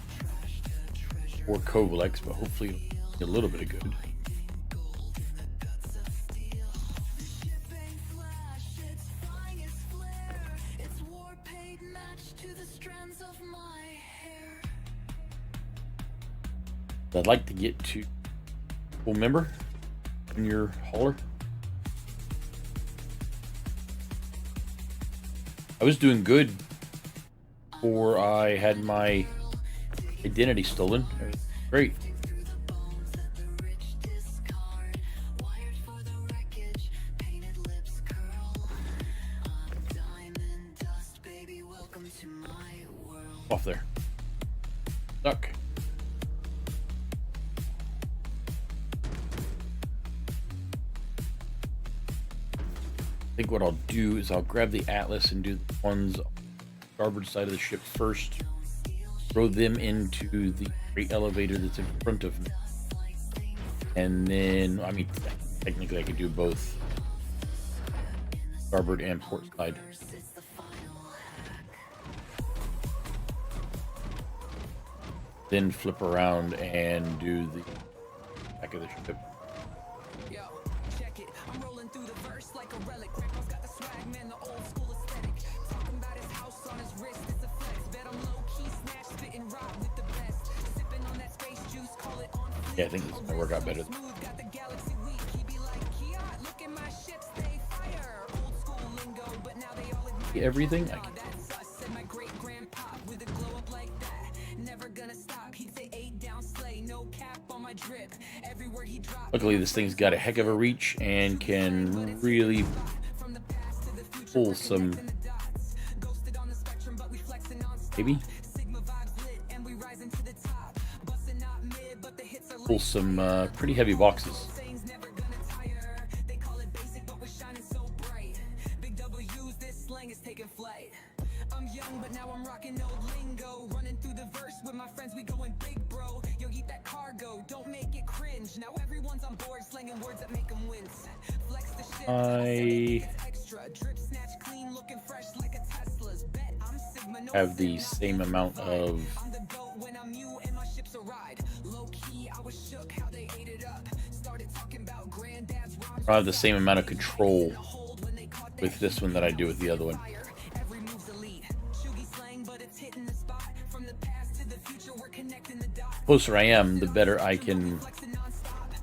or Covalex, but hopefully a little bit of good. I'd like to get to full member in your hauler. I was doing good before I had my identity stolen. It was great. Off there. Stuck. I think what I'll do is I'll grab the Atlas and do the ones on the starboard side of the ship first. Throw them into the freight elevator that's in front of me. And then, I mean, technically I could do both starboard and port side. Then flip around and do the back of the ship. Yeah, I think this is gonna work out better. Everything I can. Luckily, this thing's got a heck of a reach and can really pull some. Maybe. Pull some pretty heavy boxes. I'm young, but now I'm rocking old lingo. Running through the verse with my friends, we going big, bro. I have the same amount of control with this one that I do with the other one. The closer I am, the better I can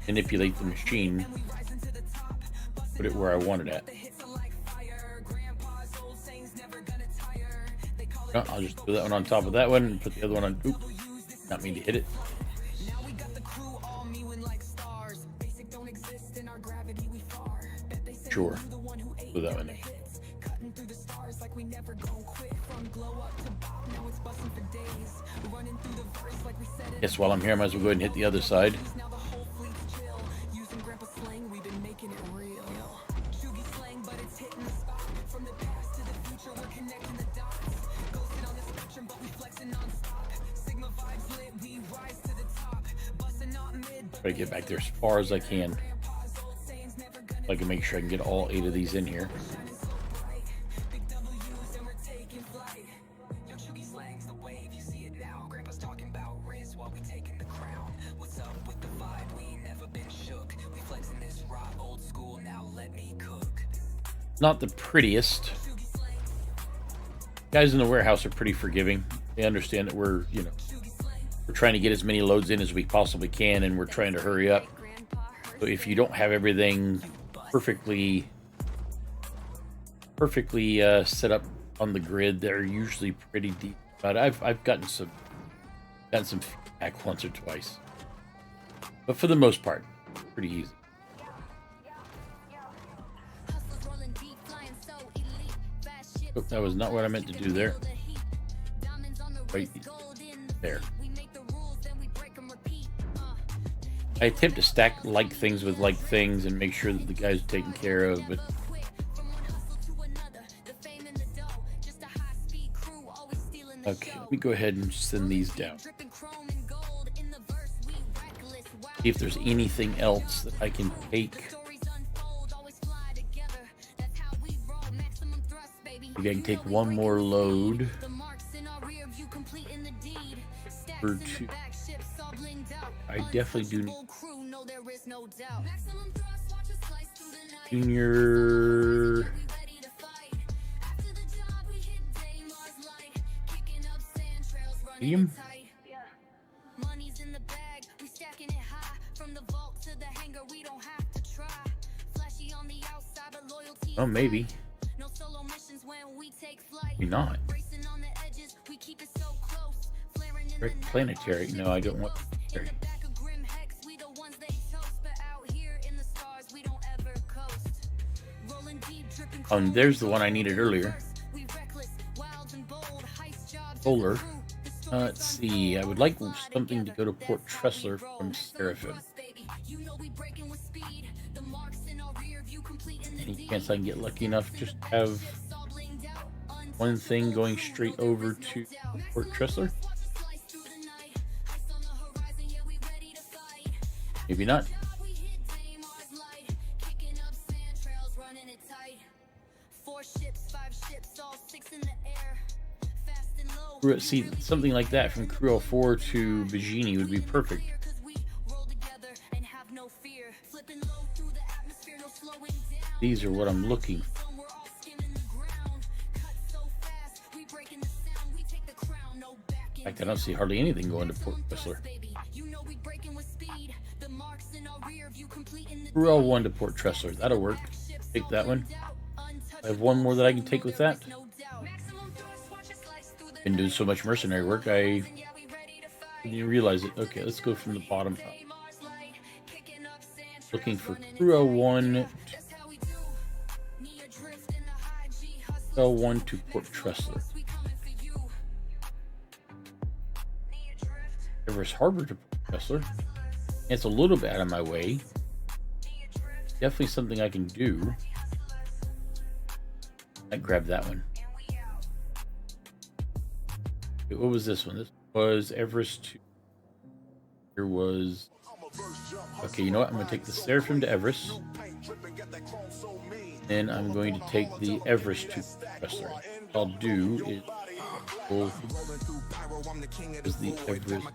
manipulate the machine, put it where I want it at. No, I'll just put that one on top of that one and put the other one on. Oop, not mean to hit it. Sure, put that one in. Guess while I'm here, I might as well go ahead and hit the other side. Try to get back there as far as I can. So I can make sure I can get all 8 of these in here. Not the prettiest. Guys in the warehouse are pretty forgiving. They understand that we're trying to get as many loads in as we possibly can, and we're trying to hurry up. So if you don't have everything perfectly set up on the grid, they're usually pretty deep. But I've gotten some feedback once or twice. But for the most part, pretty easy. Oh, that was not what I meant to do there. Right there. I attempt to stack like things with like things and make sure that the guys are taken care of, but okay, let me go ahead and send these down. See if there's anything else that I can take. Maybe I can take one more load or 2. I definitely do need Junior. Medium. Oh, maybe. Maybe not. Planetary. No, I don't want planetary. There's the one I needed earlier. Solar. Let's see. I would like something to go to Port Tressler from Seraphim. Any chance I can get lucky enough just to have one thing going straight over to Port Tressler? Maybe not. See, something like that from Crew 04 to Bajini would be perfect. These are what I'm looking for. In fact, I don't see hardly anything going to Port Whistler. Crew 01 to Port Tressler. That'll work. Take that one. I have one more that I can take with that. Been doing so much mercenary work, I didn't realize it. Okay, let's go from the bottom up. Looking for Crew 01 to L1 to Port Tressler. Everest Harbor to Port Tressler. It's a little bit out of my way. Definitely something I can do. I grabbed that one. Okay, what was this one? This was Everest 2. Here was Okay, you know what? I'm going to take the Seraphim to Everest. Then I'm going to take the Everest to Crusader. What I'll do is the Everest.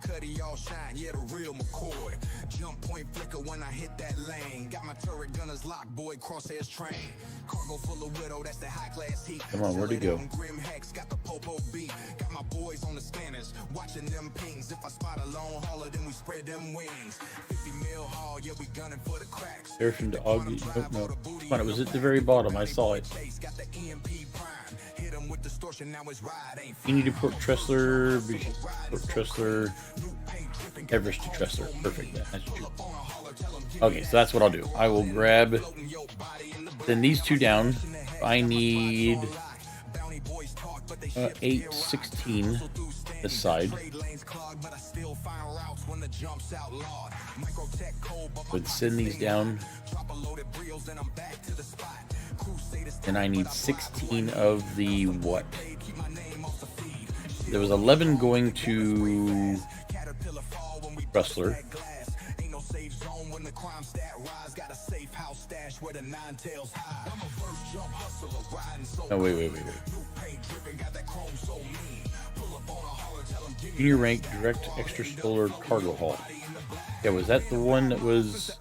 Jump point flicker when I hit that lane. Got my turret gunners locked, boy, crosshairs train. Cargo full of widow, that's the high class heat. Come on, where'd he go? Grim Hex got the popo beat. Got my boys on the scanners, watching them pings. If I spot a long hauler, then we spread them wings. 50 mil haul, yeah, we gunning for the cracks. Seraphim to Augie. Nope, no. Come on, it was at the very bottom. I saw it. You need to Port Tressler, Port Tressler, Everest to Tressler. Perfect. That's true. Okay, so that's what I'll do. I will grab then these two down. I need 816 this side. Would send these down. And I need 16 of the what? There was 11 going to Rustler. Oh, wait. Junior rank direct extra solar cargo haul. Yeah, was that the one that was...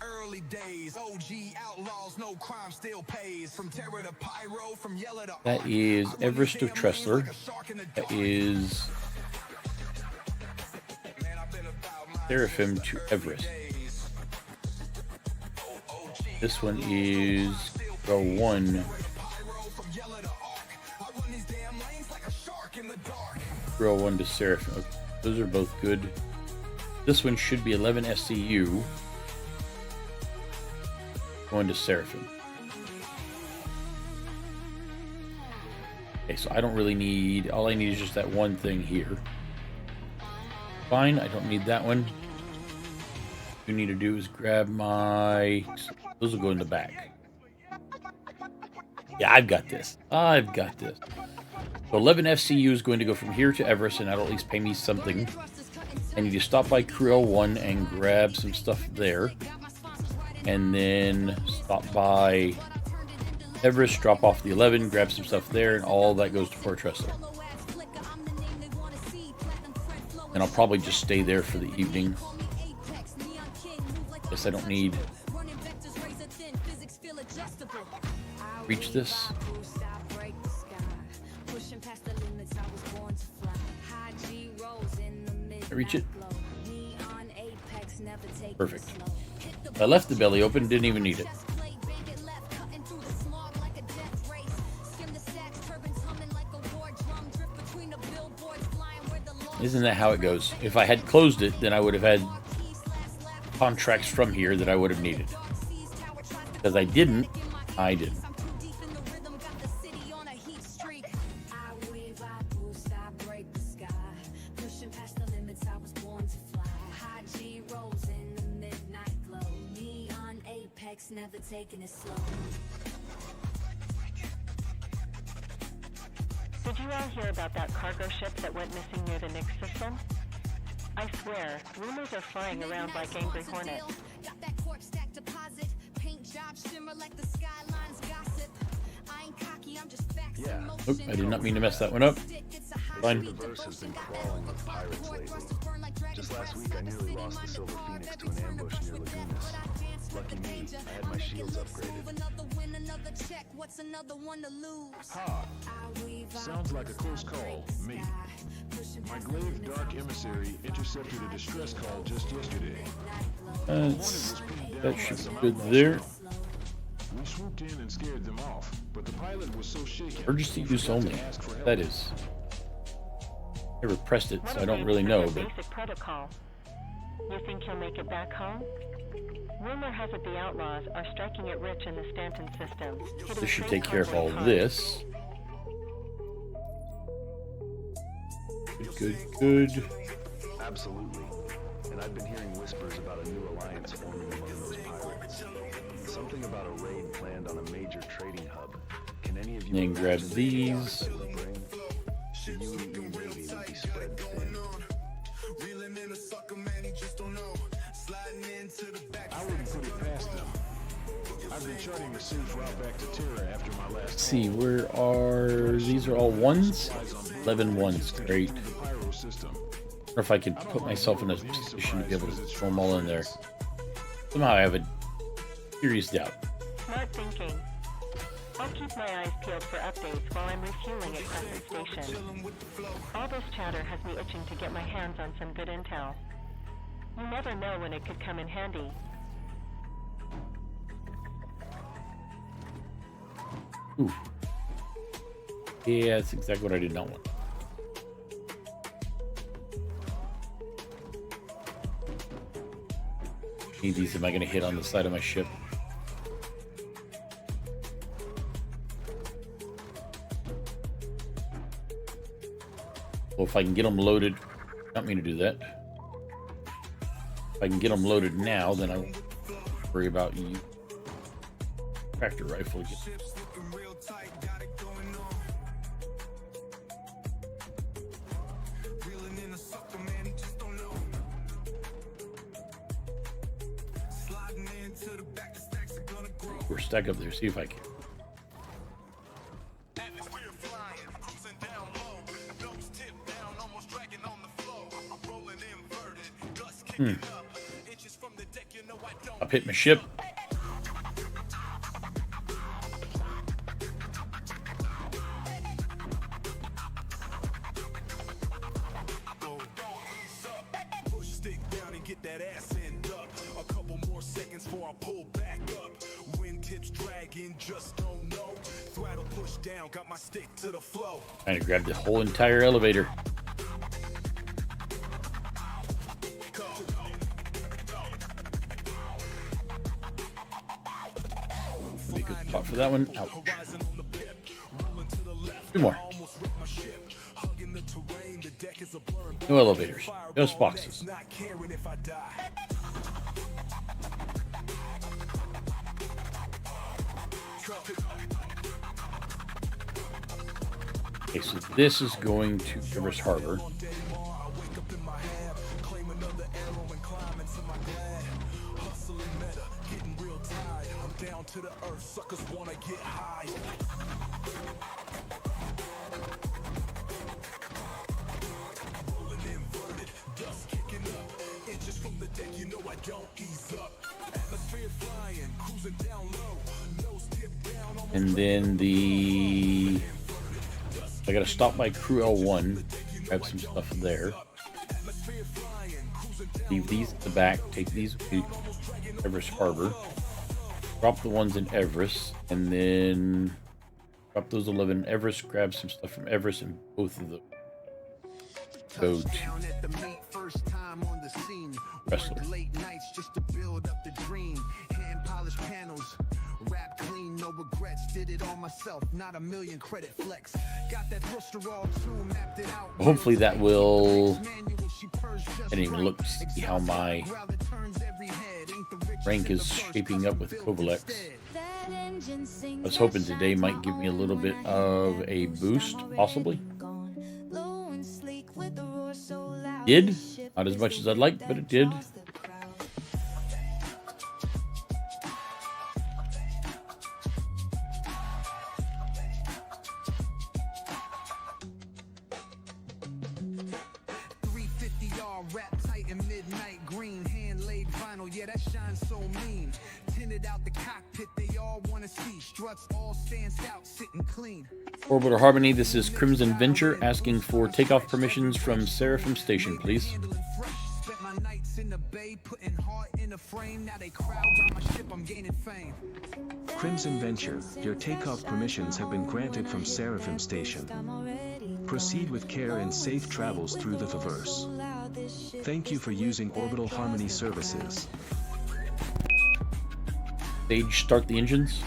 That is Everest to Tressler. That is Seraphim to Everest. This one is Row 1. Row 1 to Seraphim. Okay, those are both good. This one should be 11 SCU. Going to Seraphim. Okay, so I don't really need... All I need is just that one thing here. Fine, I don't need that one. What you need to do is grab my... Those will go in the back. Yeah, I've got this. So 11 FCU is going to go from here to Everest, and that'll at least pay me something. I need to stop by Crew L1 and grab some stuff there. And then stop by Everest, drop off the 11, grab some stuff there, and all that goes to Port Tressler. And I'll probably just stay there for the evening. Guess I don't need... Reach this. I reach it? Perfect. I left the belly open, didn't even need it. Isn't that how it goes? If I had closed it, then I would have had contracts from here that I would have needed. Because I didn't. Never taking it slow. Did you all hear about that cargo ship that went missing near the Nix system? I swear, rumors are flying around like angry hornets. Got that corpse stack deposit, paint job shimmer like the skylines gossip. I ain't cocky, I'm just facts in motion. Oop, I did not mean to mess that one up. Fine. The verse has been crawling with pirates lately. Just last week, I nearly lost the Silver Phoenix to an ambush near Lagunas. Lucky me, I had my shields upgraded. Ha! Sounds like a close call. Me. My Glaive Dark Emissary intercepted a distress call just yesterday. That should be good there. We swooped in and scared them off, but the pilot was so shaken. Emergency use only. That is. Never pressed it, so I don't really know, but... Basic protocol. You think he'll make it back home? Rumor has it the outlaws are striking it rich in the Stanton system. This should take care of all this. Good. Absolutely. And I've been hearing whispers about a new alliance forming among those pirates. Something about a raid planned on a major trading hub. Can any of you... Then grab these. The UAE Navy would be spread thin. Reeling in a sucker, man, he just don't know. Sliding into the back I've been charting the Sue's route back to Terra after my last. Let's see, where are these? Are all ones? 11 ones. Great. Or if I could put myself in a position to be able to throw them all in there. Somehow I have a serious doubt. Smart thinking. I'll keep my eyes peeled for updates while I'm refueling at Crescent Station. All this chatter has me itching to get my hands on some good intel. You never know when it could come in handy. Ooh. Yeah, that's exactly what I did not want. Need these. Am I going to hit on the side of my ship? Well, if I can get them loaded, I don't mean to do that. If I can get them loaded now, then I won't worry about you. Tractor rifle again. Or stack up there, see if I can. I've hit my ship. Trying to grab the whole entire elevator. Be a good spot for that one. Ouch. Two more. No elevators. Just boxes. Okay, so this is going to Rivers Harbor. And then I gotta stop by Crew L1, grab some stuff there. Leave these at the back, take these to Everest Harbor. Drop the ones in Everest, and then drop those 11 in Everest, grab some stuff from Everest, and both of them go to Wrestler. No regrets, did it all myself, not a million credit flex. Got that thruster all too, mapped it out. Hopefully that will. I didn't even look to see how my rank is shaping up with Covalex. I was hoping today might give me a little bit of a boost, possibly. Did. Not as much as I'd like, but it did. Orbital Harmony, this is Crimson Venture asking for takeoff permissions from Seraphim Station, please. Crimson Venture, your takeoff permissions have been granted from Seraphim Station. Proceed with care and safe travels through the Faverse. Thank you for using Orbital Harmony services. Stage, start the engines.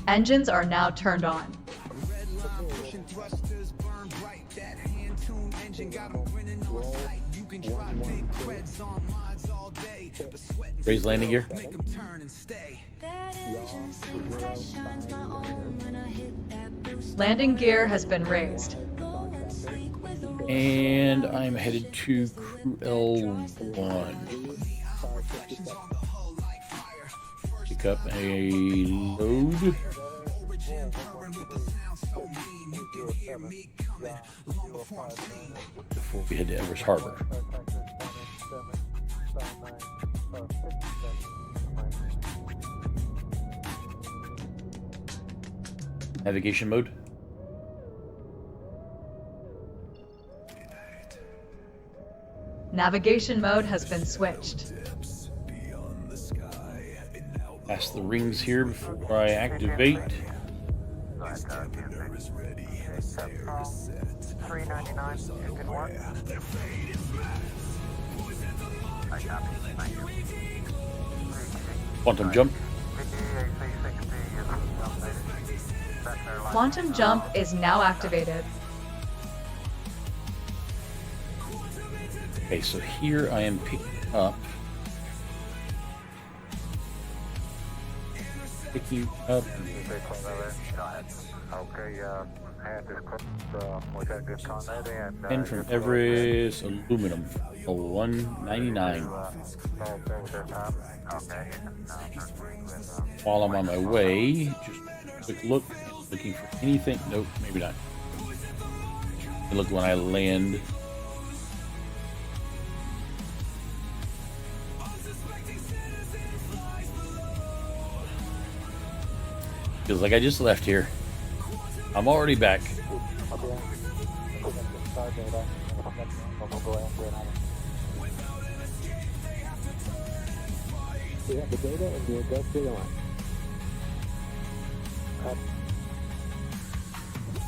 Engines are now turned on. Raise landing gear. Landing gear has been raised. And I'm headed to Crew L1. Pick up a load. Before we head to Everest Harbor. Navigation mode. Navigation mode has been switched. Pass the rings here before I activate. 399, you can work. Quantum jump. Quantum jump is now activated. Okay, so here I am picking up. Okay, hand is closed. We got good contact And from Everest aluminum, a 199. While I'm on my way, just a quick look, looking for anything. Nope, maybe not. Look when I land. Feels like I just left here. I'm already back. We have the data and the industrial line.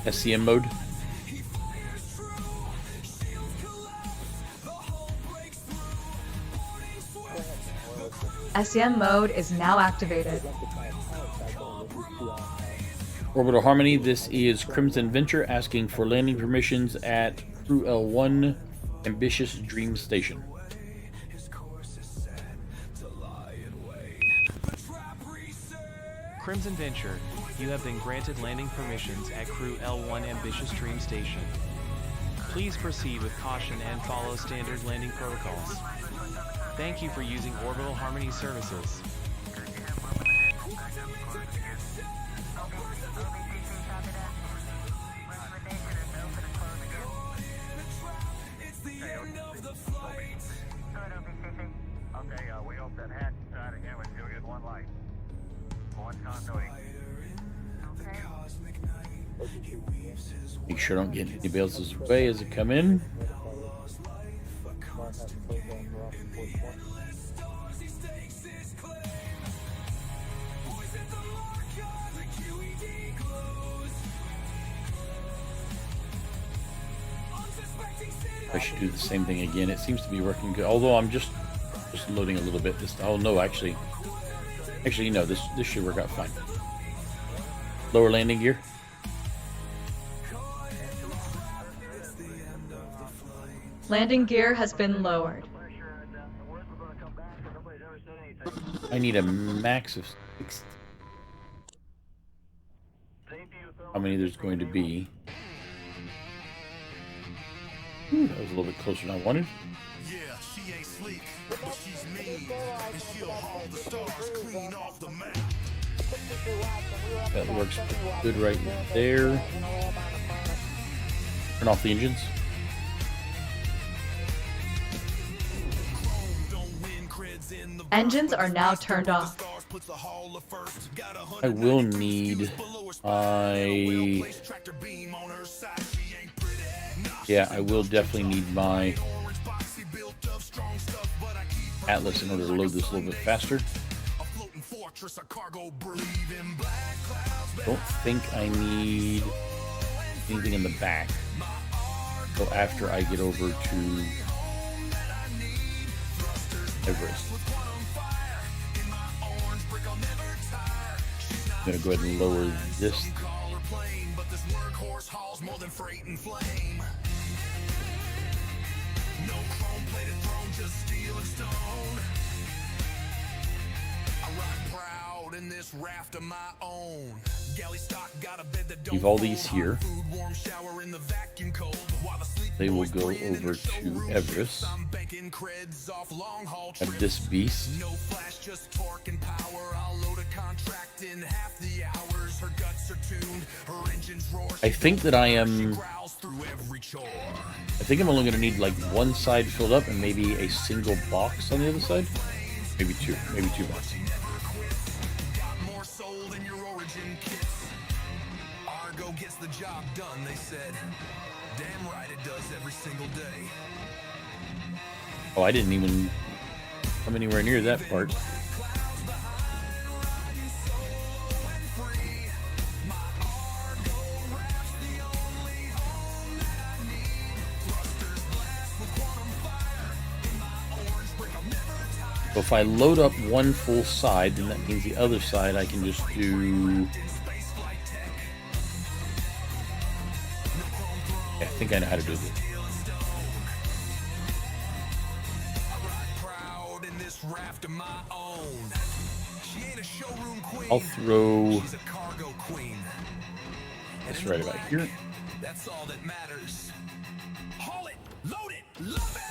SCM mode. SCM mode is now activated. Orbital Harmony, this is Crimson Venture asking for landing permissions at Crew L1 Ambitious Dream Station. Crimson Venture, you have been granted landing permissions at Crew L1 Ambitious Dream Station. Please proceed with caution and follow standard landing protocols. Thank you for using Orbital Harmony services. Okay, we hope that hatch side again with you get one light. One continuity. Make sure I don't get anybody else's way as they come in. I should do the same thing again. It seems to be working good. Although I'm just loading a little bit. Oh no, actually no. This should work out fine. Lower landing gear. Landing gear has been lowered. I need a max of 6. How many there's going to be? Ooh, that was a little bit closer than I wanted. Yeah, she ain't sleek, but she's mean, and she'll haul the stars clean off the map. That works good right there. Turn off the engines. Engines are now turned off. I will need my... Yeah, I will definitely need my Atlas in order to load this a little bit faster. Don't think I need anything in the back until after I get over to Everest. I'm going to go ahead and lower this. Leave all these here. they will go over to Everest. Have this beast. I think that I'm only going to need like one side filled up and maybe a single box on the other side. Maybe two boxes. Gets the job done, they said. Damn right it does every single day. Oh, I didn't even come anywhere near that part. So if I load up one full side, then that means the other side I can just do... I think I know how to do this. I'll throw this right about here. That's all that matters. Haul it, load it, love it.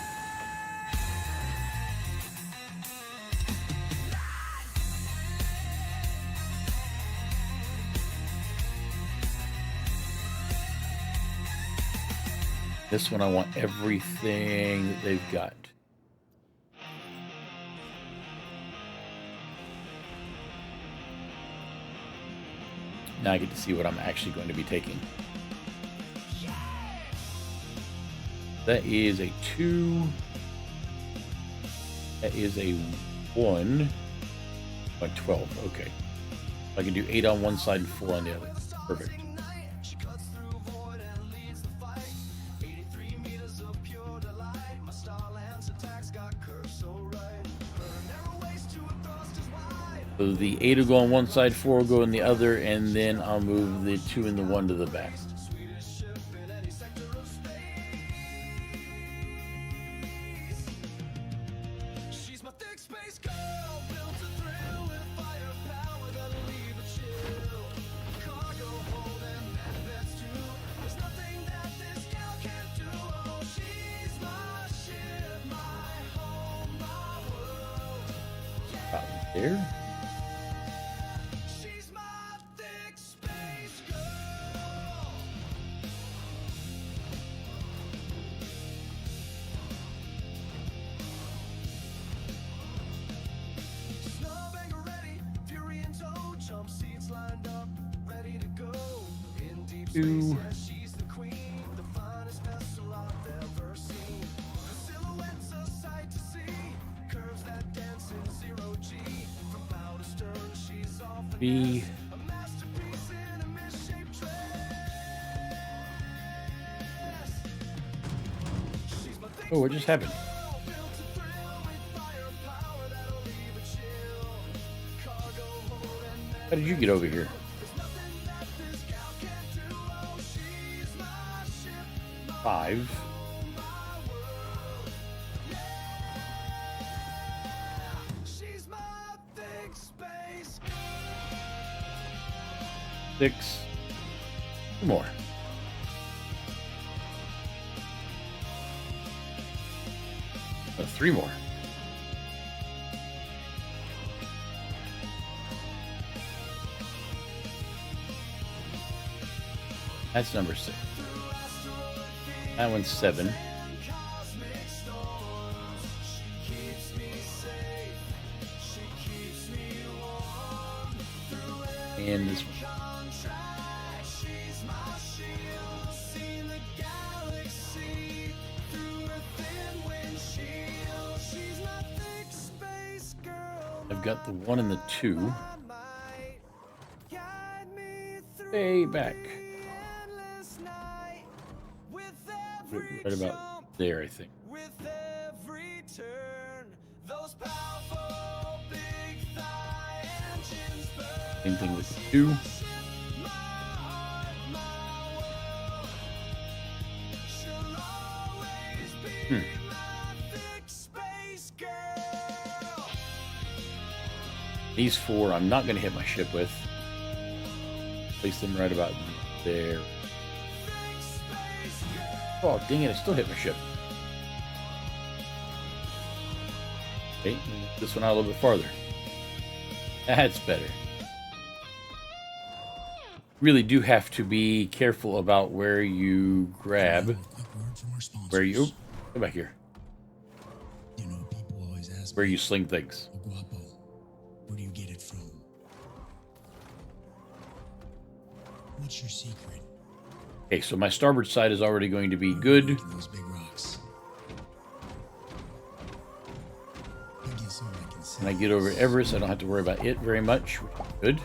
This one I want everything that they've got. Now I get to see what I'm actually going to be taking. That is a 2. That is a 1. By 12, okay. I can do 8 on one side and 4 on the other. Perfect. So the 8 will go on one side, 4 will go on the other, and then I'll move the 2 and the 1 to the back. There. Two. B. Oh, what just happened? How did you get over here? Five. Six. 2 more. Oh, 3 more. That's number 6. That one's 7. And this one. I've got the 1 and the 2. Stay back. Right about there, I think. Same thing with the 2. These 4 I'm not going to hit my ship with. Place them right about there. Oh, dang it, I still hit my ship. Okay, this one out a little bit farther. That's better. Really do have to be careful about where you grab. Where you... Come back here. You know, people always ask where you sling things. Guapo, where do you get it from? What's your secret? Okay, so my starboard side is already going to be good. Those big rocks. When I get over to Everest, I don't have to worry about it very much, which is good.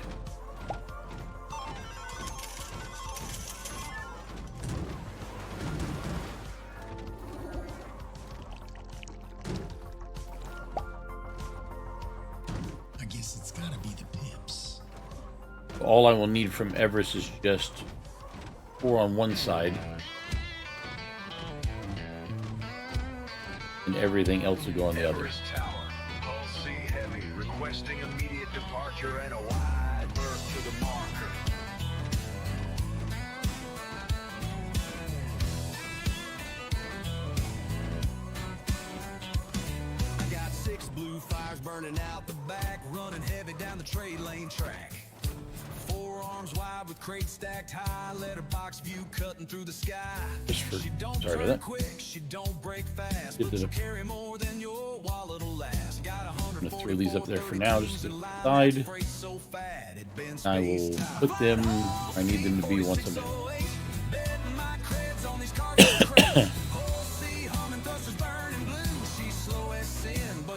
I guess it's gotta be the pips. All I will need from Everest is just 4 on one side. And everything else will go on the other. Requesting immediate departure and a wide berth to the marker. I got 6 blue fires burning out the back, running heavy down the trade lane track. 4 arms wide with crates stacked high, letterbox view cutting through the sky. She don't turn quick, she don't break fast, but she'll carry more than your wallet will last. I'm going to throw these up there for now, just to the side. I will put them where I need them to be once a minute.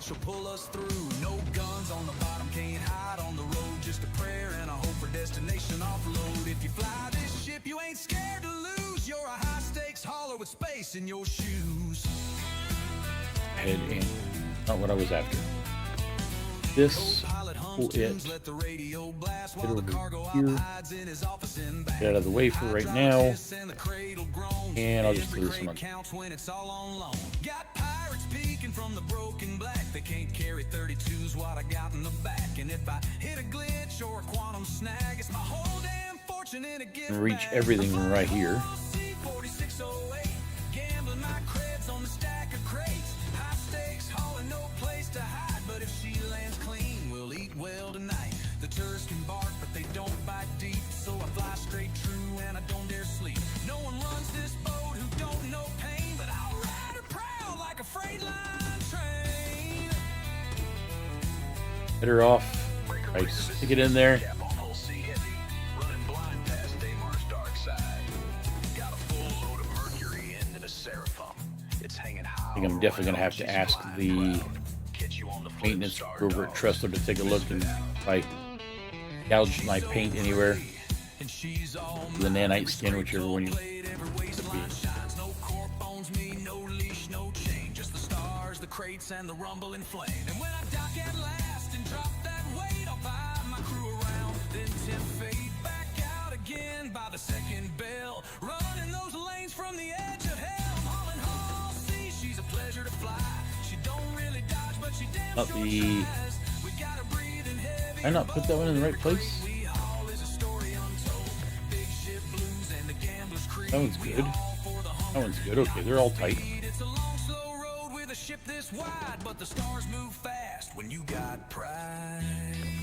She'll pull us through. No guns on the bottom, can't hide on the road. Just a prayer and a hope for destination offload. If you fly this ship, you ain't scared to lose. You're a high stakes hauler with space in your shoes. Head in. Not what I was after. This will it. Get over here. Get out of the way for right now. And I'll just throw this one on. From the broken black, they can't carry 32's what I got in the back. And if I hit a glitch or a quantum snag, it's my whole damn fortune in a gift. Reach everything right here. 4608, gambling my creds on the stack of crates. High stakes, hauling, no place to hide. But if she lands clean, we'll eat well tonight. The tourists can bark, but they don't bite deep. So I fly straight true and I don't dare sleep. No one runs this boat who don't know pain, but I'll ride her proud like a freight line. Hit her off. I stick it in there. I think I'm definitely going to have to ask the maintenance crew over at Trustler to take a look and if I gouge my paint anywhere. The nanite skin, whichever one you crates and the rumble and flame. And when I dock at last and drop that weight, I'll buy my crew around, then tempt fate back out again by the second bell. Running those lanes from the edge of hell. Hauling Hall C, she's a pleasure to fly. She don't really dodge, but she damn not sure the... tries. We got her breathing heavy. Did I not put that one in the right place? That one's good. That one's good. Okay, they're all tight.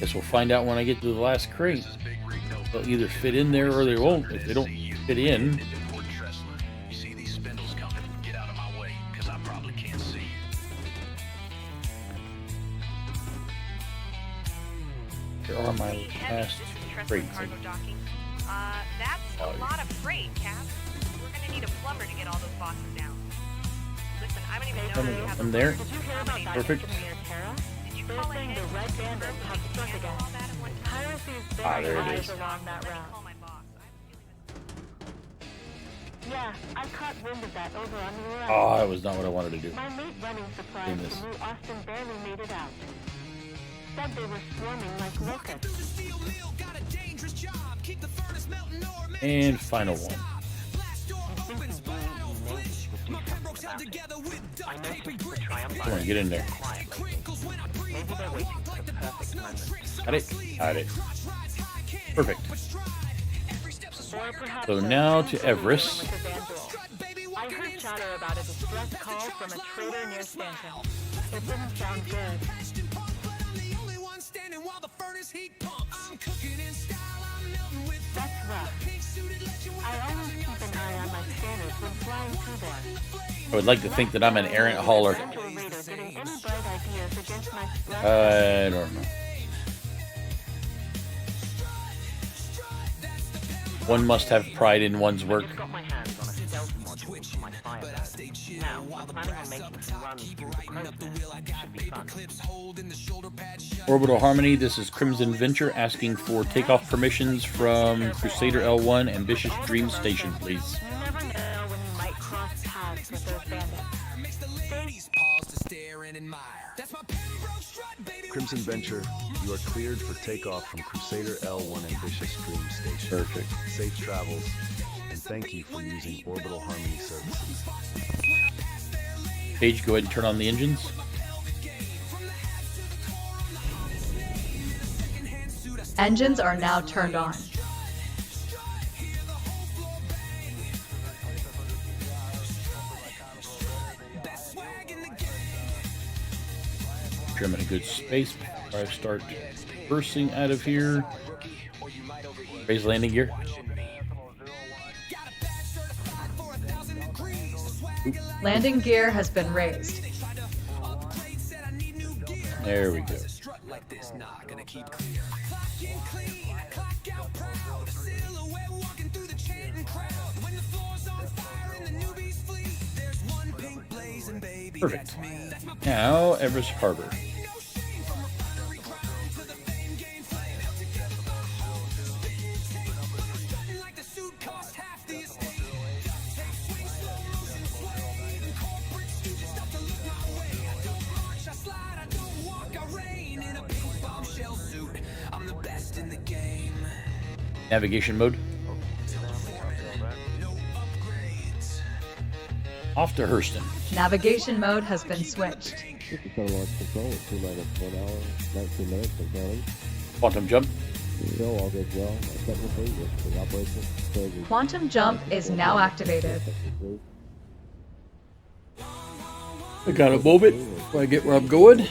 Guess we'll find out when I get to the last crate. They'll either fit in there or they won't. If they don't fit in, there are my last crates. That's a lot of freight, Cap. We're gonna need a plumber to get all those boxes down. Listen, I don't even know if you have I'm there. Did you hear about Perfect. Did you call ahead? The red bandits have struck again. Piracy is There very it is. high along that route. Yeah, I caught wind of that over on the right. Oh, that was not what I wanted to do. My mate running supplies In this. from New Austin barely made it out. Said they were swarming like locusts. And final one. Come on, get in there. Got it? Got it. Perfect. So now to Everest. I heard chatter about a distress call from a trader near Stanton. It didn't sound good. That's rough. I always keep an eye on my scanners when flying through there. I would like to think that I'm an errant hauler. Any bright ideas against my I don't know. One must have pride in one's work. I've got my hands on a stealth module for my firebird. Now, I'm planning on making some runs through the crow's nest. Should be fun. Orbital Harmony, this is Crimson Venture asking for takeoff permissions from Crusader L1 Ambitious Dream Station, please. You never know when you might cross paths with those bandits. Crimson Venture, you are cleared for takeoff from Crusader L1 Ambitious Dream Station. Perfect. Safe travels, and thank you for using Orbital Harmony services. Paige, go ahead and turn on the engines. Engines are now turned on. I'm in a good space before I start bursting out of here. Raise landing gear. Landing gear has been raised. There we go. Perfect. Now, Everest Harbor. Navigation mode. Off to Hurston. Navigation mode has been switched. Quantum jump. Quantum jump is now activated. I got a moment before I get where I'm going.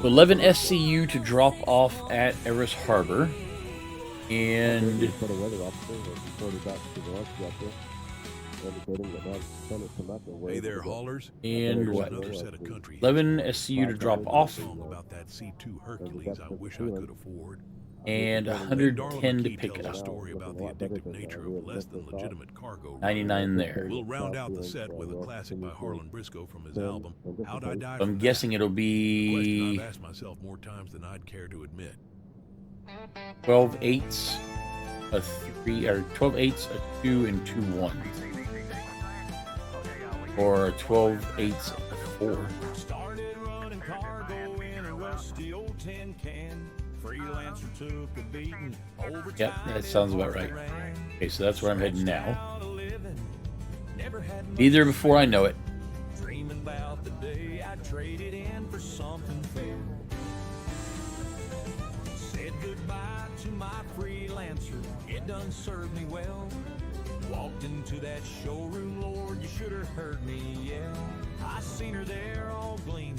11 SCU to drop off at Everest Harbor. And Hey there, haulers. And what? Another set of country 11 SCU to drop off. about that C2 Hercules I wish I could afford. And 110 to pick it A up. story about the addictive nature of less than legitimate cargo. 99 there. We'll round out the set with a classic by Harlan Briscoe from his album How'd I Die. I'm guessing it'll be Question I've asked myself more times than I'd care to admit. 12 eights, a 3, or 12 eights, a 2, and 2 1s. Or 12 eights, a 4. Started running cargo in a rusty old tin can. Freelancer took a beating. Yep, that sounds about right. Okay, so that's where I'm heading now. Be there before I know it. Dreaming about the day I traded in for something fair. Said goodbye to my freelancer. It done served me well. Walked into that showroom, Lord, you should have heard me yell. I seen her there all gleaming,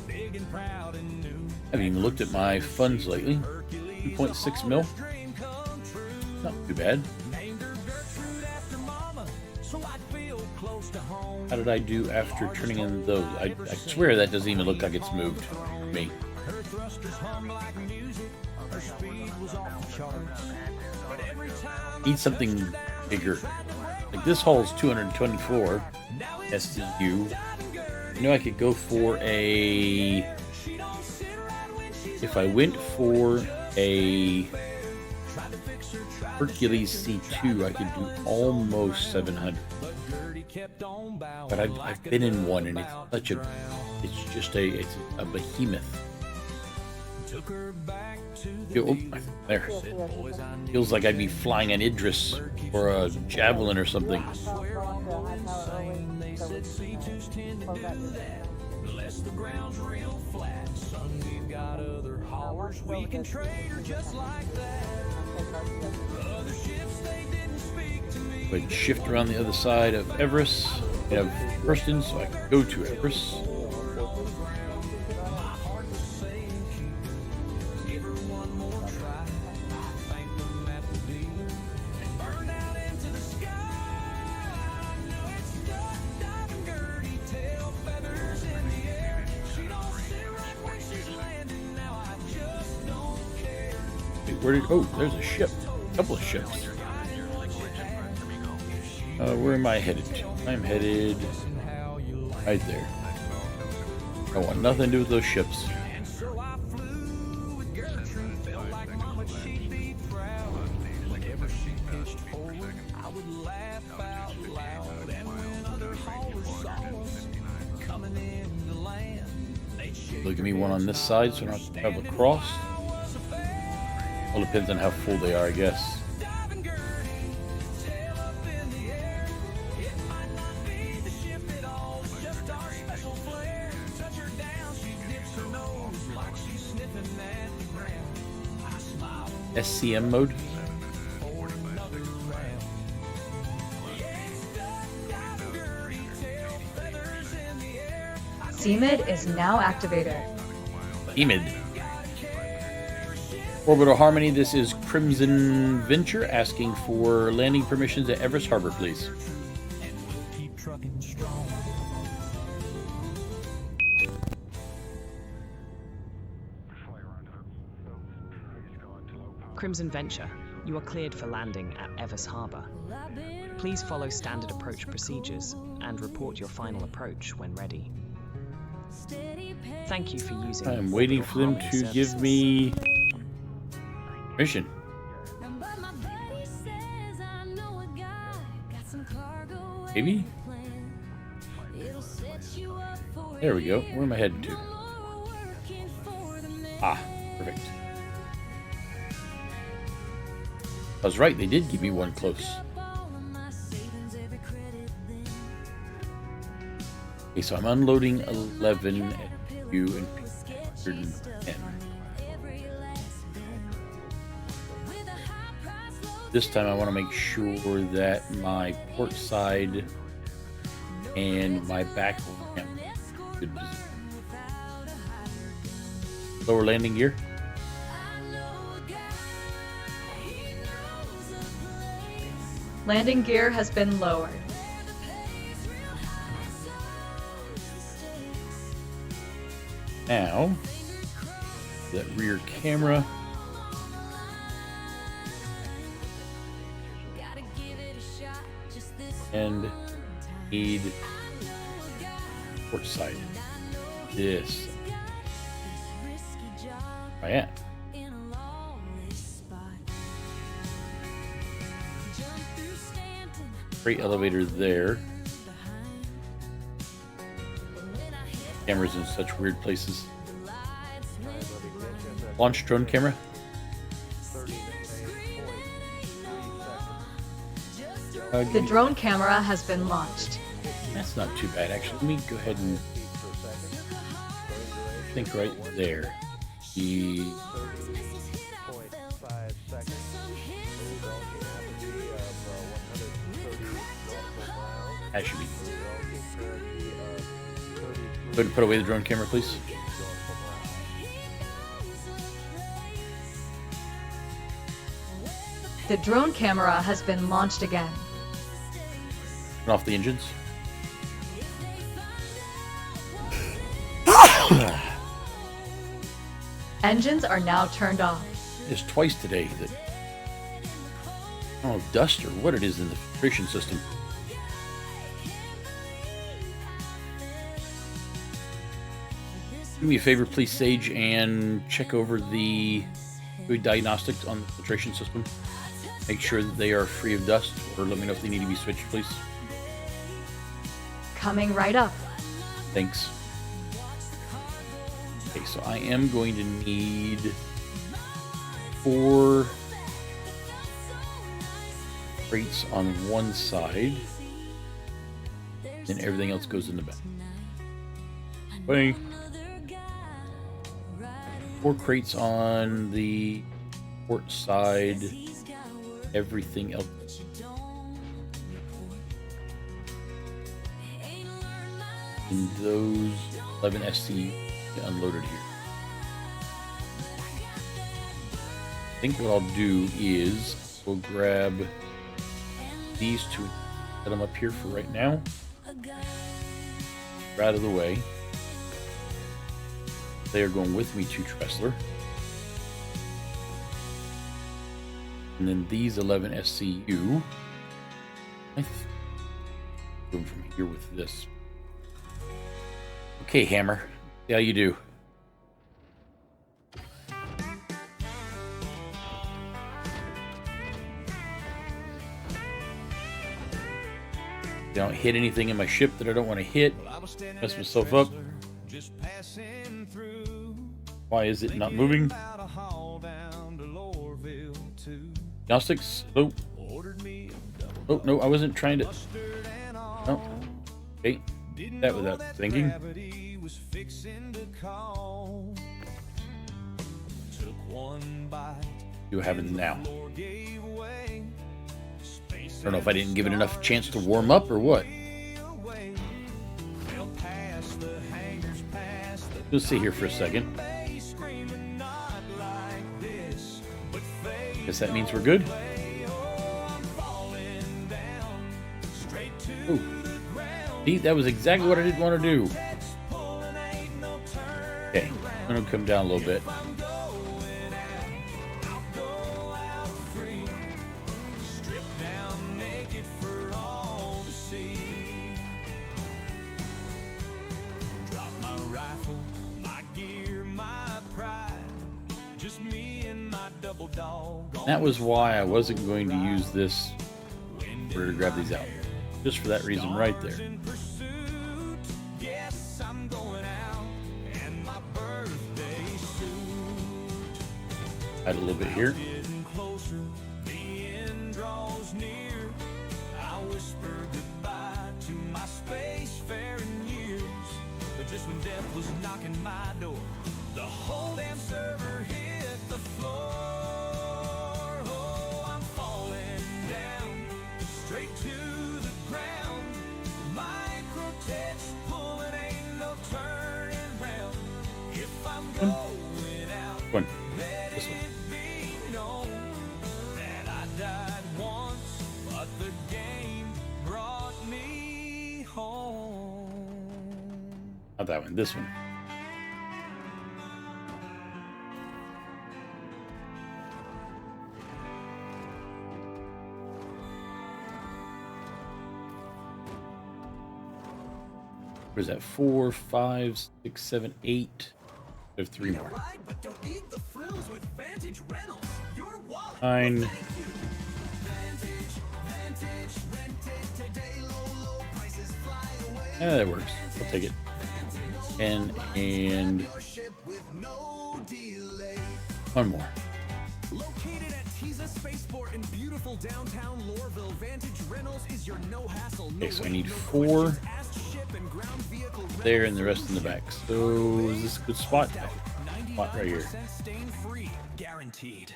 big and proud and new. I haven't even looked at my funds lately. 2.6 mil. Not too bad. How did I do after turning in those? I swear that doesn't even look like it's moved for me. Need something bigger. Like this hull is 224 SCU. You know, I could go for a... If I went for a Hercules C2, I could do almost 700. But I've been in one, and it's such a, it's a behemoth. Oh, there. Feels like I'd be flying an Idris or a Javelin or something. Unless the ground's real flat, son, we've got other haulers we can trade her just like that. Other ships, they didn't speak to Go ahead and shift around the other side of Everest. I have Preston, so I can go to Everest. Oh, there's a ship. A couple of ships. Where am I headed to? I'm headed right there. I want nothing to do with those ships. Look, give me one on this side so I don't have to travel across. All depends on how full they are, I guess. SCM mode. CMID is now activated. EMID. Orbital Harmony, this is Crimson Venture asking for landing permissions at Everest Harbor, please. Crimson Venture, you are cleared for landing at Everest Harbor. Please follow standard approach procedures and report your final approach when ready. Thank you for using. I'm waiting for them to give me permission. Maybe? There we go. Where am I heading to? Ah, perfect. I was right, they did give me one close. Okay, so I'm unloading 11 at U and 110. This time I want to make sure that my port side and my back ramp are good position. Lower landing gear. Landing gear has been lowered. Now, that rear camera. And need port side. This. I am. Freight elevator there. Cameras in such weird places. Launch drone camera. The drone camera has been launched. That's not too bad, actually. Let me go ahead and think right there. That should be. Go ahead and put away the drone camera, please. The drone camera has been launched again. Turn off the engines. Engines are now turned off. It's twice today that I don't know, dust or what it is in the filtration system. Do me a favor, please, Sage, and check over the fluid diagnostics on the filtration system. Make sure that they are free of dust, or let me know if they need to be switched, please. Coming right up. Thanks. Okay, so I am going to need 4 crates on one side, then everything else goes in the back. Bye. 4 crates on the port side, everything else And those 11 SC get unloaded here. I think what I'll do is we'll grab these two, set them up here for right now. Right out of the way. They are going with me to Tressler. And then these 11 SCU. Going from here with this. Okay, Hammer. See how you do. Don't hit anything in my ship that I don't want to hit. Mess myself up. Why is it not moving? Gnostics? Oh. Oh, no, I wasn't trying to. Oh. Okay. That without thinking. You have it now. I don't know if I didn't give it enough chance to warm up or what. We'll see here for a second. Guess that means we're good. Ooh. See, that was exactly what I didn't want to do. Okay, I'm going to come down a little bit. That was why I wasn't going to use this to grab these out. Just for that reason right there. Add a little bit here. Just when death was knocking my door, the whole damn server hit the floor. Oh, I'm falling down, straight to the ground. Microtext pulling, ain't no turning round. If I'm going out, let it be known that I died once, but the game brought me home. Not that one, this one. Where's that? 4, 5, 6, 7, 8. I have 3 more. 9. Yeah, that works. I'll take it. And one more. Located at Tisa Spaceport in beautiful downtown Lorville, Vantage Rentals is your no-hassle. Okay, so I need 4 there and the rest in the back. So is this a good spot? Spot right here. Guaranteed.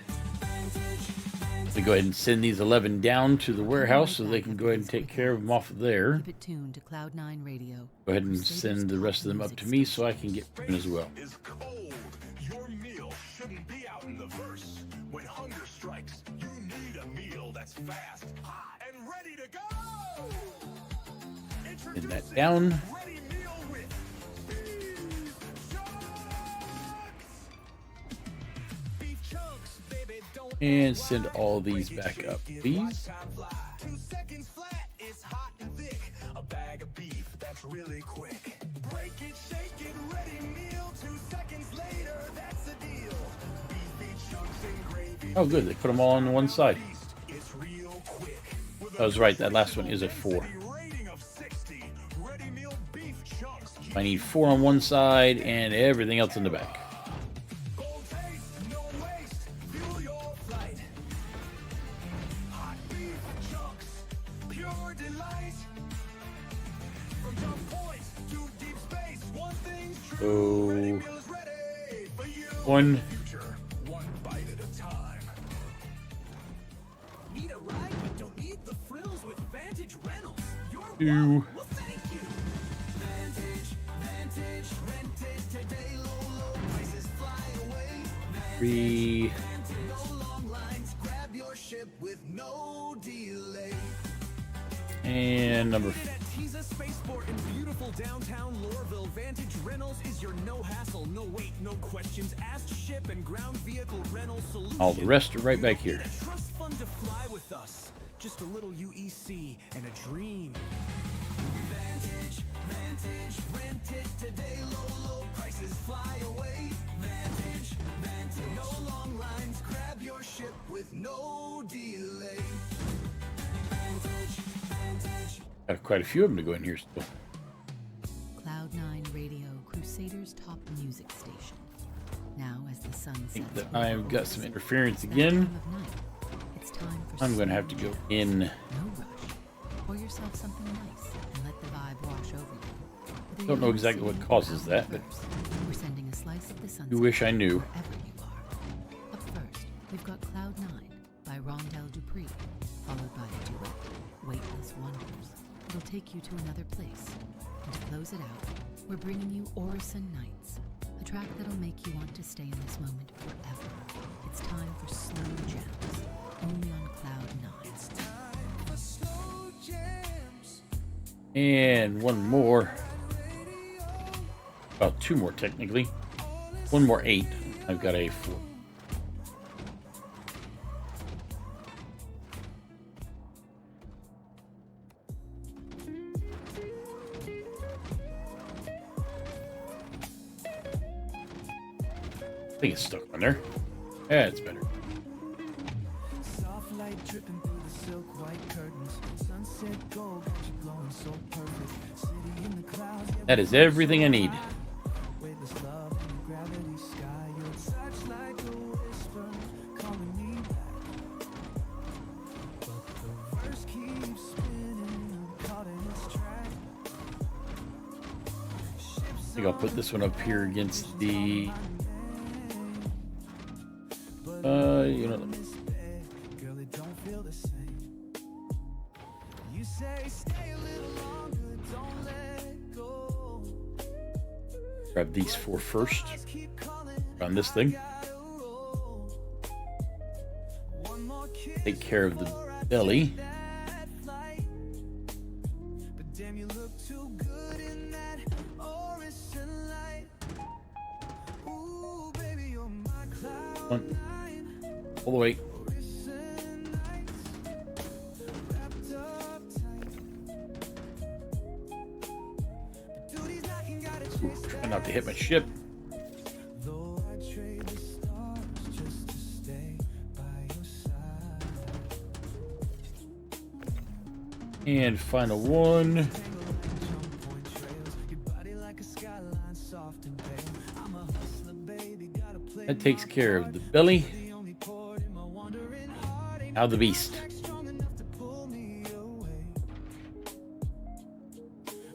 We go ahead and send these 11 down to the warehouse so they can go ahead and take care of them off of there. Keep it tuned to Cloud 9 Radio. Go ahead and send the rest of them up to me so I can get in as well. Your meal shouldn't be out in the verse. When hunger strikes, you need a meal that's fast, hot, and ready to go. Send that down. And send all these back up, please. 2 seconds flat, it's hot and thick. A bag of beef that's really quick. Break it, shake it, ready meal. 2 seconds later, that's the deal. Beefy chunks and gravy. Oh, good. They put them all on one side. I was right. That last one is a 4. I need 4 on one side and everything else in the back. So 1. Two. 3. And number 4. He's a spaceport in beautiful downtown Lorville. Vantage Rentals is your no hassle, no wait, no questions asked ship and ground vehicle rental solution. All the rest are right back here. Trust fund to fly with us. Just a little UEC and a dream. Vantage, rent it today. Low prices fly away. Vantage, no long lines. Grab your ship with no delay. Vantage. Got quite a few of them to go in here still. Cloud9 Radio, Crusader's top music station. Now, as the sun I think sets, that I've got some interference again. it's time for I'm going to have to go in. no rush. Pour yourself something nice and let the vibe wash over you. Whether Don't know you're exactly what listening causes or that, but first, we're sending a slice of the sunset you wish I knew. wherever you are. Up first, we've got Cloud9 by Rondell Dupree, followed by a duet, Weightless Wonders. It'll take you to another place. And to close it out, we're bringing you Orison Nights, a track that'll make you want to stay in this moment forever. It's time for slow jams, only on Cloud9. It's time for slow jams. And one more. Well, 2 more technically. One more 8. I've got a 4. I think it's stuck on there. Yeah, it's better. Soft light dripping through the silk white curtains. Sunset gold got you glowing so perfect. City in the clouds. That is everything I need. Weightless love in the gravity sky. Your touch like a whisper calling me back. But the verse keeps spinning, I'm caught in its track. I think I'll put this one up here against the you know, Girl, it don't feel the same. You say stay a little longer, don't let go. grab these 4 first. On this thing. Take care of the belly. But damn, you look too good in that Orison light. Ooh, baby, you're my cloud. One. All the way. Ooh, try not to hit my ship. And final one. That takes care of the belly. Now the beast.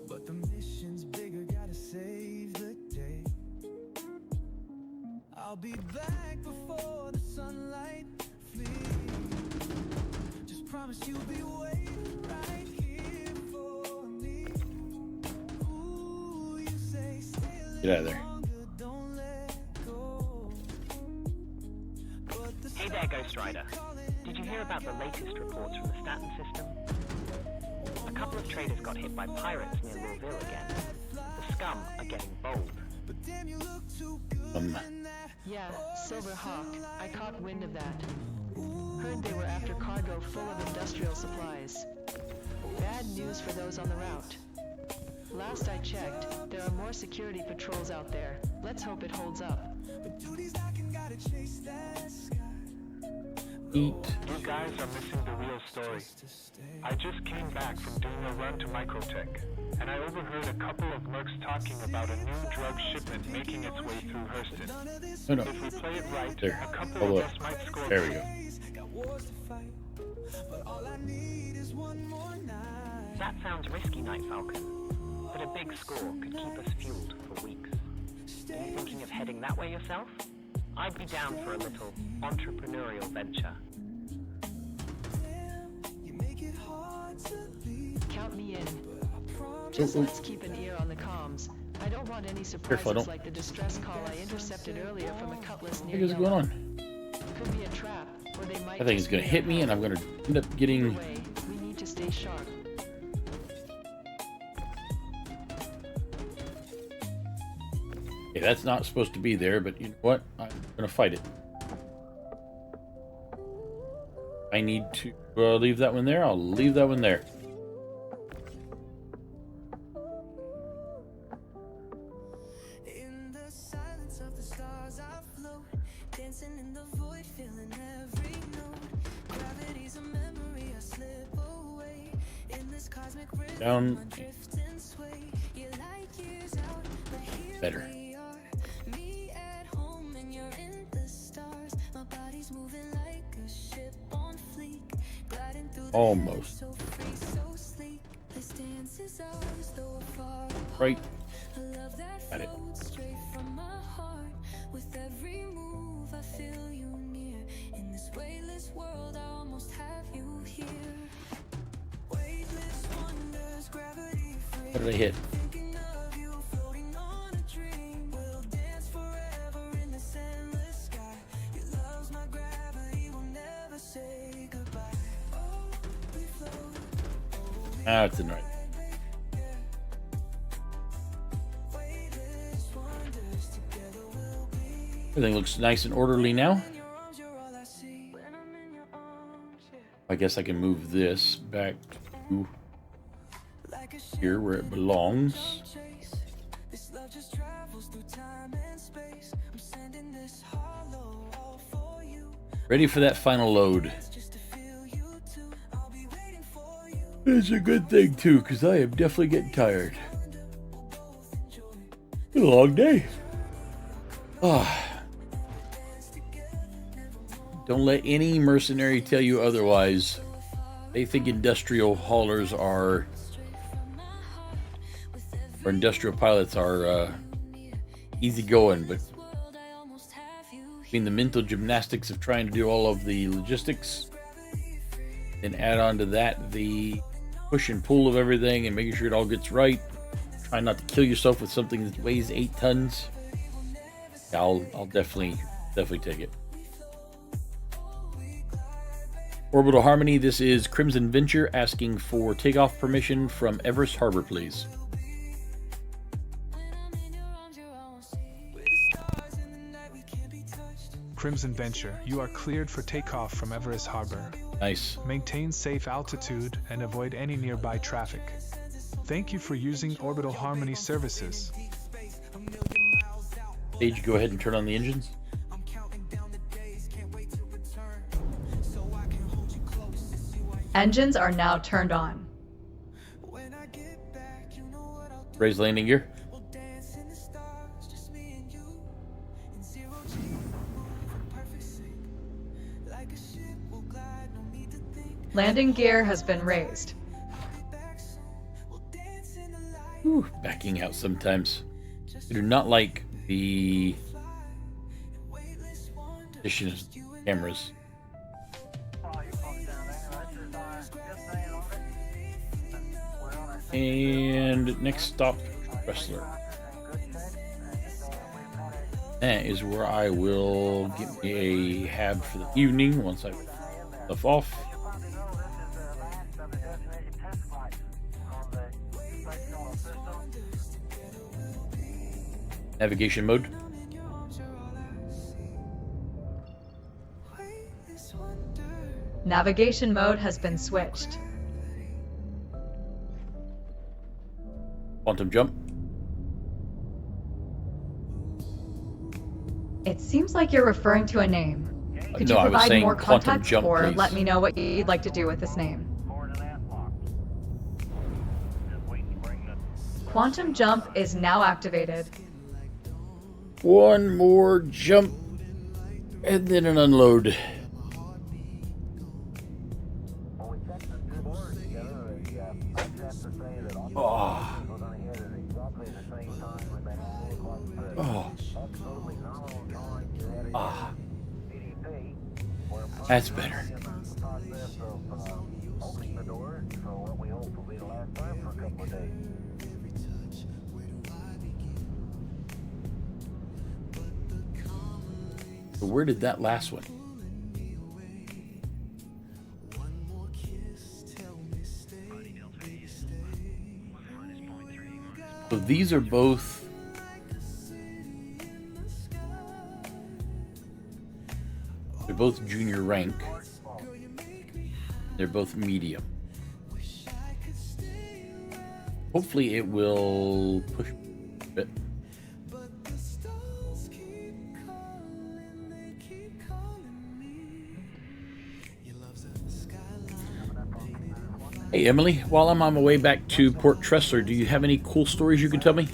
But the mission's bigger, gotta save the day. I'll be back before the sunlight flees. Just promise you'll be waiting right here for me. Ooh, you say stay a Get out of there. don't let go. But the Hey there, Ghost Rider. Did you hear about the latest reports from the Stanton system? A couple of traders got hit by pirates near Lorville again. The scum are getting bold. Yeah, Silver Hawk. I caught wind of that. Heard they were after cargo full of industrial supplies. Bad news for those on the route. Last I checked, there are more security patrols out there. Let's hope it holds up. Eat. You guys are missing the real story. I just came back from doing a run to Microtech, and I overheard a couple of mercs talking about a new drug shipment making its way through Hurston. No, no. If we play it right, There. a couple Hold of up. us might score. There we go. That sounds risky, Night Falcon, but a big score could keep us fueled for weeks. Are you thinking of heading that way yourself? I'd be down for a little entrepreneurial venture. Count me in. Just let's keep an ear on the comms. I don't want any surprises Careful, I don't. like the distress call I intercepted earlier from a cutlass near What is going on? Could be a trap, or they might I think it's going to hit me, and I'm going to end up getting. We need to stay sharp. Okay, that's not supposed to be there, but you know what? I'm going to fight it. I need to leave that one there. I'll leave that one there. In the silence of the stars I float, dancing in the void, feeling every note. Gravity's a memory I slip away in this cosmic rhythm. Down. I drift and sway. You're like years out, but here Better. we are. Me at home and you're in the stars. My body's moving like a ship on fleek, gliding through the Almost. so free, so sleek. This dance is ours, though afar. Right. Got it. Straight from my heart. With every move I feel you near. In this weightless world I almost have you here. Weightless wonders, gravity free. What did I hit? Thinking of you, floating on a dream. We'll dance forever in this endless sky. Your love's my gravity, we'll never say goodbye. Oh, we float. Ah, it's in right. Everything looks nice and orderly now. I guess I can move this back to here where it belongs. Ready for that final load. It's a good thing too, because I am definitely getting tired. It's been a long day. Ah. Don't let any mercenary tell you otherwise. They think industrial haulers are, or industrial pilots are easygoing, but between the mental gymnastics of trying to do all of the logistics, and add on to that the push and pull of everything and making sure it all gets right, try not to kill yourself with something that weighs 8 tons. I'll definitely take it. Orbital Harmony, this is Crimson Venture asking for takeoff permission from Everest Harbor, please. Crimson Venture, you are cleared for takeoff from Everest Harbor. Nice. Maintain safe altitude and avoid any nearby traffic. Thank you for using Orbital Harmony services. Sage, go ahead and turn on the engines. Engines are now turned on. Raise landing gear. Landing gear has been raised. Whew, backing out sometimes. I do not like the addition of cameras. And next stop, Wrestler. That is where I will get me a hab for the evening once I put stuff off. Navigation mode. Navigation mode has been switched. Quantum jump. It seems like you're referring to a name. Could No, you I was provide saying more quantum context jump, or please. let me know what you'd like to do with this name? Quantum jump is now activated. One more jump and then an unload. Oh. Oh. Ah. That's better. But where did that last one? So these are both... They're both junior rank. They're both medium. Hopefully it will push a bit. Hey Emily, while I'm on my way back to Port Tressler, do you have any cool stories you can tell me?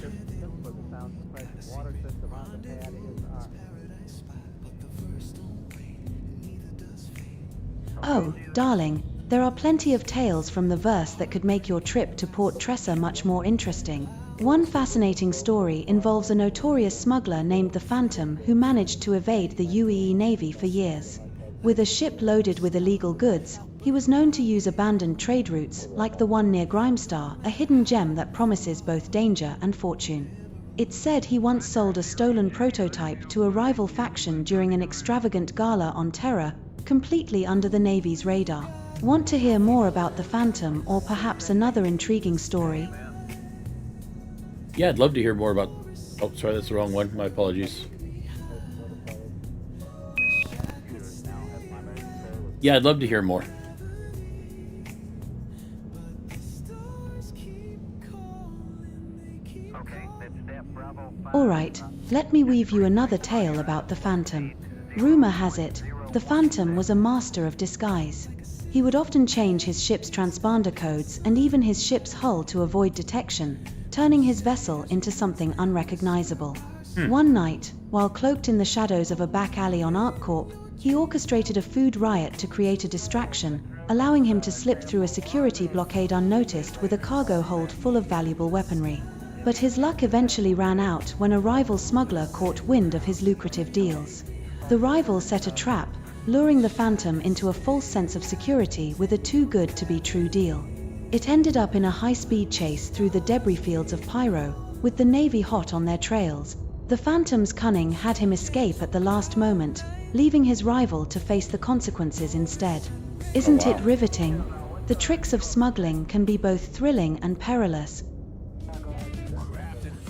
Oh, darling, there are plenty of tales from the verse that could make your trip to Port Tressler much more interesting. One fascinating story involves a notorious smuggler named the Phantom who managed to evade the UAE Navy for years. With a ship loaded with illegal goods, he was known to use abandoned trade routes like the one near Grimestar, a hidden gem that promises both danger and fortune. It's said he once sold a stolen prototype to a rival faction during an extravagant gala on Terra, completely under the Navy's radar. Want to hear more about the Phantom or perhaps another intriguing story? Yeah, I'd love to hear more about... Oh, sorry, that's the wrong one. My apologies. Yeah, I'd love to hear more. Alright, let me weave you another tale about the Phantom. Rumor has it, the Phantom was a master of disguise. He would often change his ship's transponder codes and even his ship's hull to avoid detection, turning his vessel into something unrecognizable. One night, while cloaked in the shadows of a back alley on ArcCorp, he orchestrated a food riot to create a distraction, allowing him to slip through a security blockade unnoticed with a cargo hold full of valuable weaponry. But his luck eventually ran out when a rival smuggler caught wind of his lucrative deals. The rival set a trap, luring the Phantom into a false sense of security with a too-good-to-be-true deal. It ended up in a high-speed chase through the debris fields of Pyro, with the Navy hot on their trails. The Phantom's cunning had him escape at the last moment, leaving his rival to face the consequences instead. Isn't it riveting? The tricks of smuggling can be both thrilling and perilous.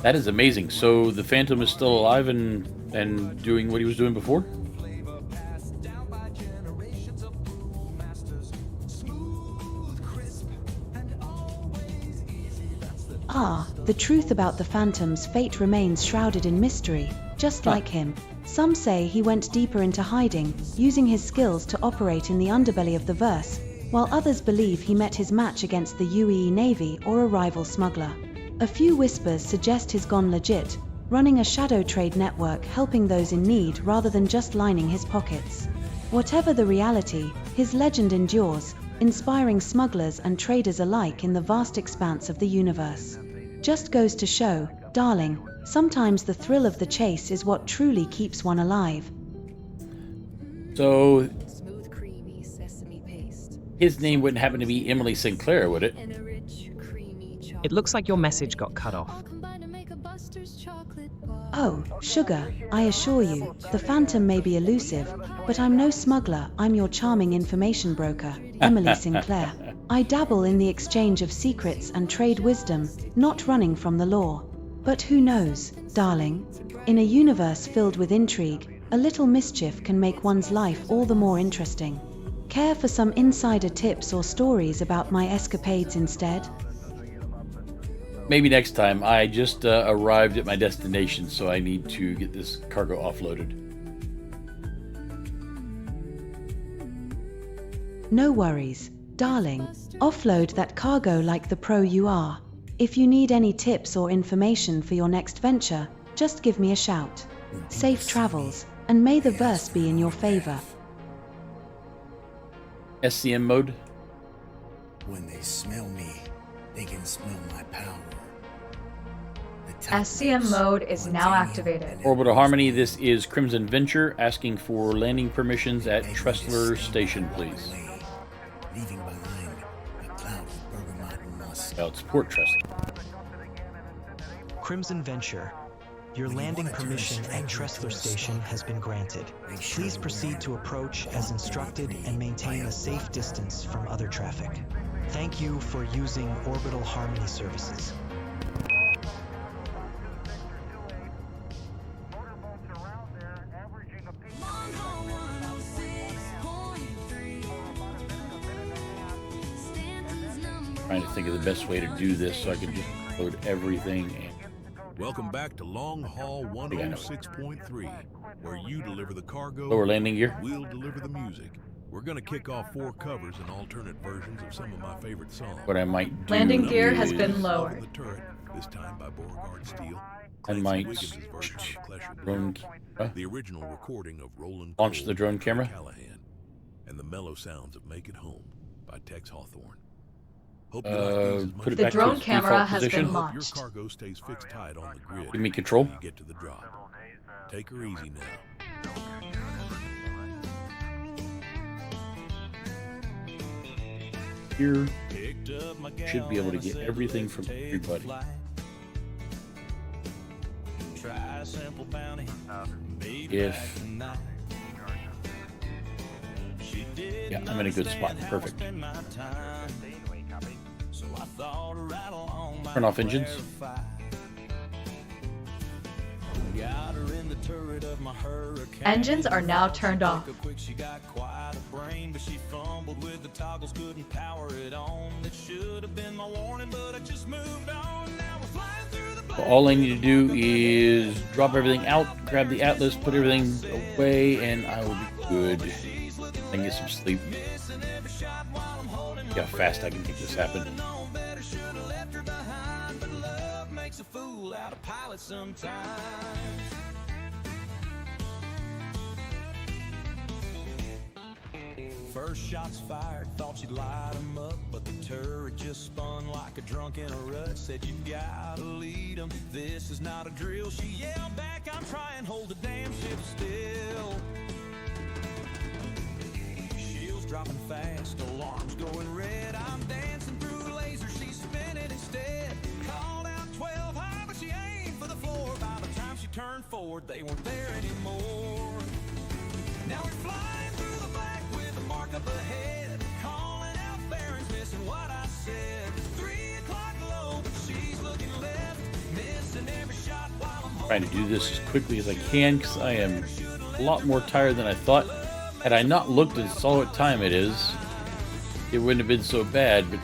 That is amazing. So the Phantom is still alive and doing what he was doing before? The truth about the Phantom's fate remains shrouded in mystery, just like him. Some say he went deeper into hiding, using his skills to operate in the underbelly of the verse, while others believe he met his match against the UAE Navy or a rival smuggler. A few whispers suggest he's gone legit, running a shadow trade network helping those in need rather than just lining his pockets. Whatever the reality, his legend endures, inspiring smugglers and traders alike in the vast expanse of the universe. Just goes to show, darling, sometimes the thrill of the chase is what truly keeps one alive. So, his name wouldn't happen to be Emily Sinclair, would it? It looks like your message got cut off. Oh, sugar, I assure you, the Phantom may be elusive, but I'm no smuggler, I'm your charming information broker, Emily Sinclair. I dabble in the exchange of secrets and trade wisdom, not running from the law. But who knows, darling? In a universe filled with intrigue, a little mischief can make one's life all the more interesting. Care for some insider tips or stories about my escapades instead? Maybe next time. I just arrived at my destination, so I need to get this cargo offloaded. No worries, darling. Offload that cargo like the pro you are. If you need any tips or information for your next venture, just give me a shout. Safe travels, and may the verse be in your favor. SCM mode? When they smell me, they can smell my power. SCM mode is now activated. Orbital Harmony, this is Crimson Venture asking for landing permissions at Tressler Station, please. Leaving behind a cloud of bergamot and musk. It's Port Tressler. Crimson Venture. Your landing permission at Tressler Station has been granted. Please proceed to approach as instructed and maintain a safe distance from other traffic. Thank you for using Orbital Harmony services. Trying to think of the best way to do this so I can just load everything. And welcome back to Long Haul 106.3, where you deliver the cargo. Lower landing gear. We'll deliver the music. We're going to kick off 4 covers and alternate versions of some of my favorite songs. What I might do landing gear has been lowered. The turret, this time by Beauregard Steel. I might the original recording of Roland launch the drone camera. Callahan, and the mellow sounds of Make It Home by Tex Hawthorne. Put it the back drone to camera has position. been launched. Your cargo stays fixed tight on the grid. Give me control. You get to the drop. Take her easy now. Here should be able to get everything from everybody. If yeah, I'm in a good spot. Perfect. Turn off engines. Engines are now turned off. So all I need to do is drop everything out, grab the Atlas, put everything away, and I will be good. And get some sleep. See how fast I can make this happen. First shots fired, thought she'd light 'em up, but the turret just spun like a drunk in a rut. Said you gotta lead 'em, this is not a drill. She yelled back, I'm trying, hold the damn ship still. Shields dropping fast, alarms going red. I'm dancing through lasers, she's spinning instead. Called out 12 high, but she aimed for the floor. By the time she turned forward, they weren't there anymore. Now we're flying through the black with a mark up ahead. Calling out bearings, missing what I said. 3 o'clock low, but she's looking left. Missing every shot while I'm Trying to do this as quickly as I can because I am a lot more tired than I thought. Had I not looked and saw what time it is, it wouldn't have been so bad. But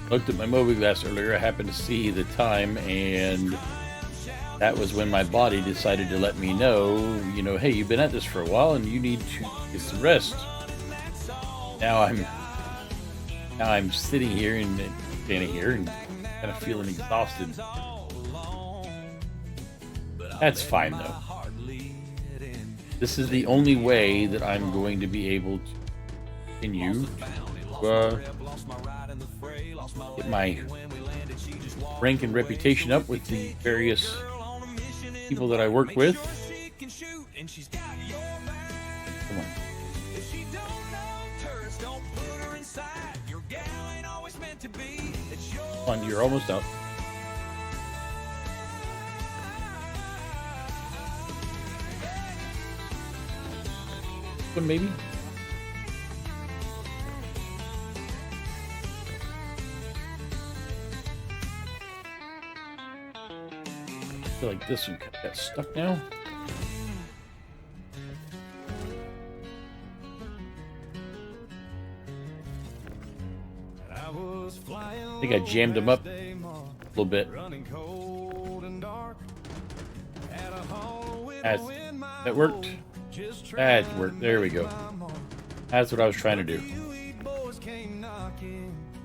I looked at my Mobiglass earlier. I happened to see the time, and that was when my body decided to let me know, you know, hey, you've been at this for a while and you need to get some rest. Now I'm sitting here and standing here and kind of feeling exhausted. That's fine though. This is the only way that I'm going to be able to continue to get my rank and reputation up with the various people that I work with. Come on. Come on, you're almost out. One maybe? I feel like this one got stuck now. I think I jammed him up a little bit. That worked. That worked. There we go. That's what I was trying to do.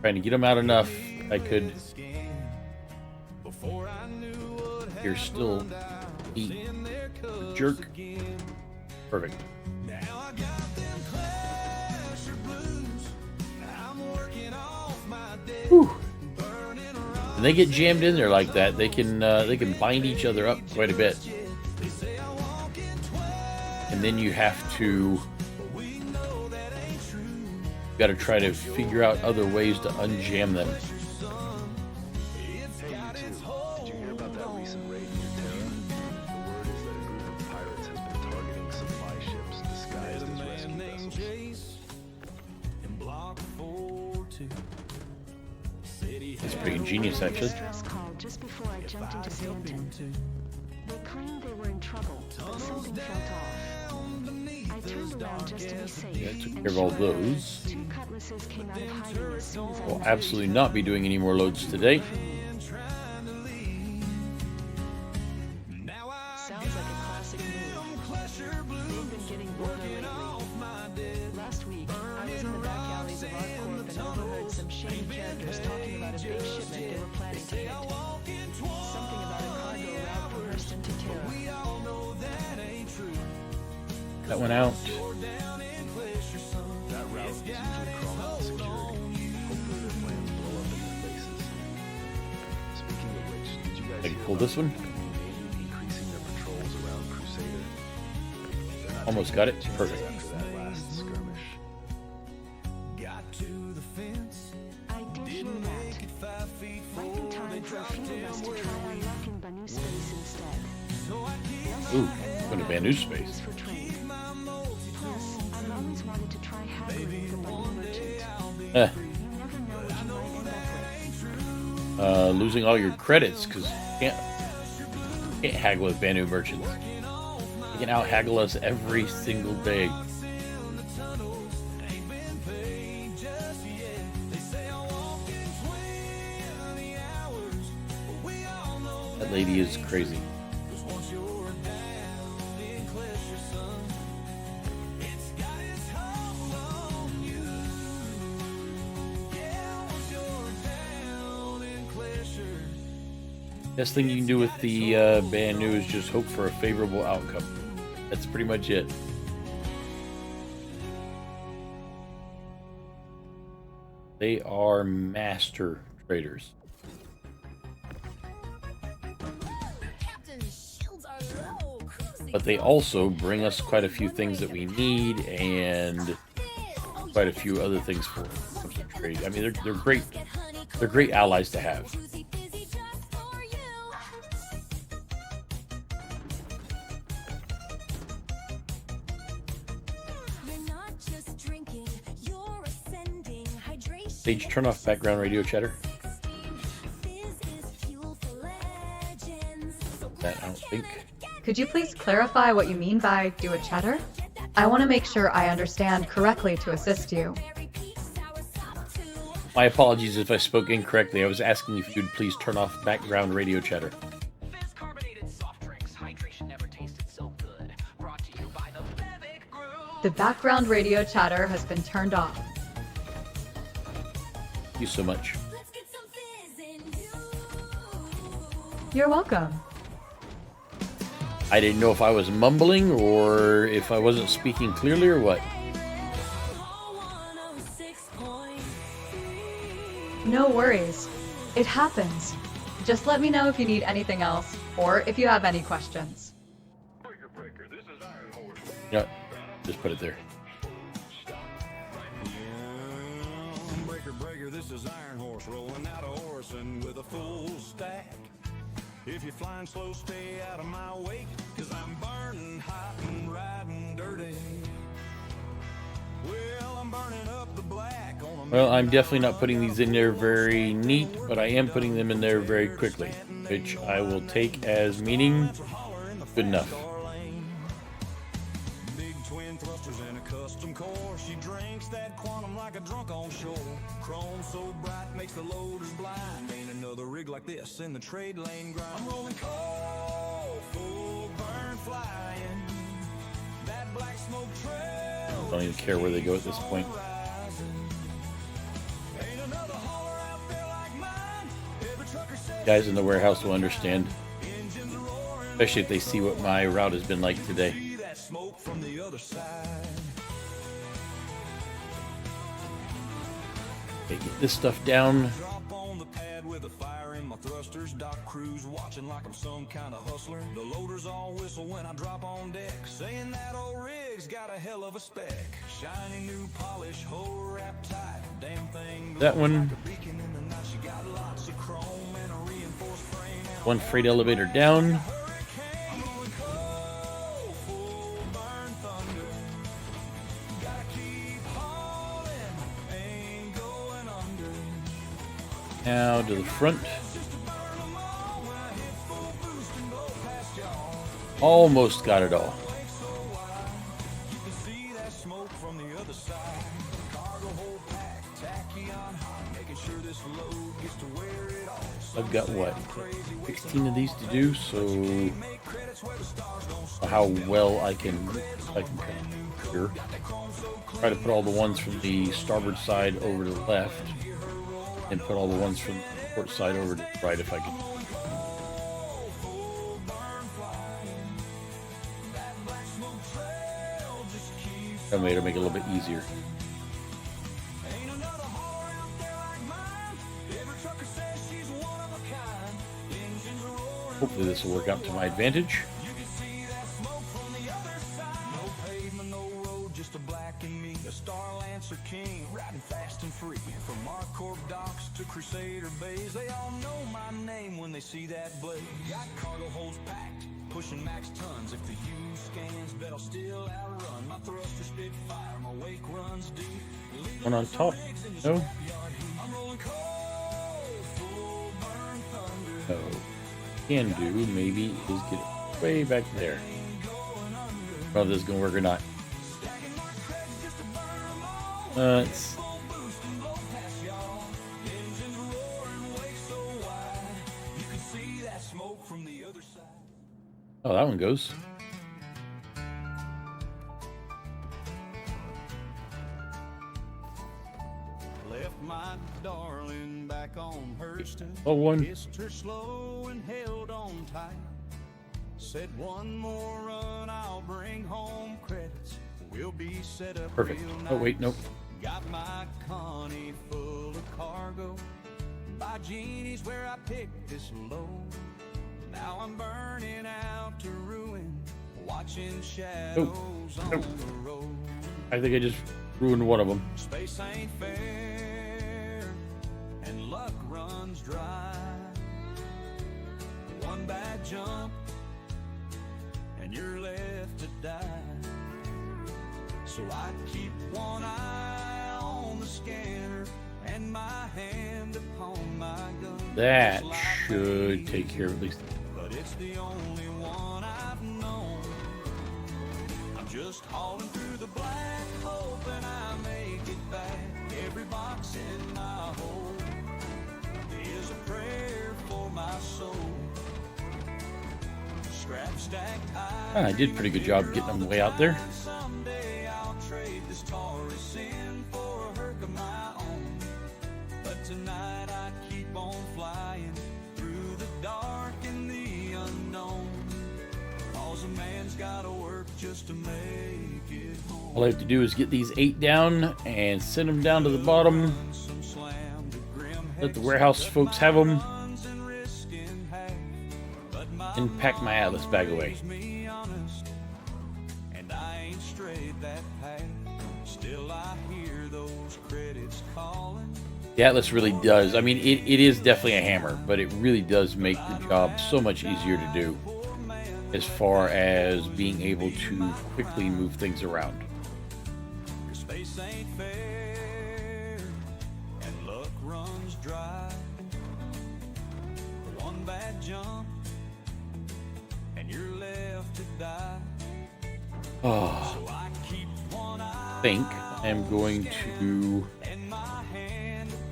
Trying to get him out enough I could. You're still eat. Jerk. Perfect. Whew. When they get jammed in there like that, they can bind each other up quite a bit. And then you have to got to try to figure out other ways to unjam them. Hey, you two, did you hear about that recent raid near Terra? The It's pretty ingenious, actually. Distress call just before I jumped into Stanton. They claimed they were in trouble, but something felt off. I turned around just to be safe. Yeah, I took care of all those. Two cutlasses came out of hiding as soon as I We'll absolutely not be doing any more loads today. Sounds like a classic move. They've been getting bolder lately. Last week, I was in the back alleys of ArtCorp and overheard some shady characters talking about a big shipment they were planning to hit. Something about a cargo route from Hurston to Terra. That went out. That route is usually crawling with security. Hopefully their plans blow up in their faces. Speaking of which, did you guys I can pull this one. increasing their patrols around Crusader? They're not Almost taking got it. chances Perfect. After that last skirmish. I did hear that. Might be time for a few of us to try our luck in Banu space instead. Ooh, going to Banu space. For trade. Plus, I've always wanted to try haggling with a Banu merchant. You never know what you might end up with. Losing all your credits because you can't haggle with Banu merchants. You can out haggle us every single day. That lady is crazy. Best thing you can do with the Banu is just hope for a favorable outcome. That's pretty much it. They are master traders. But they also bring us quite a few things that we need and quite a few other things for trade. I mean, they're great. They're great allies to have. Sage, turn off background radio chatter. That I don't think. Could you please clarify what you mean by do a chatter? I want to make sure I understand correctly to assist you. My apologies if I spoke incorrectly. I was asking if you'd please turn off background radio chatter. The background radio chatter has been turned off. Thank you so much. You're welcome. I didn't know if I was mumbling or if I wasn't speaking clearly or what. No worries. It happens. Just let me know if you need anything else or if you have any questions. Yeah, just put it there. Breaker, this is Iron Horse rolling out of Orison with a full stack. If you're flying slow, stay out of my wake, 'cause I'm burning hot and riding dirty. Well, I'm burning up the black on a... Well, I'm definitely not putting these in there very neat, but I am putting them in there very quickly, which I will take as meaning good enough. Big twin thrusters in a custom core. She drinks that quantum like a drunk on shore. Chrome so bright makes the loaders blind. Ain't another rig like this in the trade lane grind. I'm rolling coal, full burn flying. That black smoke trail. I don't even care where they go at this point. Guys in the warehouse will understand, especially if they see what my route has been like today. Okay, get this stuff down. Thrusters, dock crews watching like I'm some kind of hustler. The loaders all whistle when I drop on deck, saying that old rig's got a hell of a spec. Shiny new polish, whole wrap tight. Damn thing. That one. She got lots of chrome and a reinforced frame. One freight elevator down. Full burn thunder. Gotta keep to the front. Almost got it all. I've got what, 16 of these to do, so how well I can here. Try to put all the ones from the starboard side over to the left, and put all the ones from the port side over to the right if I can. That made it make it a little bit easier. Hopefully this will work out to my advantage. King, riding fast and free from Arrant docks to Crusader bays. They all know my name when they see that blaze. Got cargo holds packed, pushing max tons. If the U scans, bet I'll still outrun my thruster spit fire. My wake runs deep. One on top. No. No. Can do maybe is get it way back there. Whether this is gonna work or not. It's oh, that one goes. Left my darling back on Hurston. Oh, one. Kissed her slow and held on tight. Said one more run, I'll bring home credits. We'll be set up. Perfect. Oh wait, nope. Got my Connie full of cargo. By Genie's where I picked this load. Now I'm burning out to ruin, watching shadows on the road. I think I just ruined one of them. Space ain't fair, and luck runs dry. One bad jump, and you're left to die. So I keep one eye on the scanner and my hand upon my gun. That should take care of at least. But it's the only one I've known. I'm just hauling through the black, hoping I make it back. Every box in my hold is a prayer for my soul. Scrap stacked high. I did a pretty good job getting them way out there. Someday I'll trade this Orison for a Herc of my own. But tonight I keep on flying through the dark and the unknown. Cause a man's gotta work just to make it home. All I have to do is get these 8 down and send them down to the bottom. Let the warehouse folks have them. And pack my Atlas bag away. And I ain't strayed that path. Still I hear those credits calling. The Atlas really does. I mean, it is definitely a hammer, but it really does make the job so much easier to do as far as being able to quickly move things around. Your space ain't fair, and luck runs dry. One bad jump, and you're left to die. Oh, So I keep one eye I think I'm going to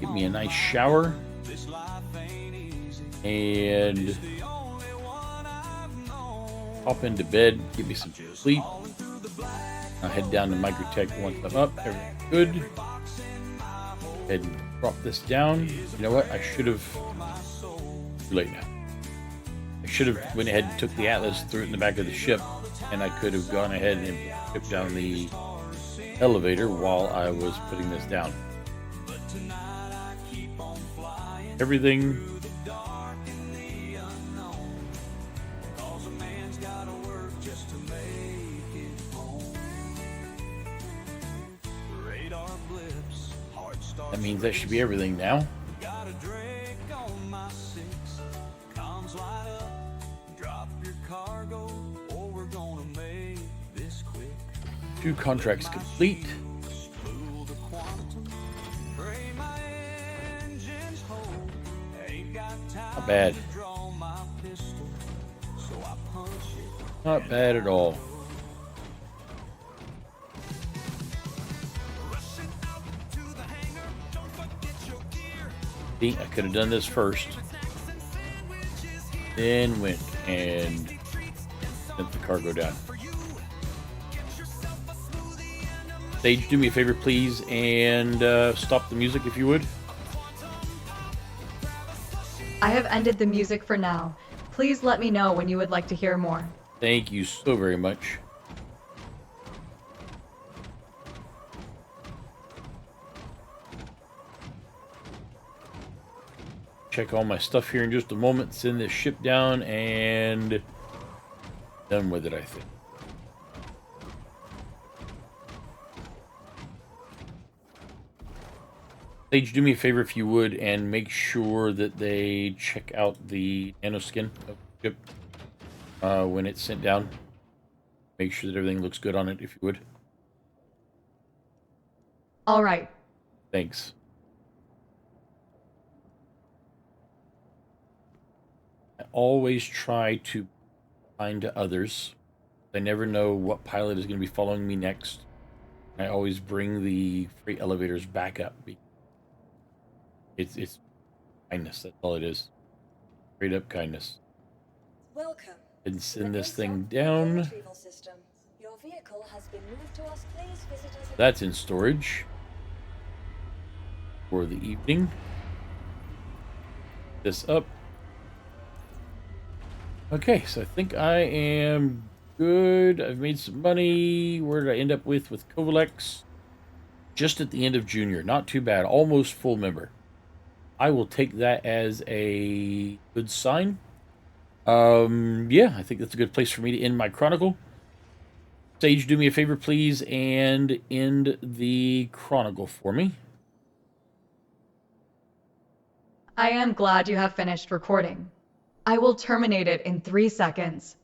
get me a nice shower and hop into bed, give me some sleep. I'll head down to Microtech once I'm up. Everything's good. Head and drop this down. You know what? I should have. Too late now. I should have went ahead and took the Atlas, threw it in the back of the ship, and I could have gone ahead and shipped down the elevator while I was putting this down. Everything that means that should be everything now. Two contracts complete. Not bad. Not bad at all. See, I could have done this first. Then went and sent the cargo down. Sage, do me a favor, please, and stop the music if you would. I have ended the music for now. Please let me know when you would like to hear more. Thank you so very much. Check all my stuff here in just a moment. Send this ship down and done with it, I think. Sage, do me a favor if you would, and make sure that they check out the nanoskin of the ship when it's sent down. Make sure that everything looks good on it, if you would. All right. Thanks. I always try to be kind to others. I never know what pilot is going to be following me next. I always bring the freight elevators back up. It's kindness. That's all it is. Straight up kindness. Welcome. And send this thing down. Your vehicle has been moved to us. Please visit us. That's in storage for the evening. This up. Okay, so I think I am good. I've made some money. Where did I end up with Covalex? Just at the end of junior. Not too bad. Almost full member. I will take that as a good sign. Yeah, I think that's a good place for me to end my chronicle. Sage, do me a favor, please, and end the chronicle for me. I am glad you have finished recording. I will terminate it in 3 seconds.